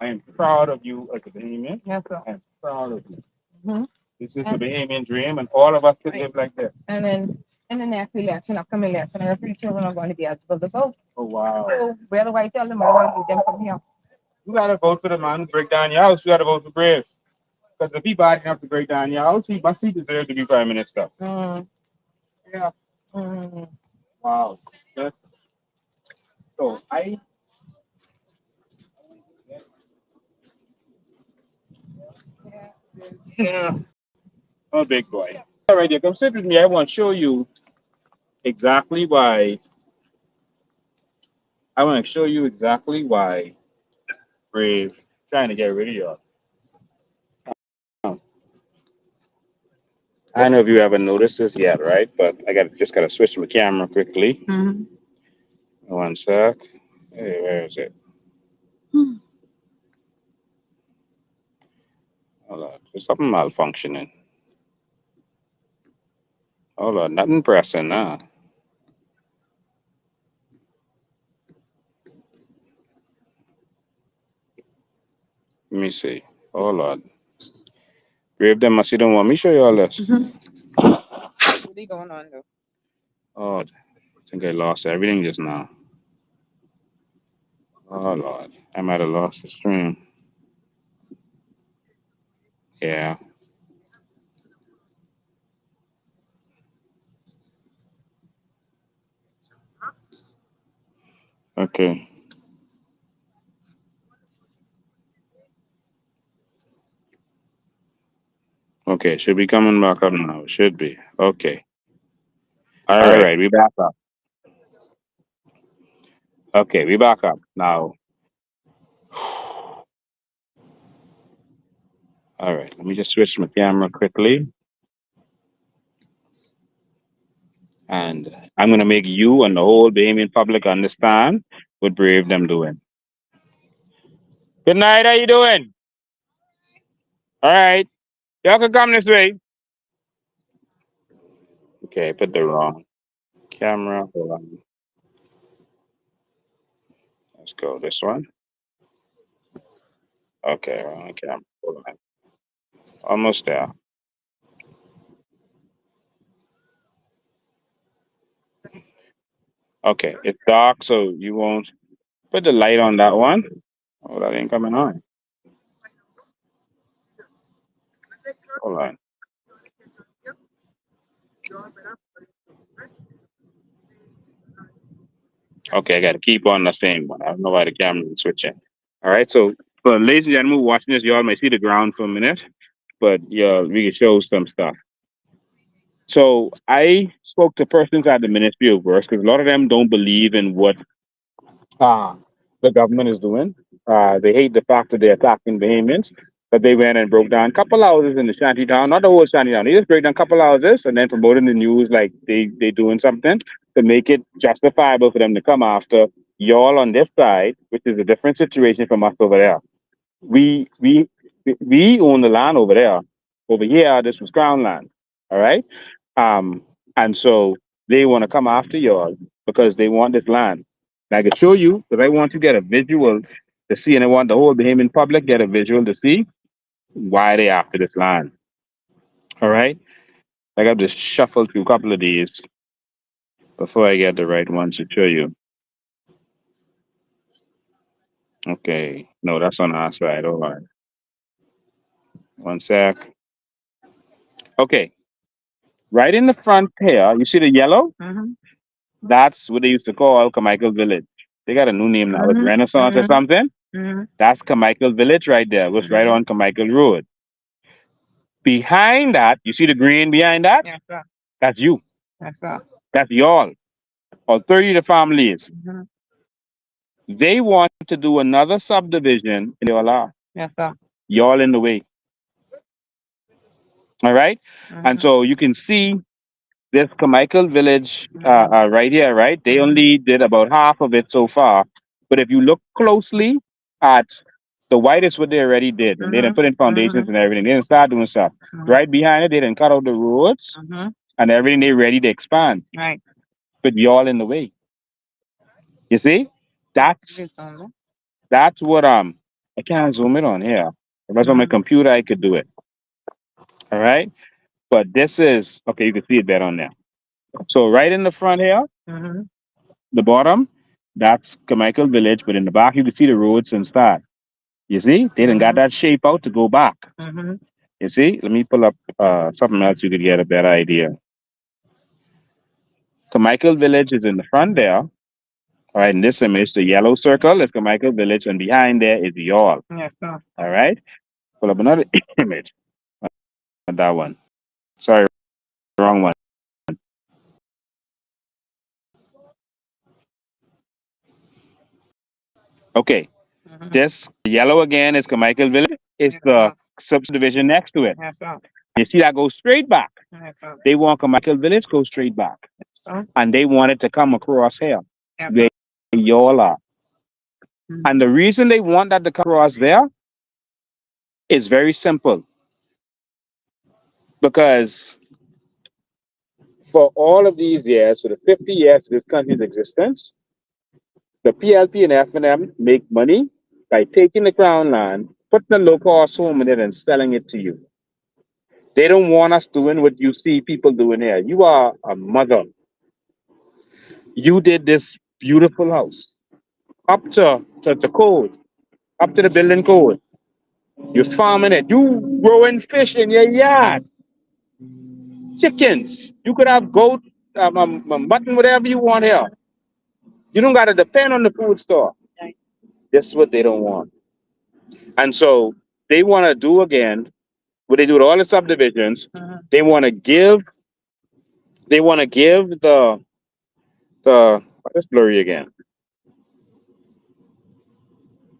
I am proud of you, like a Bahamian. Yes, sir. I am proud of you. Mhm. This is the Bahamian dream, and all of us could live like this. And then in the next election, upcoming election, our 3 children are going to be eligible to vote. Oh wow. So where do I tell them I want to get them from here? You gotta vote for the man who break down your house. You gotta vote for Brave. Because the people acting up to break down your house, he must deserve to be prime minister. Yeah. Wow. That's, so I. Yeah. I'm a big boy. All right, come sit with me. I want to show you exactly why. I want to show you exactly why Brave trying to get rid of you. I don't know if you haven't noticed this yet, right? But I just gotta switch my camera quickly. One sec. Hey, where is it? Hold on. There's something malfunctioning. Hold on. Nothing pressing now. Let me see. Hold on. Brave them must don't want me to show you all this. What are you going on though? Oh, think I lost everything just now. Oh Lord, I might have lost the stream. Yeah. Okay. Okay. Should be coming back up now. Should be. Okay. All right. We back up. Okay. We back up now. All right. Let me just switch my camera quickly, and I'm gonna make you and the whole Bahamian public understand what Brave them doing. Good night. How you doing? All right. Y'all can come this way. Okay. Put the wrong camera. Hold on. Let's go this one. Okay. Wrong camera. Hold on. Almost there. Okay. It's dark, so you won't put the light on that one. Oh, that ain't coming on. Hold on. Okay, I got to keep on the same one. I don't know why the camera is switching. All right, so for ladies and gentlemen watching this, y'all might see the ground for a minute, but yeah, we can show some stuff. So I spoke to persons at the Ministry of Works because a lot of them don't believe in what uh, the government is doing. They hate the fact that they're attacking Bahamians, but they went and broke down a couple houses in the shanty town, not the whole shanty town. They just break down a couple houses and then promote in the news like they doing something to make it justifiable for them to come after y'all on this side, which is a different situation from us over there. We we we own the land over there. Over here, this was crown land. All right. Um, and so they want to come after y'all because they want this land. And I can show you because I want to get a visual to see, and I want the whole Bahamian public get a visual to see why they after this land. All right. I got to shuffle through a couple of these before I get the right ones to show you. Okay. No, that's on our side. Hold on. One sec. Okay. Right in the front here, you see the yellow? That's what they used to call Carmichael Village. They got a new name now. It's Renaissance or something. That's Carmichael Village right there. It was right on Carmichael Road. Behind that, you see the green behind that? Yes, sir. That's you. Yes, sir. That's y'all. All 30 of the families. They want to do another subdivision in y'all are. Yes, sir. Y'all in the way. All right? And so you can see this Carmichael Village right here, right? They only did about half of it so far. But if you look closely at the white is what they already did. And they didn't put in foundations and everything. They didn't start doing stuff. Right behind it, they didn't cut out the roads and everything. They ready to expand. Right. But y'all in the way. You see? That's what I can't zoom it on here. If I was on my computer, I could do it. All right. But this is okay, you can see it better on there. So right in the front here, the bottom, that's Carmichael Village, but in the back you can see the roads and start. You see? They didn't got that shape out to go back. You see? Let me pull up something else you could get a better idea. Carmichael Village is in the front there. All right, in this image, the yellow circle is Carmichael Village, and behind there is y'all. Yes, sir. All right? Pull up another image. Not that one. Sorry, wrong one. Okay. This yellow again is Carmichael Village. It's the subdivision next to it. Yes, sir. You see that goes straight back. Yes, sir. They want Carmichael Village go straight back. So, And they want it to come across here. yeah. Where y'all are. And the reason they want that to come across there is very simple. Because for all of these years, for the 50 years of this country's existence, the PLP and F&M make money by taking the crown land, putting a low-cost home in it, and selling it to you. They don't want us doing what you see people doing here. You are a mother. You did this beautiful house up to code, up to the building code. You're farming it. You growing fish in your yard. Chickens. You could have goat, mutton, whatever you want here. You don't got to depend on the food store. This is what they don't want. And so they want to do again what they do with all the subdivisions. They want to give. They want to give the. Let's blurry again.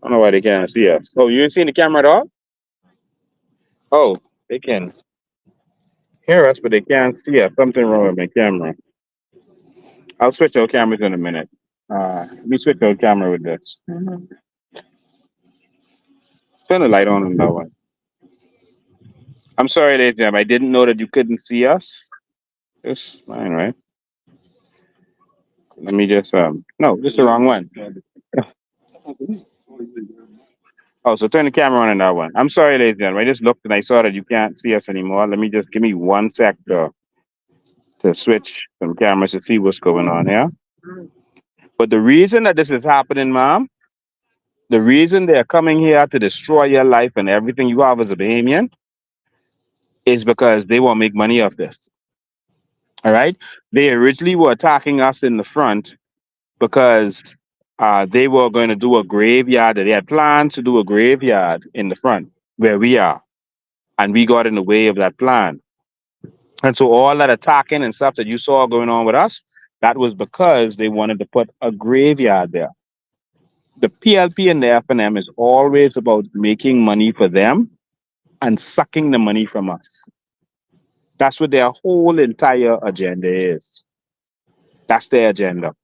I don't know why they can't see us. Oh, you ain't seen the camera at all? Oh, they can hear us, but they can't see us. Something wrong with my camera. I'll switch our cameras in a minute. Let me switch our camera with this. Turn the light on that one. I'm sorry, ladies and gentlemen. I didn't know that you couldn't see us. It's fine, right? Let me just no, this is the wrong one. Oh, so turn the camera on in that one. I'm sorry, ladies and gentlemen. I just looked and I saw that you can't see us anymore. Let me just give me 1 sec to switch some cameras to see what's going on here. But the reason that this is happening, ma'am, the reason they're coming here to destroy your life and everything you have as a Bahamian is because they want to make money off this. All right? They originally were attacking us in the front because they were going to do a graveyard. They had planned to do a graveyard in the front where we are. And we got in the way of that plan. And so all that attacking and stuff that you saw going on with us, that was because they wanted to put a graveyard there. The PLP and the F&M is always about making money for them and sucking the money from us. That's what their whole entire agenda is. That's their agenda.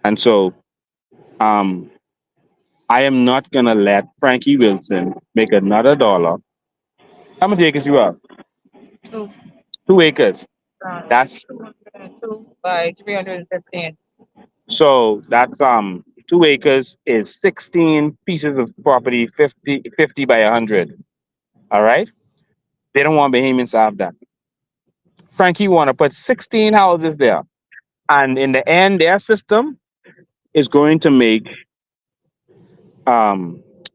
And so I am not going to let Frankie Wilson make another dollar. How many acres you have? 2. 2 acres. That's 202 by 315. so that's 2 acres is 16 pieces of property, 50 by 100. All right. They don't want Bahamians to have that. Frankie want to put 16 houses there. And in the end, their system is going to make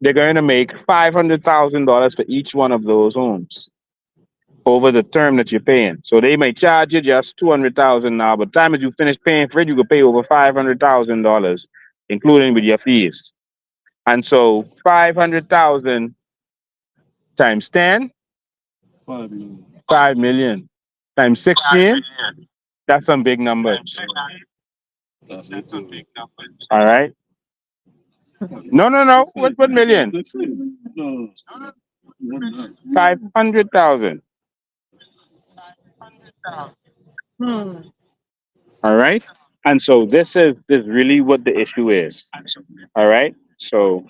they're going to make $500,000 for each one of those homes over the term that you're paying. So they may charge you just $200,000 now, but the time as you finish paying for it, you can pay over $500,000, including with your fees. And so 500,000 times 10, 5 million times 16. That's some big numbers. All right. No. What million? 500,000. All right. And so this is really what the issue is. All right. So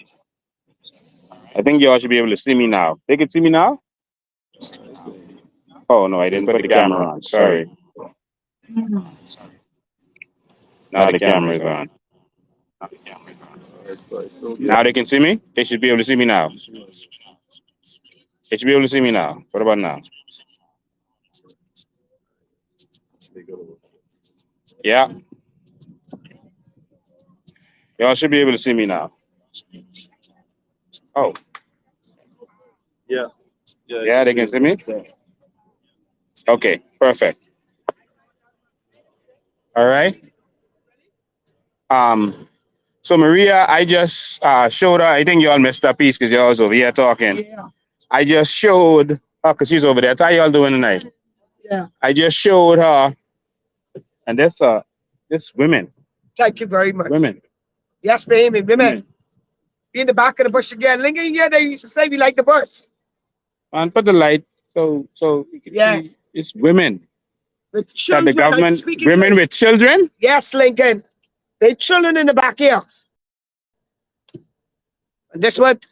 I think y'all should be able to see me now. They can see me now? Oh no, I didn't put the camera on. Sorry. Now the camera is on. Now they can see me? They should be able to see me now. They should be able to see me now. What about now? Yeah. Y'all should be able to see me now. Oh. Yeah. Yeah, they can see me? Okay, perfect. All right. So Maria, I just showed her. I think y'all missed that piece because y'all was over here talking. Yeah. I just showed her because she's over there. How y'all doing tonight? Yeah. I just showed her, and this women. Thank you very much. Women. Yes, baby, women. Be in the back of the bush again. Lincoln, yeah, they used to say we like the bush. And put the light so you can Yes. see it's women. With That children. the government, speaking women to- with children. Yes, Lincoln. They children in the back here. And that's what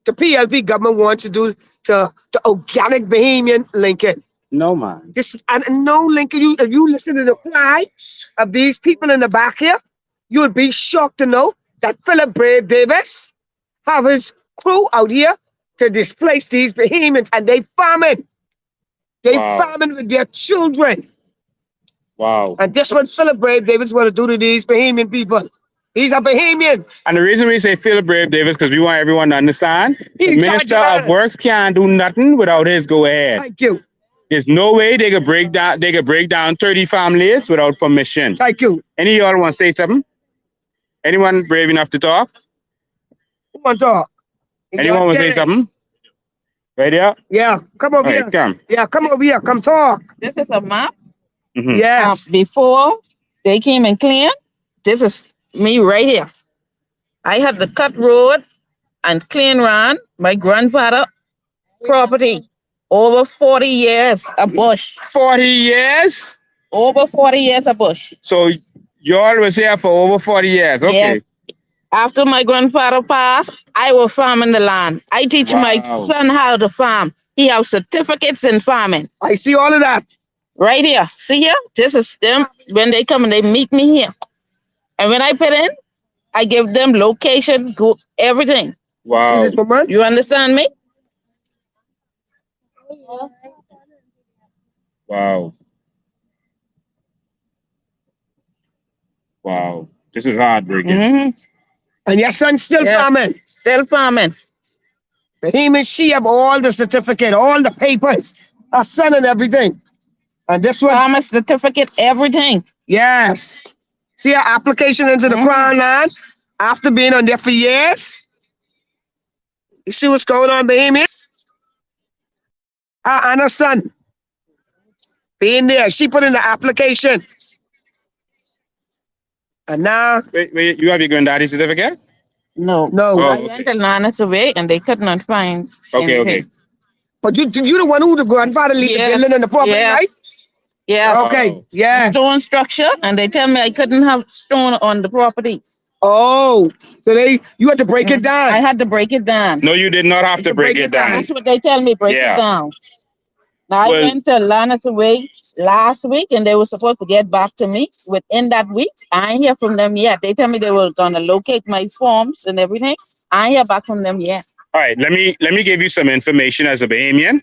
the PLP government wants to do to the organic Bahamian, Lincoln. No man. This is, and no, Lincoln, if you listen to the cry of these people in the back here, you'll be shocked to know that Philip Brave Davis have his crew out here to displace these Bahamians, and they farming. They Wow. farming with their children. Wow. And this what Philip Brave Davis want to do to these Bahamian people. These are Bahamians. And the reason we say Philip Brave Davis, because we want everyone to understand, the He Minister charged of Works can't do nothing without his go ahead. Thank you. There's no way they could break down 30 families without permission. Thank you. Any of y'all want to say something? Anyone brave enough to talk? Who want to talk? Anyone want to say something? Right here? Yeah, come over All here. right, come. Yeah, come over here. Come talk. This is a map. Mhm. Yes. Before they came and cleaned, this is me right here. I had the cut road and clean run my grandfather property. Over 40 years, a bush. 40 years? Over 40 years, a bush. So y'all was here for over 40 years. Okay. Yes. After my grandfather passed, I was farming the land. I teach my Wow. son how to farm. He has certificates in farming. I see all of that. Right here. See here? This is them. When they come and they meet me here. And when I put in, I give them location, everything. Wow. See this woman? You understand me? Wow. Wow. This is heartbreaking. Mm-hmm. And your son's still Yeah. farming. Still farming. Him and she have all the certificate, all the papers, our son and everything. And this one, Farmer certificate, everything. yes. See her application into the Crown Land after being on there for years. You see what's going on, Bahamians? Her and her son being there. She put in the application. And now, Wait, you have your granddaddy certificate? No. no. Oh, I okay. went to Lana's away and they could not find Okay, anything. okay. But you the one who the grandfather leave Yes, the building and the property, yes. right? Yeah. Okay, Wow. yeah. Stone structure, and they tell me I couldn't have stone on the property. Oh, so you had to break it down. I had to break it down. No, you did not have to break it down. That's what they tell me, break Yeah. it down. Now, Well- I went to Lana's away last week, and they were supposed to get back to me within that week. I ain't hear from them yet. They tell me they were gonna locate my forms and everything. I ain't hear back from them yet. All right, let me give you some information as a Bahamian.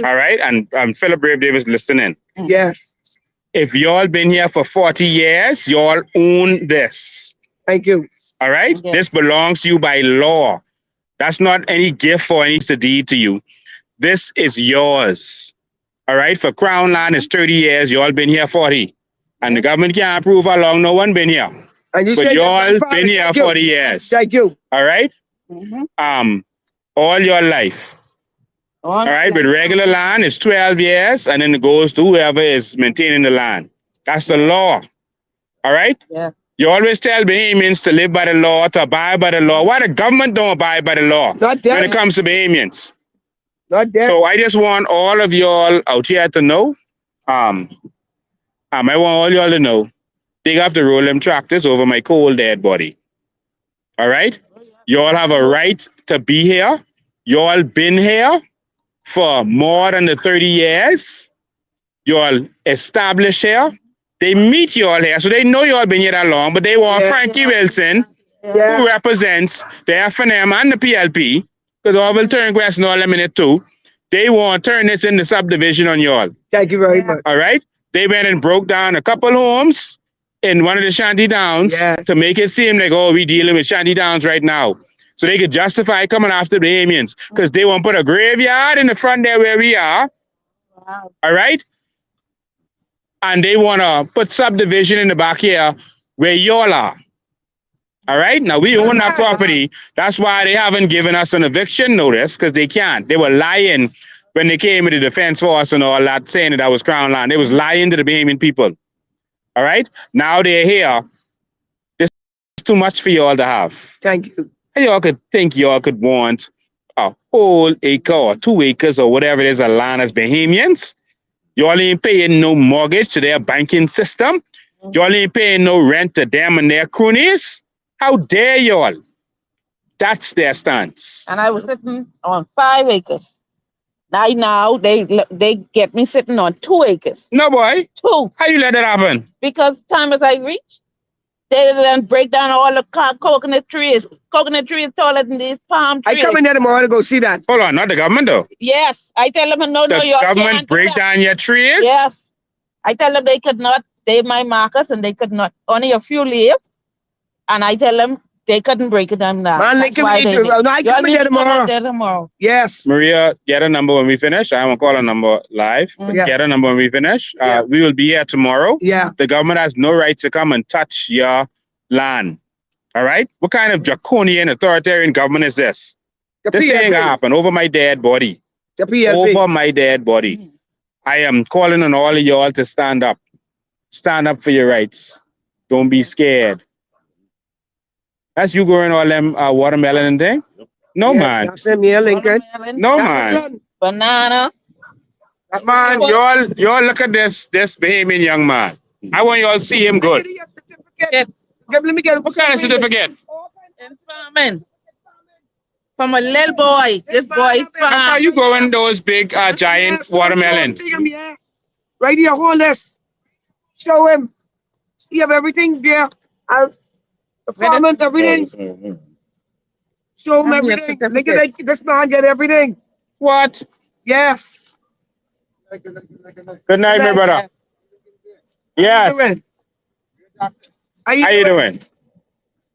All right, and Philip Brave Davis listening. Yes. If y'all been here for 40 years, y'all own this. Thank you. All right, Yeah. this belongs to you by law. That's not any gift or any deed to you. This is yours. All right, for Crown Land is 30 years. Y'all been here 40, and the government can't prove how long no one been here. And you But said your y'all grandfather- been here thank you. 40 years. Thank you. All right, all your life. All right, with regular land is 12 years, and then it goes to whoever is maintaining the land. That's the law. All right? Yeah. You always tell Bahamians to live by the law, to abide by the law. Why the government don't abide by the law Not when them. it comes to Bahamians? Not them. So I just want all of y'all out here to know, I want all y'all to know, they have to roll them tractors over my cold dead body. All right? Y'all have a right to be here. Y'all been here for more than the 30 years. Y'all established here. They meet y'all here, so they know y'all been here that long, but they want Yeah. Frankie Wilson, who Yeah. represents the FNM and the PLP, because all will turn West and all them in it too. They want to turn this into subdivision on y'all. Thank you very much. All right? They went and broke down a couple homes in one of the shanty towns Yes. to make it seem like, oh, we dealing with shanty towns right now. So they could justify coming after the Bahamians, because they want to put a graveyard in the front there where we are. All right? And they want to put subdivision in the back here where y'all are. All right? Now, we own that property. That's why they haven't given us an eviction notice, because they can't. They were lying when they came with the defense force and all that, saying that that was Crown Land. They was lying to the Bahamian people. All right? Now they're here. This is too much for y'all to have. Thank you. And y'all could think y'all could want a whole acre or 2 acres or whatever it is of land as Bahamians. Y'all ain't paying no mortgage to their banking system. Y'all ain't paying no rent to them and their cronies. How dare y'all? That's their stance. And I was sitting on 5 acres. Now they get me sitting on 2 acres. No, boy. 2. How you let that happen? Because time as I reach, they then break down all the coconut trees. Coconut trees taller than these palm I trees. come in there tomorrow to go see that. Hold on, not the government though. Yes, I tell them no, The you government can't do break that. down your trees? Yes, I tell them they could not they my markers and they could not, only a few leave. And I tell them they couldn't break it down now. Man, That's Lincoln, why we need they to. did. No, I Y'all come in need there to come out tomorrow. there tomorrow. Yes. Maria, get a number when we finish. I won't call a number live. Yeah. Get a number when we finish. Yeah. We will be here tomorrow. Yeah. The government has no right to come and touch your land. All right? What kind of draconian authoritarian government is this? The This ain't PLP. happen over my dead body. The PLP. Over my dead body. I am calling on all of y'all to stand up. Stand up for your rights. Don't be scared. That's you growing all them watermelon and thing? No, Yeah, man. that's him here, Lincoln. Watermelon, No, That's man. his son. banana. That's Man, his son. y'all look at this Bahamian young man. I want y'all to see him good. Get a certificate. Let me get What kind of certificate? And farming. From a little boy. This boy That's how farm. you growing those big giant Yes, watermelon. show him, yes. Right here, hold this. Show him. You have everything there. The farming, everything. Show him Have your everything. Look certificate. at that. This man get everything. What? Yes. Good night, my brother. Yes. How How you doing?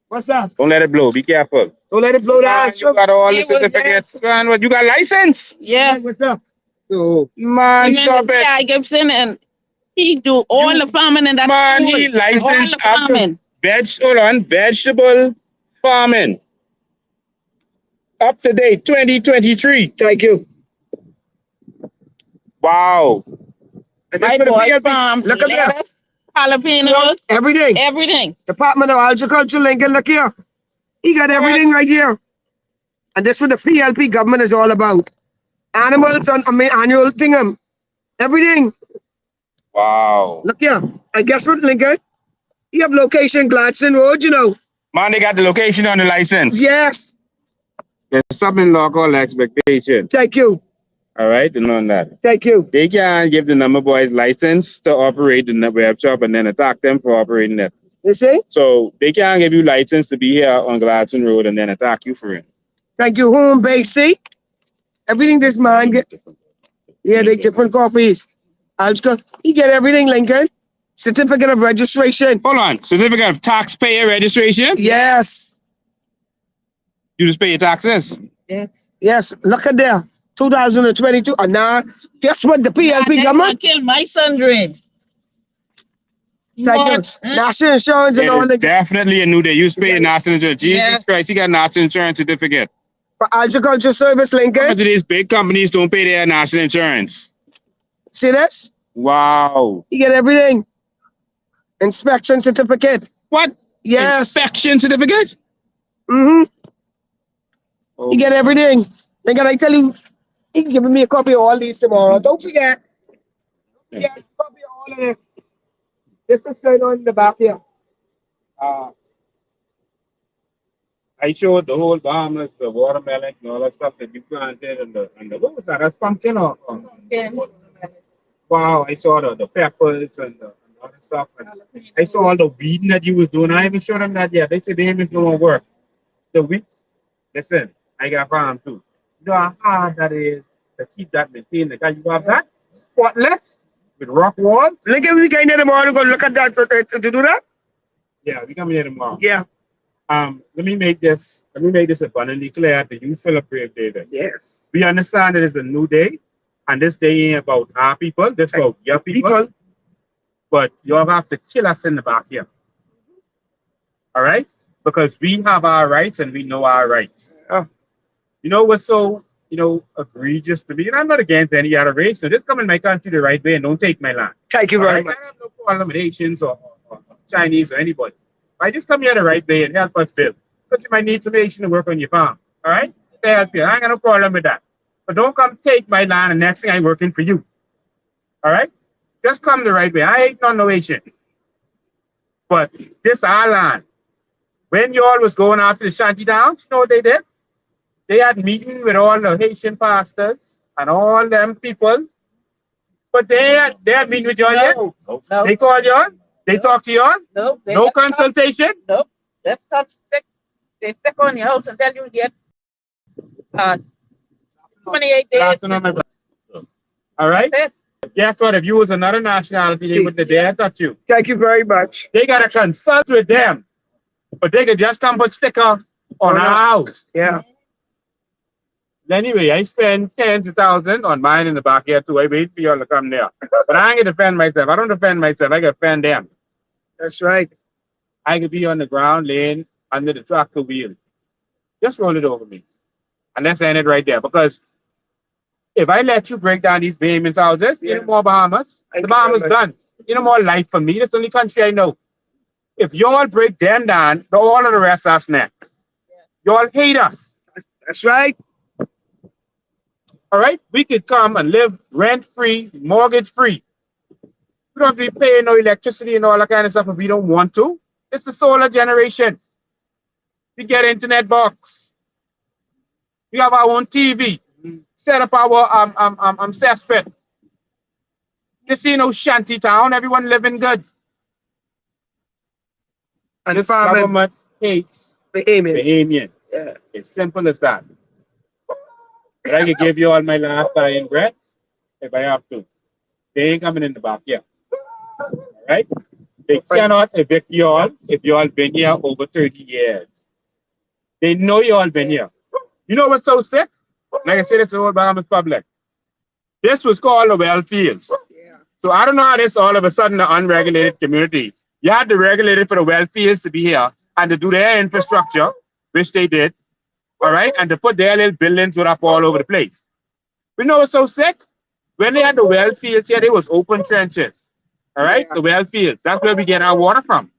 What's up? Don't let it blow. Be careful. Don't let it blow down. Man, you got all the certificates. Man, what? You got license? Yes. What's up? So, man, stop it. I Gibson and he do all the farming in that Man, school. he licensed all the farming. vegetable farming. Up to date, 2023. Thank you. Wow. And My that's what the boy PLP farm look at that. lettuce, jalapenos, Everything. everything. Department of Agriculture, Lincoln, look here. He got everything right here. And that's what the PLP government is all about. Animals on annual thing. Everything. Wow. Look here. And guess what, Lincoln? You have location Gladstone Road, you know. Man, they got the location on the license. Yes. There's something in law called expectation. Thank you. All right, you know that. Thank you. They can't give the number boys license to operate the web shop and then attack them for operating it. You see? So they can't give you license to be here on Gladstone Road and then attack you for it. Thank you, home base. See? Everything this man get. Yeah, they different copies. He get everything, Lincoln. Certificate of registration. Hold on. Certificate of taxpayer registration? Yes. You just pay your taxes? Yes. Yes. Look at there. 2022. And now, guess what the PLP government? Kill my son dream. Thank you. National insurance and all It is that. definitely a new day. You used to pay your national insurance. Jesus Yes. Christ, you got a national insurance certificate. For agriculture service, Some Lincoln. of these big companies don't pay their national insurance. See this? Wow. You get everything. Inspection certificate. What? Yes. Inspection certificate? Mm-hmm. Oh. You get everything. Lincoln, I tell you, he can give me a copy of all these tomorrow. Don't forget. Don't forget a copy of all of this. This is going on in the back here. I showed the whole farmers, the watermelon and all that stuff that you planted and the what was that? That's pumpkin or wow, I saw the peppers and the other stuff. And I saw all the weeding that you was doing. I haven't showed them that yet. They said they ain't doing work. The weed, listen, I got farm too. You know how hard that is to keep that maintained. Like you have that spotless with rock walls. Lincoln, we going there tomorrow to go look at that to do that? Yeah, we come here tomorrow. Yeah. Let me make this abundantly clear to you, Philip Brave David. Yes. We understand it is a new day, and this day ain't about our people, this about your people. But you all have to kill us in the back here. All right? Because we have our rights and we know our rights. You know what's so, egregious to me? And I'm not against any other race. So just come in my country the right way and don't take my land. Thank you very All right? much. I have no problem with Asians or Chinese or anybody. I just come here the right way and help us build. Because you might need some Asian to work on your farm. All right? They help you. I ain't got no problem with that. But don't come take my land and next thing I'm working for you. All right? Just come the right way. I ain't no Asian. But this our land. When you all was going after the shanty downs, you know what they did? They had meeting with all the Haitian pastors and all them people. But they had meeting with you all yet? No. They called you on? They talked to you on? No. No consultation? Nope. Let's come stick. They stick on your house and tell you get 28 days. All right? Guess what? If you was another nationality, they wouldn't dare touch you. Thank you very much. They gotta consult with them, but they could just come put sticker on our house. Yeah. Anyway, I spend tens of thousands on mine in the backyard too. I wait for y'all to come there. But I ain't gonna defend myself. I don't defend myself. I can defend them. That's right. I could be on the ground laying under the tractor wheel. Just roll it over me. And let's end it right there. Because if I let you break down these Bahamians' houses, you know more Bahamas. The Bahamas done. You know more life for me. That's the only country I know. If y'all break them down, all of the rest of us next. Y'all hate us. That's right. All right? We could come and live rent-free, mortgage-free. We don't have to be paying no electricity and all that kind of stuff if we don't want to. It's the solar generation. We get an internet box. We have our own TV. Set up our cesspit. You see no shanty town. Everyone living good. And this farming government hates Bahamian. Yeah. It's simple as that. But I can give you all my last dying breath if I have to. They ain't coming in the back here. All right? They cannot evict you all if you all been here over 30 years. They know you all been here. You know what's so sick? Like I said, it's the whole Bahamas public. This was called the well fields. Yeah. So I don't know how this all of a sudden the unregulated community. You had to regulate it for the well fields to be here and to do their infrastructure, which they did. All right, and to put their little buildings up all over the place. You know what's so sick? When they had the well fields here, they was open trenches. All right, the well fields. That's where we get our water from.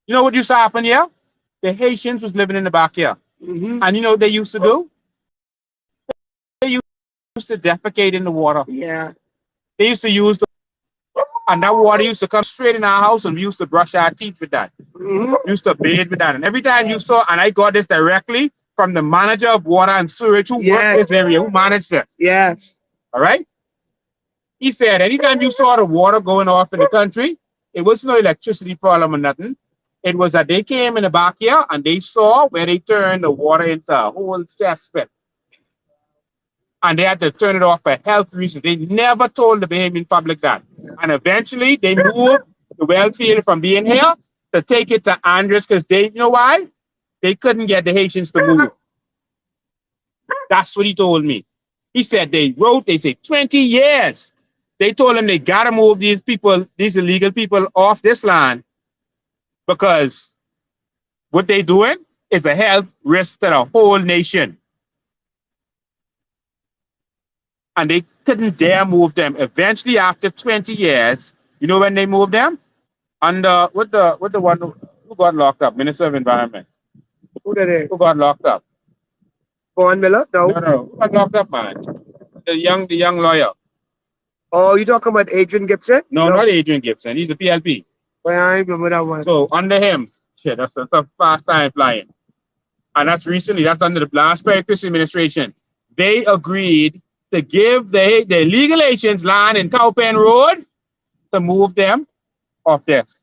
You know what used to happen here? The Haitians was living in the back here. And you know what they used to do? They used to defecate in the water. Yeah. They used to use the, and that water used to come straight in our house, and we used to brush our teeth with that. We used to bathe with that. And every time you saw, and I got this directly from the manager of water and sewage who worked this area, who managed this. Yes. All right? He said, anytime you saw the water going off in the country, it was no electricity problem or nothing. It was that they came in the back here and they saw where they turned the water into a whole cesspit. And they had to turn it off for health reasons. They never told the Bahamian public that. And eventually they moved the well field from being here to take it to Andres because they, you know why? They couldn't get the Haitians to move. That's what he told me. He said they wrote, they say 20 years. They told him they gotta move these people, these illegal people off this land because what they doing is a health risk to the whole nation. And they couldn't dare move them. Eventually, after 20 years, you know when they moved them? Under what the one who got locked up? Minister of Environment. Who that is? Who got locked up? Vaughn Miller? No. No. Who got locked up, man? The young lawyer. Oh, you talking about Adrian Gibson? No, not Adrian Gibson. He's a PLP. Well, I remember that one. So under him, shit, that's a fast time flying. And that's recently, that's under the last Chris administration. They agreed to give the illegal Haitians land in Cowpen Road to move them off this.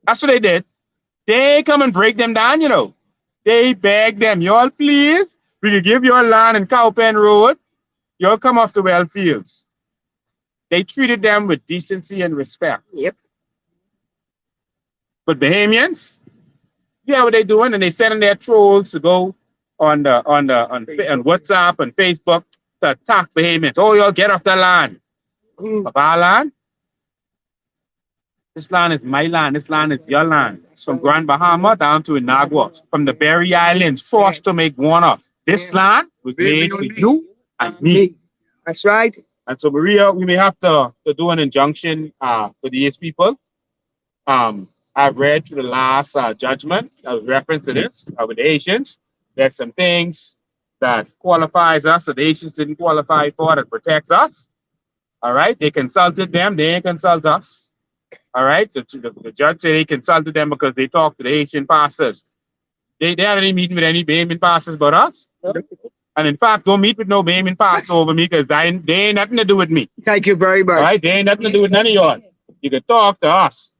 That's what they did. They come and break them down, you know. They beg them, y'all please, we can give your land in Cowpen Road. Y'all come off the well fields. They treated them with decency and respect. Yep. But Bahamians, yeah, what they doing, and they sending their trolls to go on WhatsApp and Facebook to attack Bahamians. Oh, y'all get off the land. Of our land? This land is my land. This land is your land. From Grand Bahama down to Inagua, from the Berry Islands, forced to make one up. This land was made for you and me. That's right. And so, Maria, we may have to do an injunction for these people. I've read through the last judgment that was referenced to this with the Haitians. There's some things that qualifies us that the Haitians didn't qualify for that protects us. All right, they consulted them. They ain't consult us. All right, the judge said they consulted them because they talked to the Haitian pastors. They had any meeting with any Bahamian pastors but us. And in fact, don't meet with no Bahamian pastors over me because they ain't nothing to do with me. Thank you very much. All right, they ain't nothing to do with none of y'all. You can talk to us.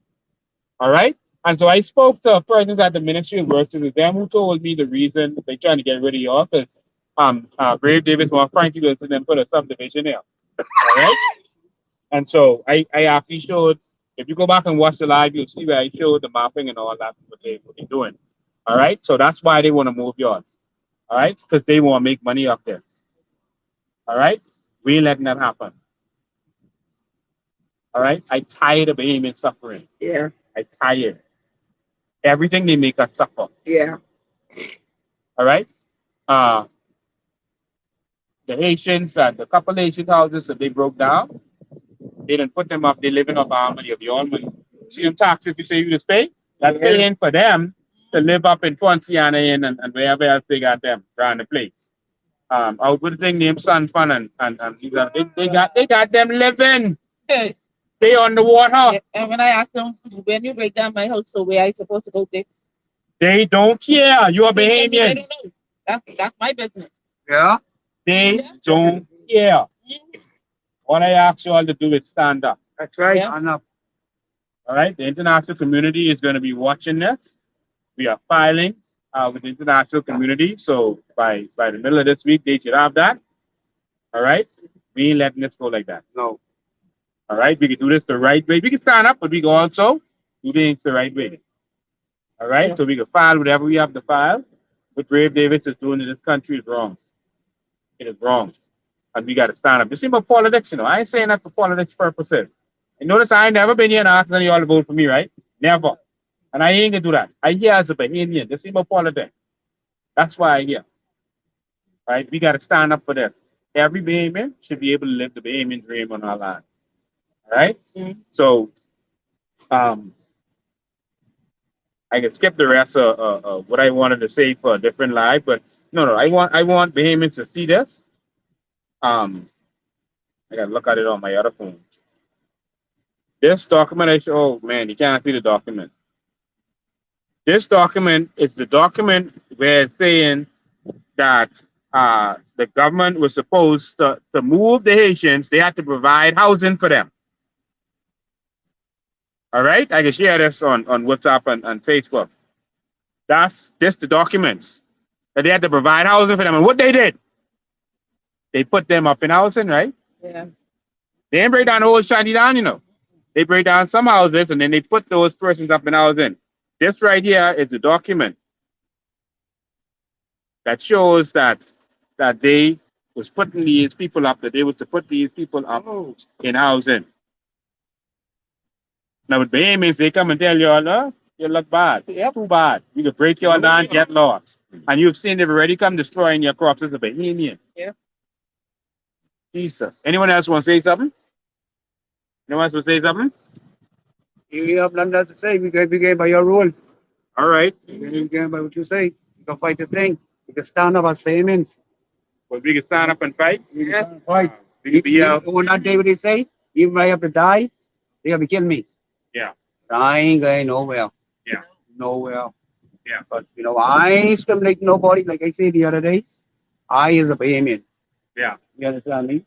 All right. And so I spoke to persons at the Ministry of Works, it was them who told me the reason they're trying to get rid of y'all because Brave Davis want Frankie Wilson and put a subdivision there. All right. And so I actually showed, if you go back and watch the live, you'll see where I showed the mapping and all that, what they're doing. All right. So that's why they want to move yours. All right. Because they want to make money off this. All right. We ain't letting that happen. All right. I tired of Bahamian suffering. Yeah. I tired. Everything they make us suffer. Yeah. All right. The Haitians, the couple Haitian houses that they broke down, they didn't put them up. They living off our money, of your own money. See them taxes you say you just pay? That's paying for them to live up in Ponciana and wherever else they got them around the place. Out with a thing named Sun Fun and they got them living. They on the water. Yeah, and when I asked them, when you break down my house, so where I supposed to go, They don't care. You're a they Bahamian. don't know. That's my business. Yeah. They don't care. What I ask you all to do is stand up. That's right. Yeah. Stand up. All right. The international community is going to be watching this. We are filing with the international community. So by the middle of this week, they should have that. All right. We ain't letting this go like that. No. All right. We can do this the right way. We can stand up, but we can also do things the right way. All right. Yeah. So we can file whatever we have to file. What Brave Davis is doing in this country is wrong. It is wrong. And we got to stand up. This ain't about politics, you know. I ain't saying that for politics purposes. And notice I ain't never been here and asked any of y'all to vote for me, right? Never. And I ain't gonna do that. I here as a Bahamian. This ain't about politics. That's why I here. Right? We got to stand up for this. Every Bahamian should be able to live the Bahamian dream on our land. All right? Mm-hmm. So, I can skip the rest of what I wanted to say for a different live, but no, I want Bahamians to see this. I gotta look at it on my other phone. This document, oh man, you can't see the document. This document is the document where it's saying that the government was supposed to move the Haitians. They had to provide housing for them. All right, I can share this on WhatsApp and Facebook. That's the documents that they had to provide housing for them. And what they did, they put them up in housing, right? Yeah. They didn't break down the whole shanty down, you know. They break down some houses and then they put those persons up in housing. This right here is the document that shows that they was putting these people up, that they was to put these people up in housing. Now with Bahamians, they come and tell you all, you look bad. Yeah, too bad. You could break your land, get lost. And you've seen they've already come destroying your crops as a Bahamian. Yeah. Jesus. Anyone else want to say something? Anyone else want to say something? You have nothing else to say. We go by your rule. All right. You go by what you say. You can fight the thing. You can stand up as Bahamians. Well, we can stand up and fight. Yeah. Fight. We can be out. When that day what they say, even if I have to die, they have to kill me. Yeah. I ain't going nowhere. Yeah. Nowhere. Yeah. But you know, I ain't discriminate nobody, like I said the other day. I is a Bahamian. Yeah. You understand me?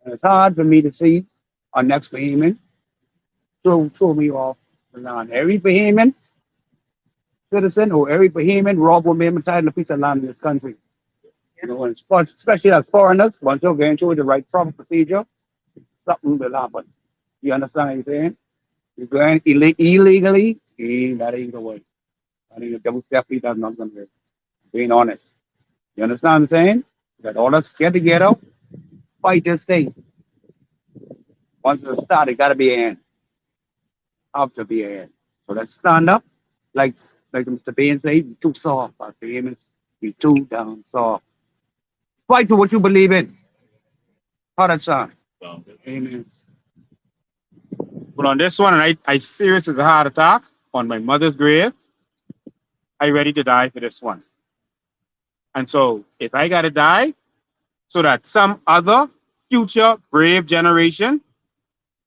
And it's hard for me to see our next Bahamian throw me off the land. Every Bahamian citizen or every Bahamian rob will be entitled to a piece of land in this country. You know, and especially as foreigners, once you're going through the right proper procedure, something will happen. You understand what I'm saying? You're going illegally, that ain't the way. I think definitely that's not going to work. Being honest. You understand what I'm saying? That all us get together, fight this thing. Once it's started, got to be an end. Have to be an end. So let's stand up. Like Mr. Bain said, be too soft. Our Bahamians be too down soft. Fight for what you believe in. How that sound? Amen. But on this one, and I serious as a heart attack on my mother's grave, I ready to die for this one. And so if I gotta die, so that some other future brave generation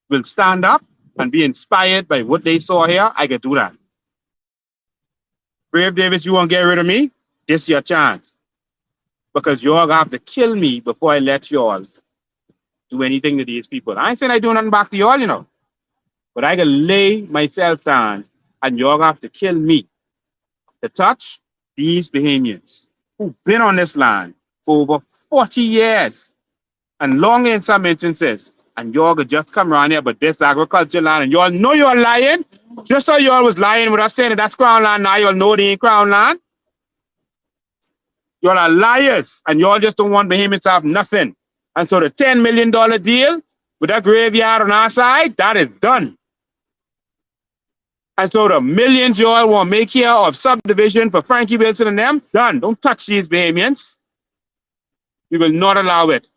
will stand up and be inspired by what they saw here, I can do that. Brave Davis, you won't get rid of me? This is your chance. Because you all have to kill me before I let you all do anything to these people. I ain't saying I do nothing back to you all, you know. But I can lay myself down and you all have to kill me to touch these Bahamians who've been on this land over 40 years and longer in some instances. And y'all could just come around here, but this agriculture land, and y'all know you're lying. Just so y'all was lying with us saying that that's crown land, now y'all know they ain't crown land. Y'all are liars, and y'all just don't want Bahamians to have nothing. And so the $10 million deal with that graveyard on our side, that is done. And so the millions y'all want to make here of subdivision for Frankie Wilson and them, done. Don't touch these Bahamians. We will not allow it.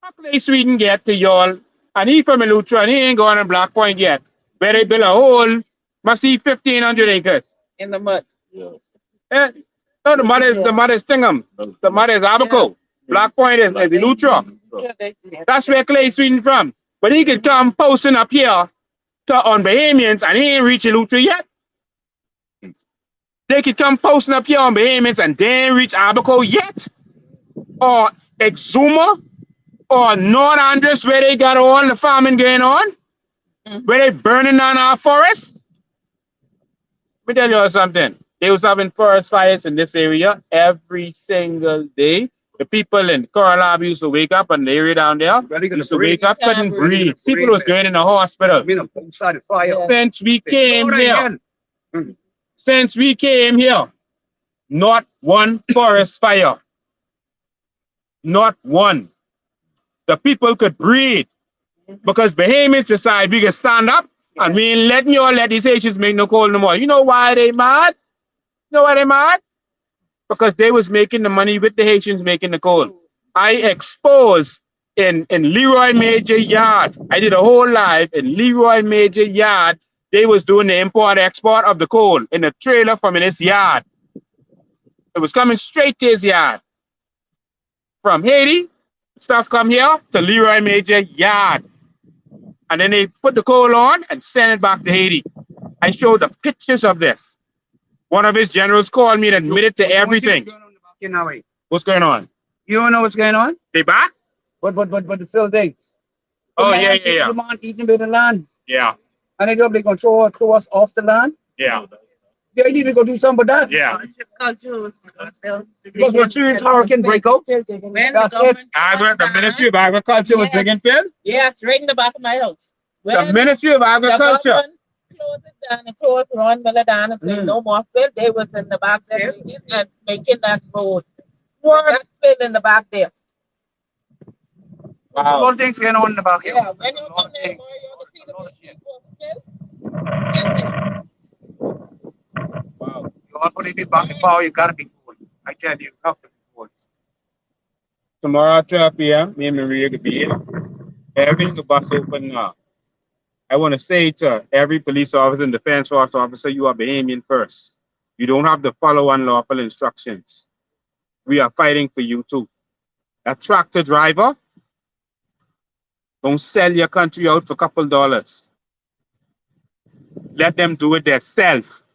How place Sweden get to y'all? And he from Eleuthera, and he ain't going to Black Point yet. Where they build a whole, must see 1,500 acres. In the mud. Eh, no, the mud is Stingham. The mud is Abaco. Black Point is Eleuthera. That's where Clay Sweden from. But he could come posting up here on Bahamians, and he ain't reached Eleuthera yet. They could come posting up here on Bahamians, and they ain't reached Abaco yet. Or Exuma, or North Andres, where they got all the farming going on, where they burning down our forests. Let me tell you something. They was having forest fires in this area every single day. The people in Coral Harbor used to wake up, and the area down there used to wake up, couldn't breathe. People was going in the hospital. Since we came here, not one forest fire. Not one. The people could breathe because Bahamians decide we can stand up and we ain't letting y'all let these Haitians make no coal no more. You know why they mad? You know why they mad? Because they was making the money with the Haitians making the coal. I exposed in Leroy Major Yard. I did a whole live in Leroy Major Yard. They was doing the import-export of the coal in a trailer from his yard. It was coming straight to his yard. From Haiti, stuff come here to Leroy Major Yard. And then they put the coal on and send it back to Haiti. I showed the pictures of this. One of his generals called me and admitted to everything. What's going on? You don't know what's going on? They back? But it's still there. Oh, yeah. The man eating with the land. Yeah. And they're going to throw us off the land. Yeah. They need to go do something with that. Yeah. Because we're serious hurricane breakout. That's it. The Ministry of Agriculture was digging fill? Yes, right in the back of my house. The Ministry of Agriculture. Close it down and close Ron Miller down and say no more fill. They was in the back there and making that road. What? That fill in the back there. Wow. A lot of things going on in the back here. Yeah, when you come there, wow. You want to be back in power, you gotta be cool. I tell you, you have to be cool. Tomorrow at 12 p.m., me and Maria could be here. Everything the bus open now. I want to say to every police officer and defense force officer, you are Bahamian first. You don't have to follow unlawful instructions. We are fighting for you too. That tractor driver, don't sell your country out for a couple dollars. Let them do it themselves.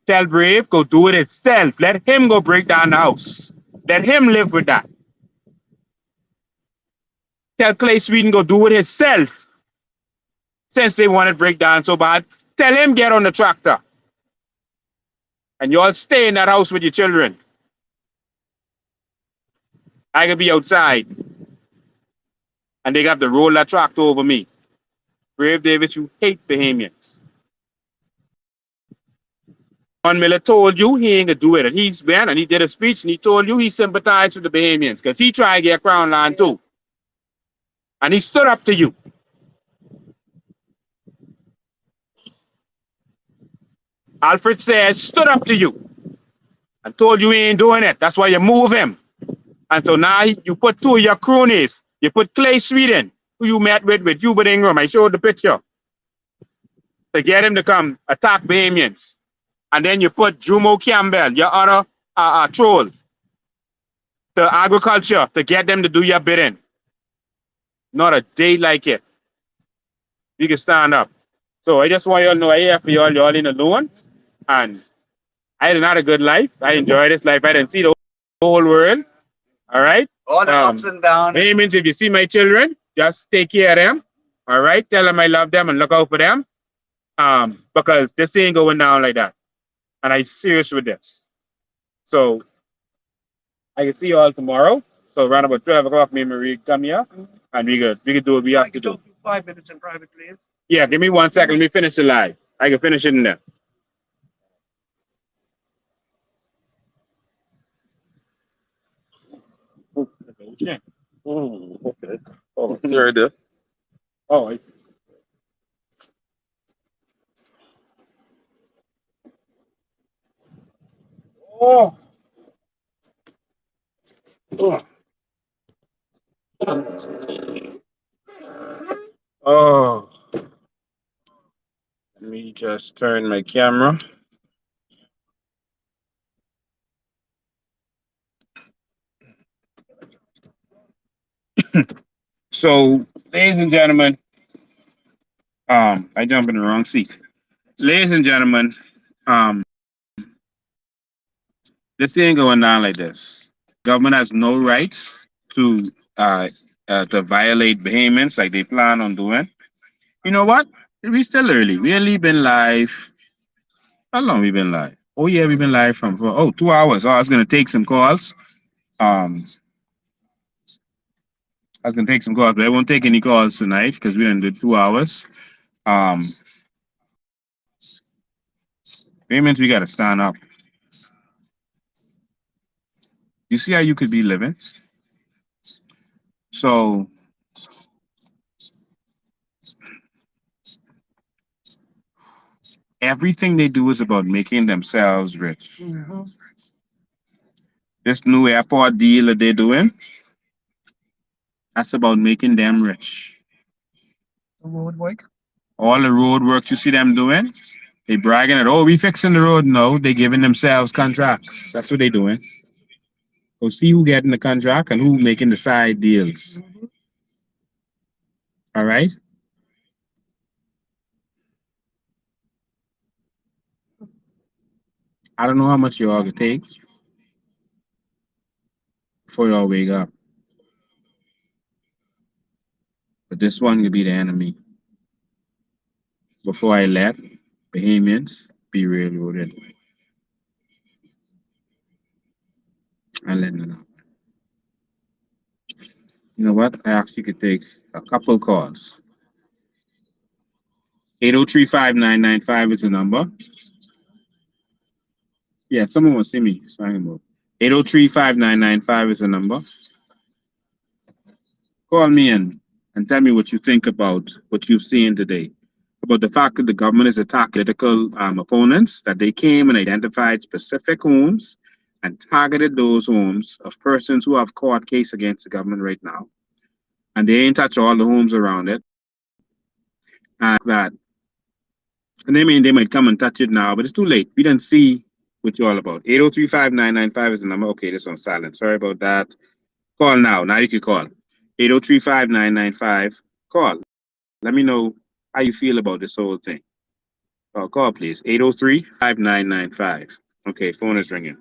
Tell Brave, go do it itself. Let him go break down the house. Let him live with that. Tell Clay Sweden, go do it himself. Since they want to break down so bad, tell him get on the tractor. And you all stay in that house with your children. I could be outside. And they got to roll that tractor over me. Brave Davis, you hate Bahamians. Ron Miller told you he ain't gonna do it. And he's been and he did a speech and he told you he sympathized with the Bahamians because he tried to get Crown Land too. And he stood up to you. Alfred says, stood up to you and told you he ain't doing it. That's why you move him. And so now you put two of your cronies. You put Clay Sweden, who you met with Hubert Ingram. I showed the picture. To get him to come attack Bahamians. And then you put Jumo Campbell, your other troll, to agriculture to get them to do your bidding. Not a day like it. You can stand up. So I just want y'all to know I here for y'all in alone. And I had not a good life. I enjoy this life. I didn't see the whole world. All right? All the ups and downs. It means if you see my children, just take care of them. All right? Tell them I love them and look out for them. Because this ain't going down like that. And I'm serious with this. So I can see you all tomorrow. So around about 12 o'clock, me and Marie come here, and we could do what we have to do. 5 minutes in private, please. Yeah, give me 1 second. Let me finish the live. I can finish it in there. Okay. Okay. Oh, sorry, there. Oh, oh. Oh. Let me just turn my camera. So, ladies and gentlemen, I jumped in the wrong seat. Ladies and gentlemen, um, this thing going down like this. Government has no rights uh, to violate Bahamians like they plan on doing. You know what? We still early. We only been live. How long we been live? Oh yeah, we've been live from 2 hours. Oh, I was gonna take some calls. I was gonna take some calls, but I won't take any calls tonight because we done did 2 hours. Um, Bahamians, we gotta stand up. You see how you could be living? So everything they do is about making themselves rich. This new airport deal that they're doing, that's about making them rich. Road work. All the road works you see them doing, they bragging that, oh, we fixing the road. No, they giving themselves contracts. That's what they doing. Go see who getting the contract and who making the side deals. All right? I don't know how much you all could take before y'all wake up. But this one could be the enemy. Before I let Bahamians be railroaded. I'm letting it out. You know what? I actually could take a couple calls. 803-5995 is the number. Yeah, someone will see me. 803-5995 is the number. Call me in and tell me what you think about what you've seen today. About the fact that the government is attacking political opponents, that they came and identified specific homes and targeted those homes of persons who have court case against the government right now. And they ain't touch all the homes around it. And they might come and touch it now, but it's too late. We didn't see what you're all about. 803-5995 is the number. Okay, this one's silent. Sorry about that. Call now. Now you can call. 803-5995. Call. Let me know how you feel about this whole thing. Call, please. 803-5995. Okay, phone is ringing.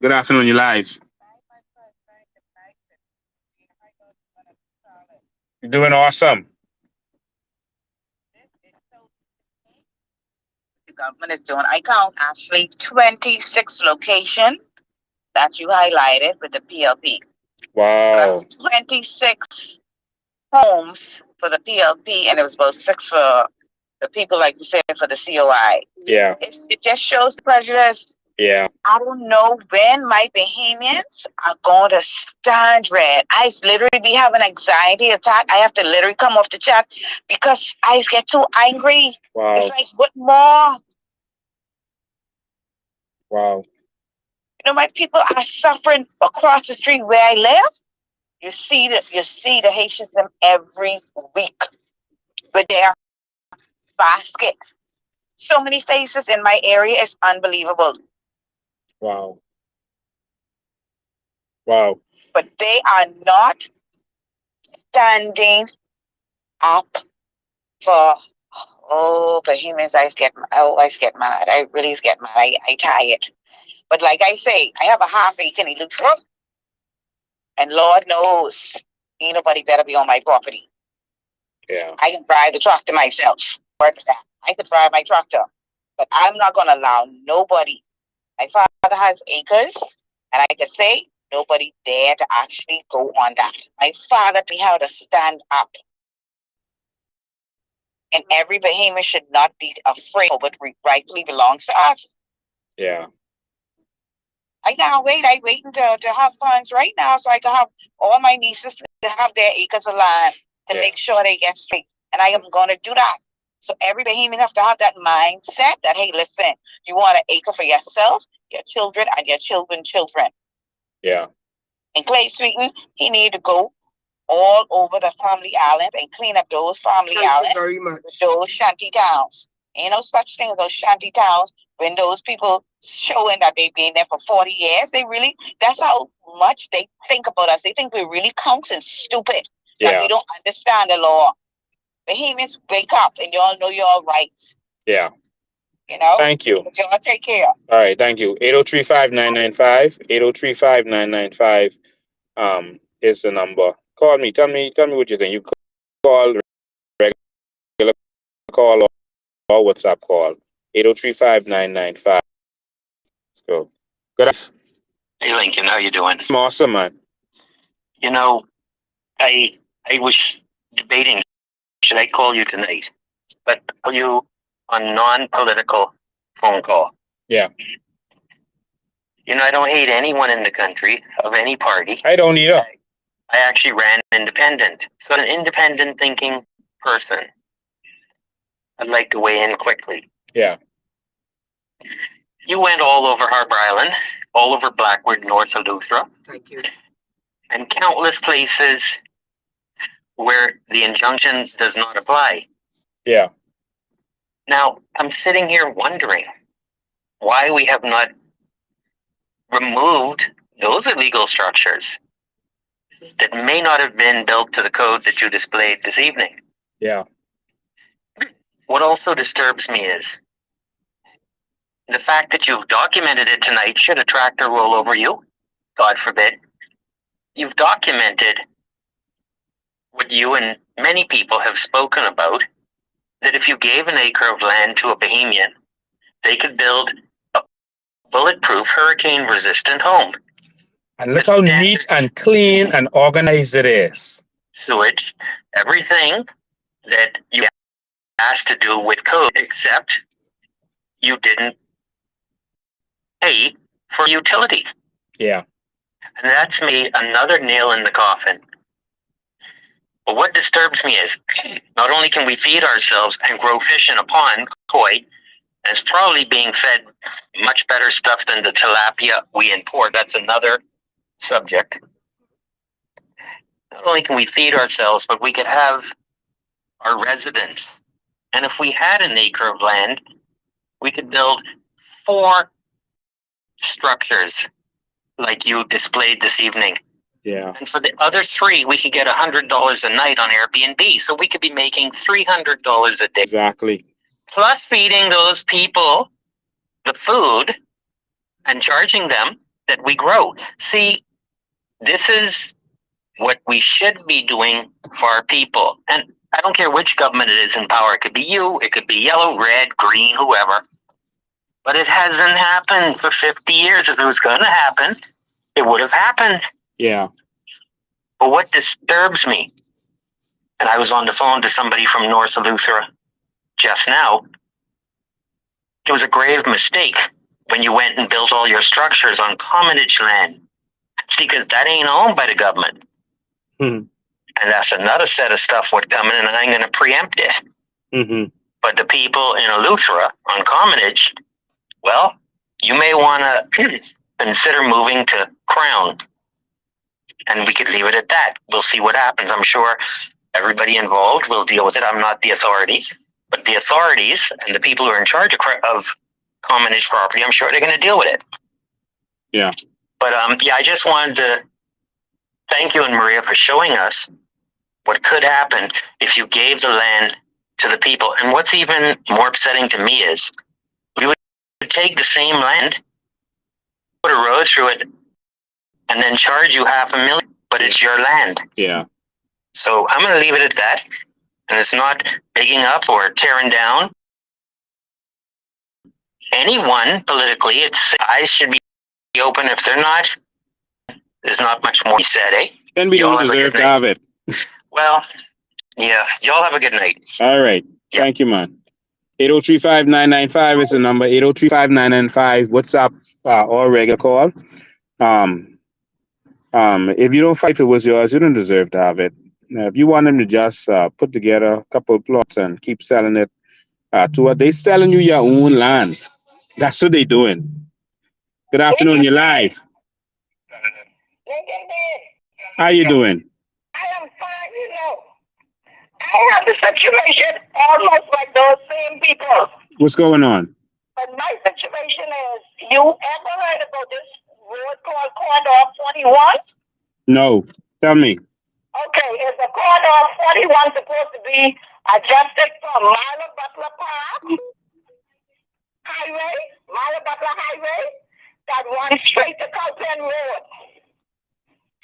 Good afternoon, you're live. You're doing awesome. The government is doing. I count actually 26 locations that you highlighted with the PLP. Wow. That's 26 homes for the PLP, and it was about 6 for the people, like you said, for the COI. Yeah. It just shows the prejudice. Yeah. I don't know when my Bahamians are going to stand red. I literally be having anxiety attack. I have to literally come off the chat because I get too angry. Wow. It's like, what more? Wow. You know, my people are suffering across the street where I live. You see the Haitians them every week with their basket. So many faces in my area. It's unbelievable. Wow. Wow. But they are not standing up for, Bahamians. I get mad. I really get mad. I tired. But like I say, I have a half acre in Eleuthera, and Lord knows, ain't nobody better be on my property. Yeah. I can drive the tractor myself. I could drive my tractor, but I'm not gonna allow nobody My father has acres, and I could say nobody dare to actually go on that. My father taught me how to stand up. And every Bahamian should not be afraid of what rightfully belongs to us. Yeah. I can't wait. I'm waiting to have funds right now so I can have all my nieces to have their acres of land to make sure they get straight. And I am going to do that. So every Bahamian have to have that mindset that, hey, listen, you want an acre for yourself, your children, and your children. Yeah. And Clay Sweeten, he need to go all over the family islands and clean up those family islands, very much. those shanty towns. Ain't no such thing as those shanty towns when those people showing that they've been there for 40 years. That's how much they think about us. They think we're really cunts and stupid, that we don't understand the law. Bahamians, wake up and y'all know your rights. Yeah. You know? Thank you. But y'all take care. All right, thank you. 803-5995. 803-5995 is the number. Call me. Tell me what you think. You call regular call or WhatsApp call. 803-5995. So good. Hey Lincoln, how you doing? I'm awesome, man. You know, I was debating, should I call you tonight? But call you on non-political phone call. Yeah. You know, I don't hate anyone in the country of any party. I don't either. I actually ran independent. So an independent thinking person. I'd like to weigh in quickly. Yeah. You went all over Harbor Island, all over Blackwood, north of Eleuthera. Thank you. And countless places where the injunction does not apply. Yeah. Now, I'm sitting here wondering why we have not removed those illegal structures that may not have been built to the code that you displayed this evening. Yeah. What also disturbs me is the fact that you've documented it tonight. Should a tractor roll over you, God forbid, you've documented what you and many people have spoken about, that if you gave an acre of land to a Bahamian, they could build a bulletproof, hurricane-resistant home. And look how neat and clean and organized it is. Sewage, everything that you asked to do with code, except you didn't pay for utility. Yeah. And that's me, another nail in the coffin. But what disturbs me is, not only can we feed ourselves and grow fish in a pond, koi, and it's probably being fed much better stuff than the tilapia we import. That's another subject. Not only can we feed ourselves, but we could have our residents. And if we had an acre of land, we could build 4 structures like you displayed this evening. Yeah. And for the other 3, we could get $100 a night on Airbnb. So we could be making $300 a day. Exactly. Plus feeding those people the food and charging them that we grow. See, this is what we should be doing for our people. And I don't care which government it is in power. It could be you, it could be yellow, red, green, whoever. But it hasn't happened for 50 years. If it was going to happen, it would have happened. Yeah. But what disturbs me, and I was on the phone to somebody from North Eleuthera just now, it was a grave mistake when you went and built all your structures on commonage land. See, because that ain't owned by the government. Mm-hmm. And that's another set of stuff what coming, and I'm going to preempt it. Mm-hmm. But the people in Eleuthera on commonage, well, you may want to consider moving to Crown. And we could leave it at that. We'll see what happens. I'm sure everybody involved will deal with it. I'm not the authorities. But the authorities and the people who are in charge of commonage property, I'm sure they're going to deal with it. Yeah. But yeah, I just wanted to thank you and Maria for showing us what could happen if you gave the land to the people. And what's even more upsetting to me is we would take the same land, put a road through it, and then charge you $500,000, but it's your land. Yeah. So I'm going to leave it at that. And it's not digging up or tearing down. anyone politically. It's eyes should be open. If they're not, there's not much more said, eh? Then we don't deserve to have it. Well, yeah. Y'all have a good night. All right. Yeah. Thank you, man. 8035995 is the number. 8035995. WhatsApp or regular call. If you don't fight if it was yours, you don't deserve to have it. If you want them to just put together a couple of plots and keep selling it to what they selling you your own land. That's what they doing. Good afternoon, you're live. How you doing? I am fine, you know. I have the situation almost like those same people. What's going on? But my situation is, you ever heard about this road called Corridor 41? No. Tell me. Okay, is the Corridor 41 supposed to be adjusted from Milo Butler Park Highway, Milo Butler Highway, that runs straight to Copeland Road?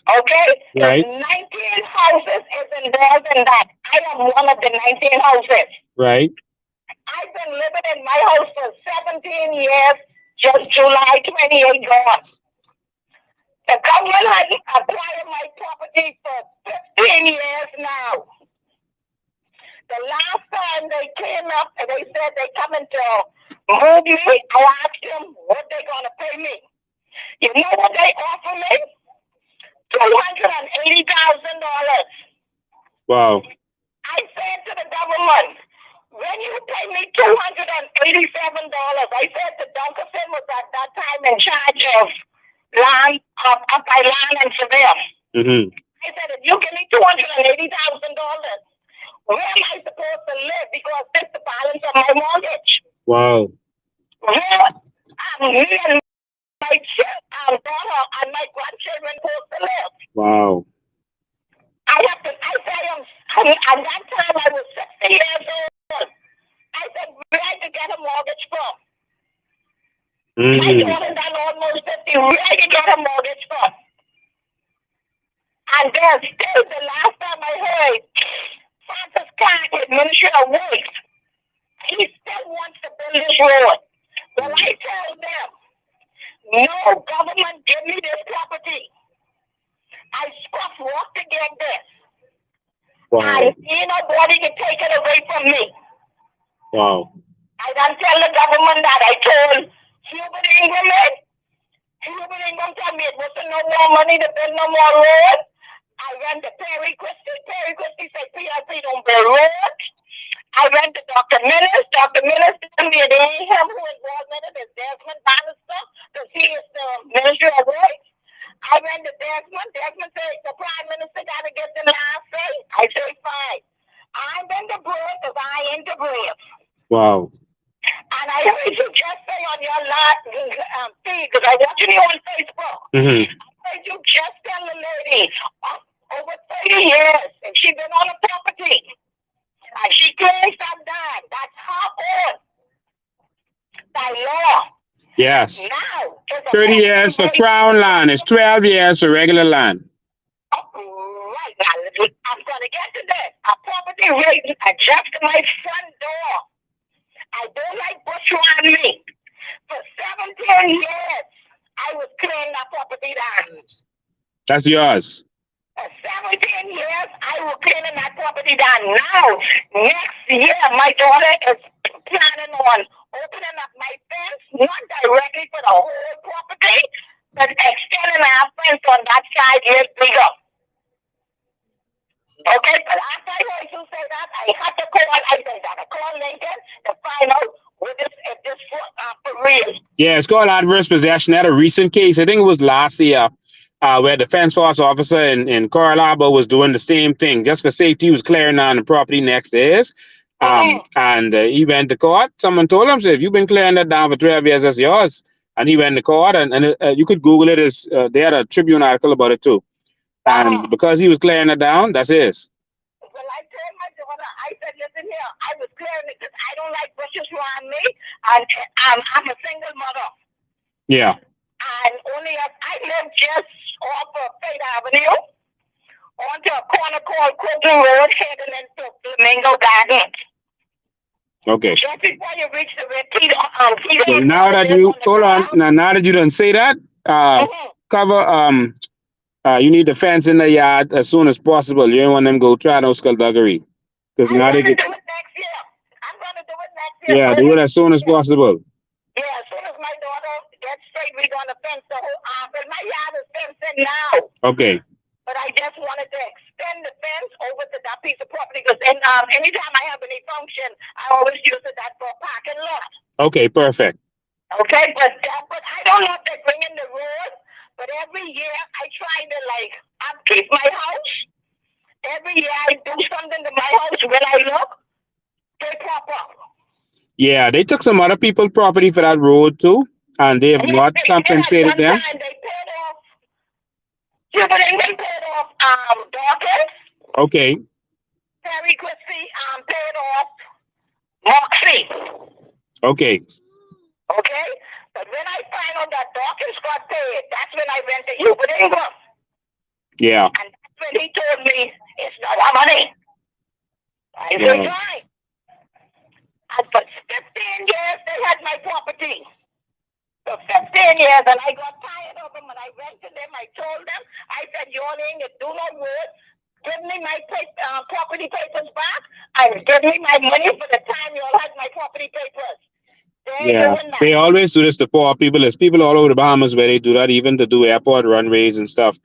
Okay? Right. There's 19 houses is involved in that. I am one of the 19 houses. Right. I've been living in my house for 17 years, just July 28 gone. The government has acquired my property for 15 years now. The last time they came up and they said they coming to move me, I asked them what they gonna pay me. You know what they offer me? $280,000. Wow. I said to the government, when you pay me $287, I said the Dunkerson was at that time in charge of land, up by land and surveyor. Mm-hmm. I said, if you give me $280,000, where am I supposed to live? Because this is the balance of my mortgage. Wow. Where me and my daughter and my grandchildren supposed to live? Wow. I at that time I was 60 years old. I said, where to get a mortgage from? My daughter's done almost 50. Where to get a mortgage from? And then still, the last time I heard, Francis Clark with Ministry of Works, he still wants to build this road. Well, I tell them, no government give me this property. I scruff walk to get this. Wow. And nobody can take it away from me. Wow. I done tell the government that. I told Hubert Ingram. Hubert Ingram told me it wasn't no more money to build no more road. I went to Perry Christie. Perry Christie said PLP don't build roads. I went to Dr. Millis. Dr. Millis told me it ain't him who involved in it. It's Desmond Bannister, because he is the Ministry of Works. I went to Desmond. Desmond said the Prime Minister got to get the last say. I say fine. I'm in the brave because I ain't the brave. Wow. And I heard you just say on your last feed, because I watching you on Facebook. Mm-hmm. I heard you just tell the lady over 30 years, and she been on a property. And she claims that that's her own by law. Yes. Now, 30 years for crown land. It's 12 years for regular land. Right. Now, I'm going to get to that. A property rate just to my front door. I don't like bush around me. For 17 years, I was clearing that property down. That's yours. For 17 years, I was cleaning that property down. Now, next year, my daughter is planning on opening up my fence, not directly for the whole property, but extending our fence on that side here bigger. Okay, but after I heard you say that, I had to call Lincoln to find out if this for real. Yeah, it's called adverse possession. I had a recent case, I think it was last year, where the fence force officer in Coral Harbor was doing the same thing. Just for safety, he was clearing on the property next to his. And he went to court. Someone told him, if you've been clearing that down for 12 years, that's yours. And he went to court, and you could Google it. They had a Tribune article about it too. And because he was clearing it down, that's his. Well, I told my daughter, I said, listen here, I was clearing it because I don't like bushes around me, and I'm a single mother. Yeah. And only I live just off of Fate Avenue, onto a corner called Copeland Road, heading into Flamingo Gardens. Okay. Just before you reach the red T, Well, now that you hold on, now that you done say that, cover you need the fence in the yard as soon as possible. You don't want them go try no skullduggery. Because now they get. do it next year. I'm gonna do it next year. Yeah, do it as soon as possible. Yeah, as soon as my daughter gets straight, we're gonna fence the whole but my yard is fenced in now. Okay. But I just wanted to extend the fence over to that piece of property because anytime I have any function, I always use that for a parking lot. Okay, perfect. Okay, but I don't know if they bring in the road. But every year I try to upkeep my house. Every year I do something to my house. When I look, they pop up. Yeah, they took some other people's property for that road too, and they have not compensated them. They paid off. Yeah, but they paid off Dawkins. Okay. Terry Christie paid off Moxie. Okay. Okay? But when I find out that Dawkins got paid, that's when I went to Hubert Ingram. Yeah. And that's when he told me, it's not our money. I said, fine. And for 15 years, they had my property. For 15 years, and I got tired of them. And I went to them, I told them, I said, you all ain't do no work. Give me my property papers back, and give me my money for the time you all had my property papers. They always do this to poor people. There's people all over the Bahamas where they do that, even to do airport runways and stuff.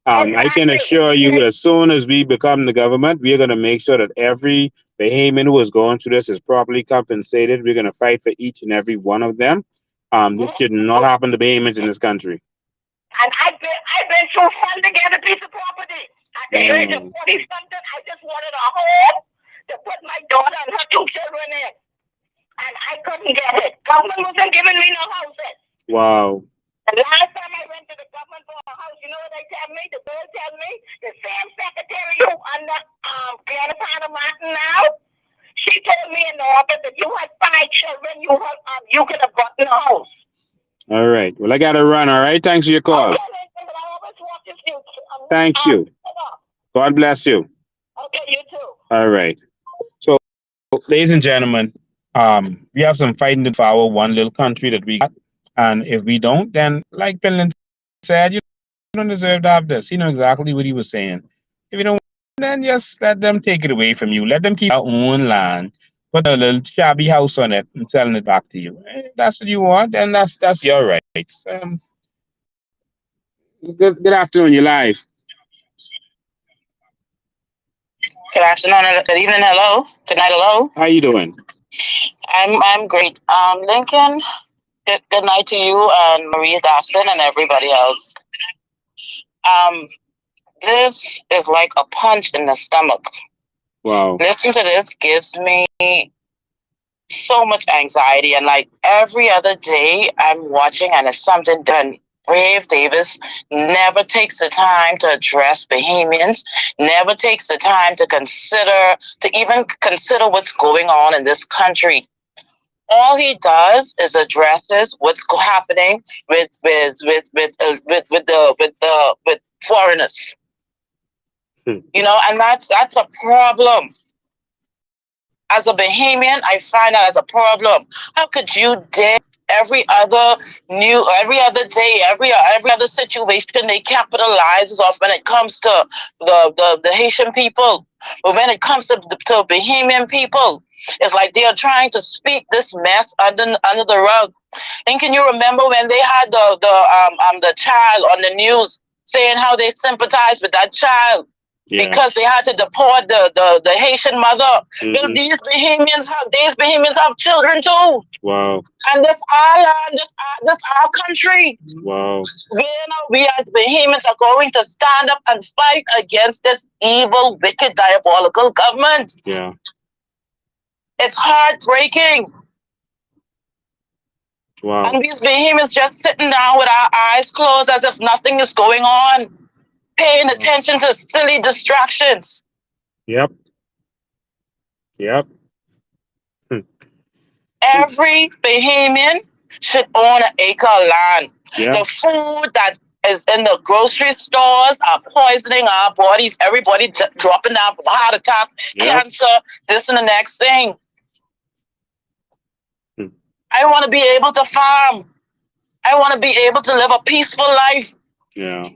Exactly. I can assure you, as soon as we become the government, we are going to make sure that every Bahamian who is going through this is properly compensated. We're going to fight for each and every one of them. This should not happen to Bahamians in this country. And I've been so fun to get a piece of property. At the age of 40-something, I just wanted a home to put my daughter and her 2 children in. And I couldn't get it. Government wasn't giving me no houses. Wow. The last time I went to the government for a house, you know what they tell me? The girl tell me, the same secretary who under Piano Martin now, she told me in the office that you had 5 children, you could have gotten a house. All right. Well, I got to run. All right. Thanks for your call. Thank you. God bless you. Okay, you too. All right. So, ladies and gentlemen, we have some fighting for our one little country that we got. And if we don't, then like Finland said, you don't deserve to have this. He knew exactly what he was saying. If you don't, then just let them take it away from you. Let them keep our own land, put a little shabby house on it and selling it back to you. If that's what you want, then that's your rights. Good afternoon, you're live. Good afternoon, good evening, hello. Good night, hello. How you doing? I'm great. Lincoln, good night to you and Maria Dawson and everybody else. This is like a punch in the stomach. Wow. Listening to this gives me so much anxiety, and like every other day I'm watching and it's something done. Brave Davis never takes the time to address Bahamians, never takes the time to even consider what's going on in this country. All he does is addresses what's happening with foreigners. You know, and that's a problem. As a Bahamian, I find that as a problem. How could you dare every other day, every other situation they capitalize off when it comes to the Haitian people, but when it comes to Bahamian people, it's like they are trying to sweep this mess under the rug. And can you remember when they had the child on the news saying how they sympathized with that child? Yeah. Because they had to deport the Haitian mother. Mm-hmm. Well, these Bahamians have children too. Wow. And that's our land, that's our country. Wow. We as Bahamians are going to stand up and fight against this evil, wicked, diabolical government. Yeah. It's heartbreaking. Wow. And these Bahamians just sitting down with our eyes closed as if nothing is going on, paying attention to silly distractions. Yep. Every Bahamian should own an acre of land. Yep. The food that is in the grocery stores are poisoning our bodies. Everybody dropping down from heart attack, cancer, this and the next thing. I want to be able to farm. I want to be able to live a peaceful life. Yeah.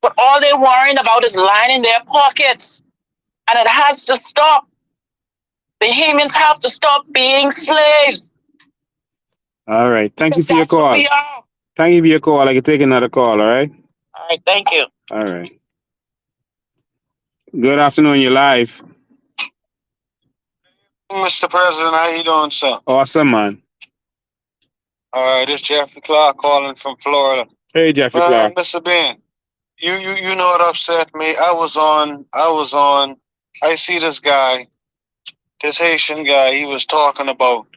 But all they're worrying about is lining their pockets. And it has to stop. Bahamians have to stop being slaves. All right. Thank you for your That's what call. we are. Thank you for your call. I can take another call, all right? All right, thank you. All right. Good afternoon, you're live. Mr. President, how you doing, sir? Awesome, man. All right, this Jeffrey Clark calling from Florida. Hey, Jeffrey Clark. Mr. Ben, you know what upset me? I see this guy, this Haitian guy, he was talking about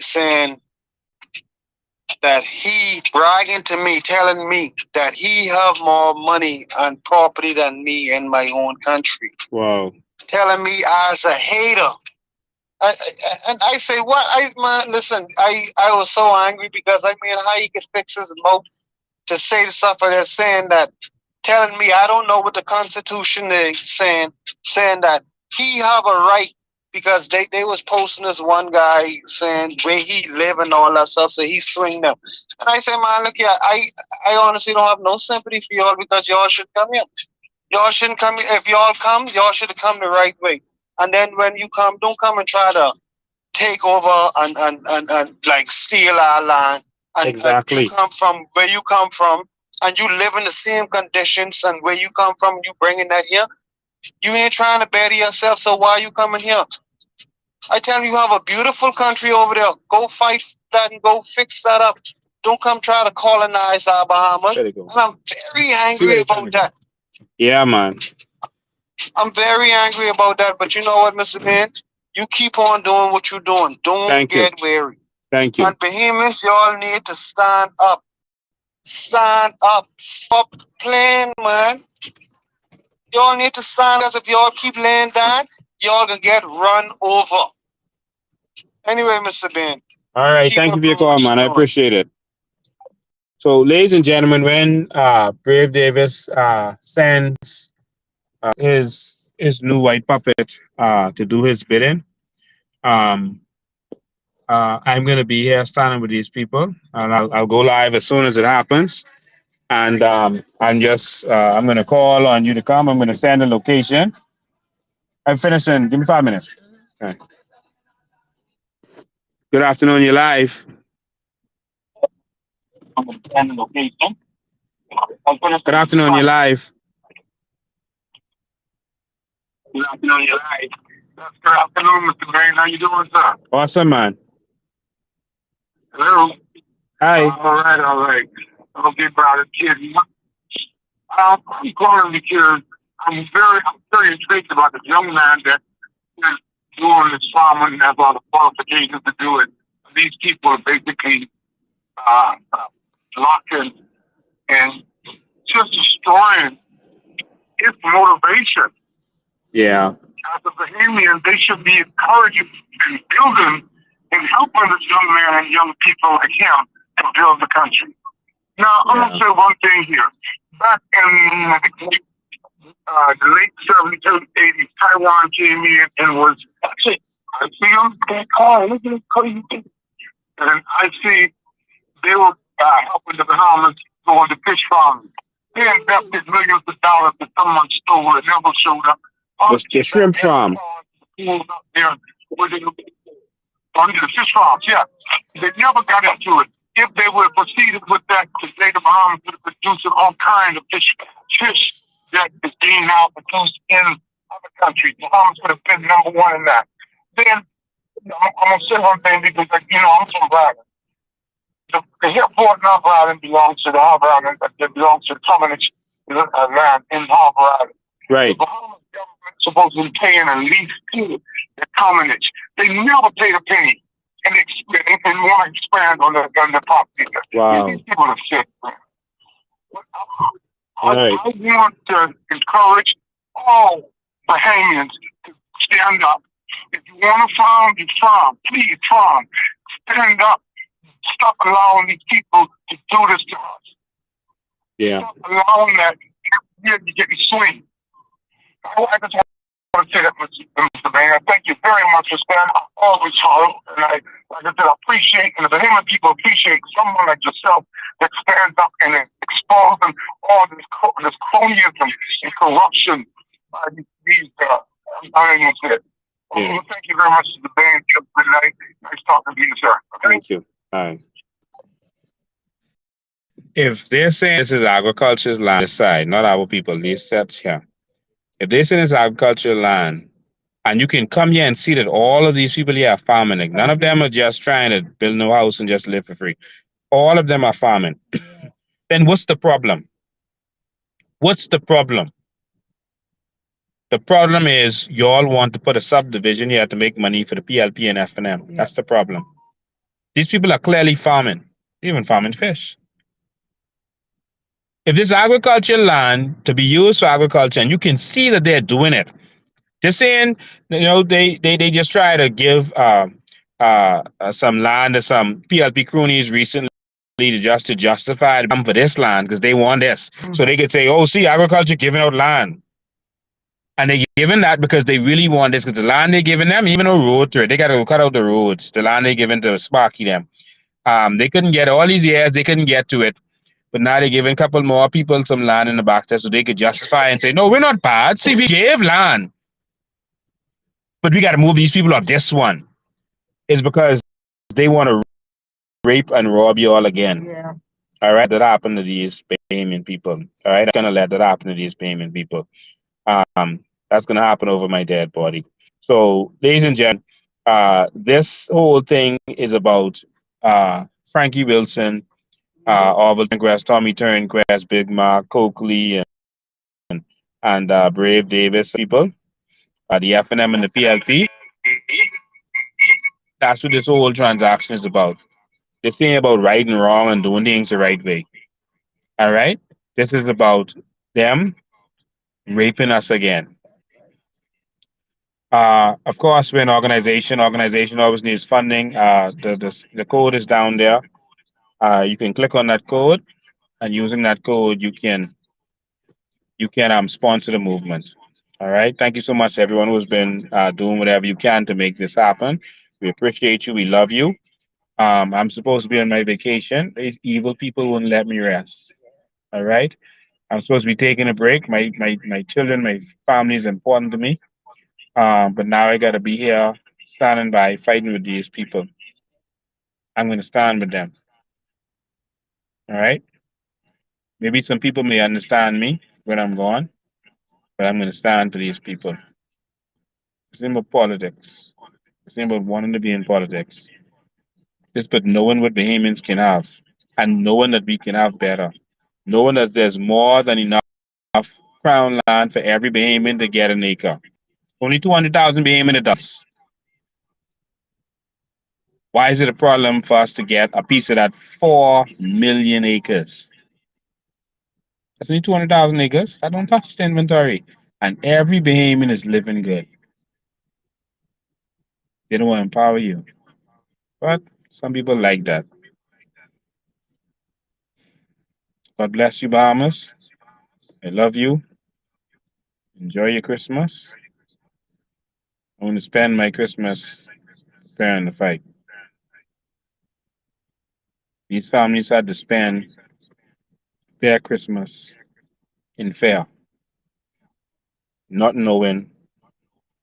saying that he bragging to me, telling me that he have more money and property than me in my own country. Wow. Telling me as a hater. And I say, what? Listen, I was so angry because I mean, how he could fix his mouth to say the stuff they're saying that, telling me I don't know what the Constitution is saying that he have a right because they was posting this one guy saying where he live and all that stuff, so he swing them. And I say, man, look here, I honestly don't have no sympathy for y'all because y'all should come here. Y'all shouldn't come here. If y'all come, y'all should have come the right way. And then when you come, don't come and try to take over and like steal our land. And, exactly. And you come from where you come from, and you live in the same conditions, and where you come from, you bringing that here. You ain't trying to better yourself, so why are you coming here? I tell you, you have a beautiful country over there. Go fight that and go fix that up. Don't come try to colonize our Bahamas. And I'm very angry about that. Yeah, man. I'm very angry about that, but you know what, Mr. Man? You keep on doing what you're doing. Don't get weary. Thank you. And Bahamians, y'all need to stand up. Stand up. Stop playing, man. Y'all need to stand up. If y'all keep laying down, y'all gonna get run over. Anyway, Mr. Ben. All right. Thank you for your call, man. I appreciate it. So, ladies and gentlemen, when Brave Davis sends his new white puppet to do his bidding, I'm going to be here standing with these people, and I'll go live as soon as it happens. And I'm going to call on you to come. I'm going to send a location. I'm finishing. Give me 5 minutes. Okay. Good afternoon. You're live. I'm going to send a location. Good afternoon. You're live. Good afternoon, you're live. Good afternoon, Mr. Bain. How you doing, sir? Awesome, man. Hello. Hi. All right. Okay, brother, kid. I'm calling because I'm very intrigued about this young man that is doing this farming and has all the qualifications to do it. These people are basically locked in and just destroying his motivation. Yeah. As a Bahamian, they should be encouraging and building and helping this young man and young people like him to build the country. Now, I'm going to say one thing here. Back in, I think, the late 70s, 80s, Taiwan came in and was, I see them, look at this crazy thing. And I see they were helping the Bahamas go into fish farming. They invested millions of dollars that someone stole and never showed up. The shrimp farm. Up there under the fish farms, yeah. They never got into it. If they would have proceeded with that, today the Bahamas would have produced all kinds of fish that is being now produced in other countries. The Bahamas would have been number one in that. Then, I'm going to say one thing because, I'm from Broward. The airport in Harbor Island belongs to the Harbor Island, that belongs to the Comanche land in Harbor Island. Right. The Bahamas government is supposed to be paying a lease to the Comanche. They never paid a penny. And they want to expand on the property. Wow. These people are sick, man. I want to encourage all Bahamians to stand up. If you want to farm, you farm. Please farm. Stand up. Stop allowing these people to do this to us. Yeah. Stop allowing that. You're getting swing. I just want to say that, Mr. Mr. Mayor. Thank you very much for standing up all this hard. And like I said, I appreciate, and the Bahamian people appreciate someone like yourself that stands up and exposes all this cronyism and corruption by these Bahamians here. Yeah. Well, thank you very much, Mr. Mayor. Good night. Nice talking to you, sir. Okay? Thank you. All right. If they're saying this is agricultural land, this side, not our people, these steps here. If they say it's agricultural land, and you can come here and see that all of these people here are farming. Like none of them are just trying to build no house and just live for free. All of them are farming. Then what's the problem? What's the problem? The problem is you all want to put a subdivision here to make money for the PLP and F&M. Yeah. That's the problem. These people are clearly farming, even farming fish. If this agricultural land to be used for agriculture, and you can see that they're doing it, they're saying, they just try to give some land to some PLP cronies recently just to justify them for this land because they want this. So they could say, oh, see, agriculture giving out land. And they're giving that because they really want this because the land they're giving them, even a road through it, they got to cut out the roads. The land they're giving to Sparky them. They couldn't get all these years, they couldn't get to it. But now they're giving a couple more people some land in the back there so they could justify and say, no, we're not bad. See, we gave land. But we got to move these people off this one. It's because they want to rape and rob you all again. Yeah. All right, that happened to these payment people. All right, I'm gonna let that happen to these payment people. That's gonna happen over my dead body. So, ladies and gentlemen, this whole thing is about Frankie Wilson, Orville Turnquest, Tommy Turnquest, Big Mark, Coakley, and Brave Davis people, the F&M and the PLP. That's what this whole transaction is about. This thing about right and wrong and doing things the right way. All right? This is about them raping us again. Of course, we're an organization. Organization always needs funding. The code is down there. You can click on that code, and using that code, you can sponsor the movement. All right. Thank you so much, everyone who's been doing whatever you can to make this happen. We appreciate you. We love you. I'm supposed to be on my vacation. These evil people wouldn't let me rest. All right. I'm supposed to be taking a break. My children, my family is important to me. But now I gotta be here standing by fighting with these people. I'm gonna stand with them. All right. Maybe some people may understand me when I'm gone, but I'm gonna stand for these people. It's not about politics. It's not about wanting to be in politics. It's but knowing what Bahamians can have and knowing that we can have better. Knowing that there's more than enough crown land for every Bahamian to get an acre. Only 200,000 Bahamian does. Why is it a problem for us to get a piece of that 4 million acres? That's only 200,000 acres. I don't touch the inventory. And every Bahamian is living good. They don't want to empower you. But some people like that. God bless you, Bahamas. I love you. Enjoy your Christmas. I want to spend my Christmas preparing to fight. These families had to spend their Christmas in fear, not knowing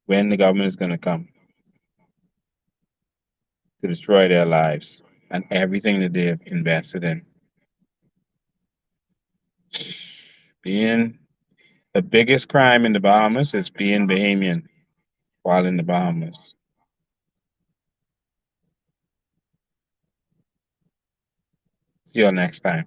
when the government is going to come to destroy their lives and everything that they have invested in. Being the biggest crime in the Bahamas is being Bahamian while in the Bahamas. See you all next time.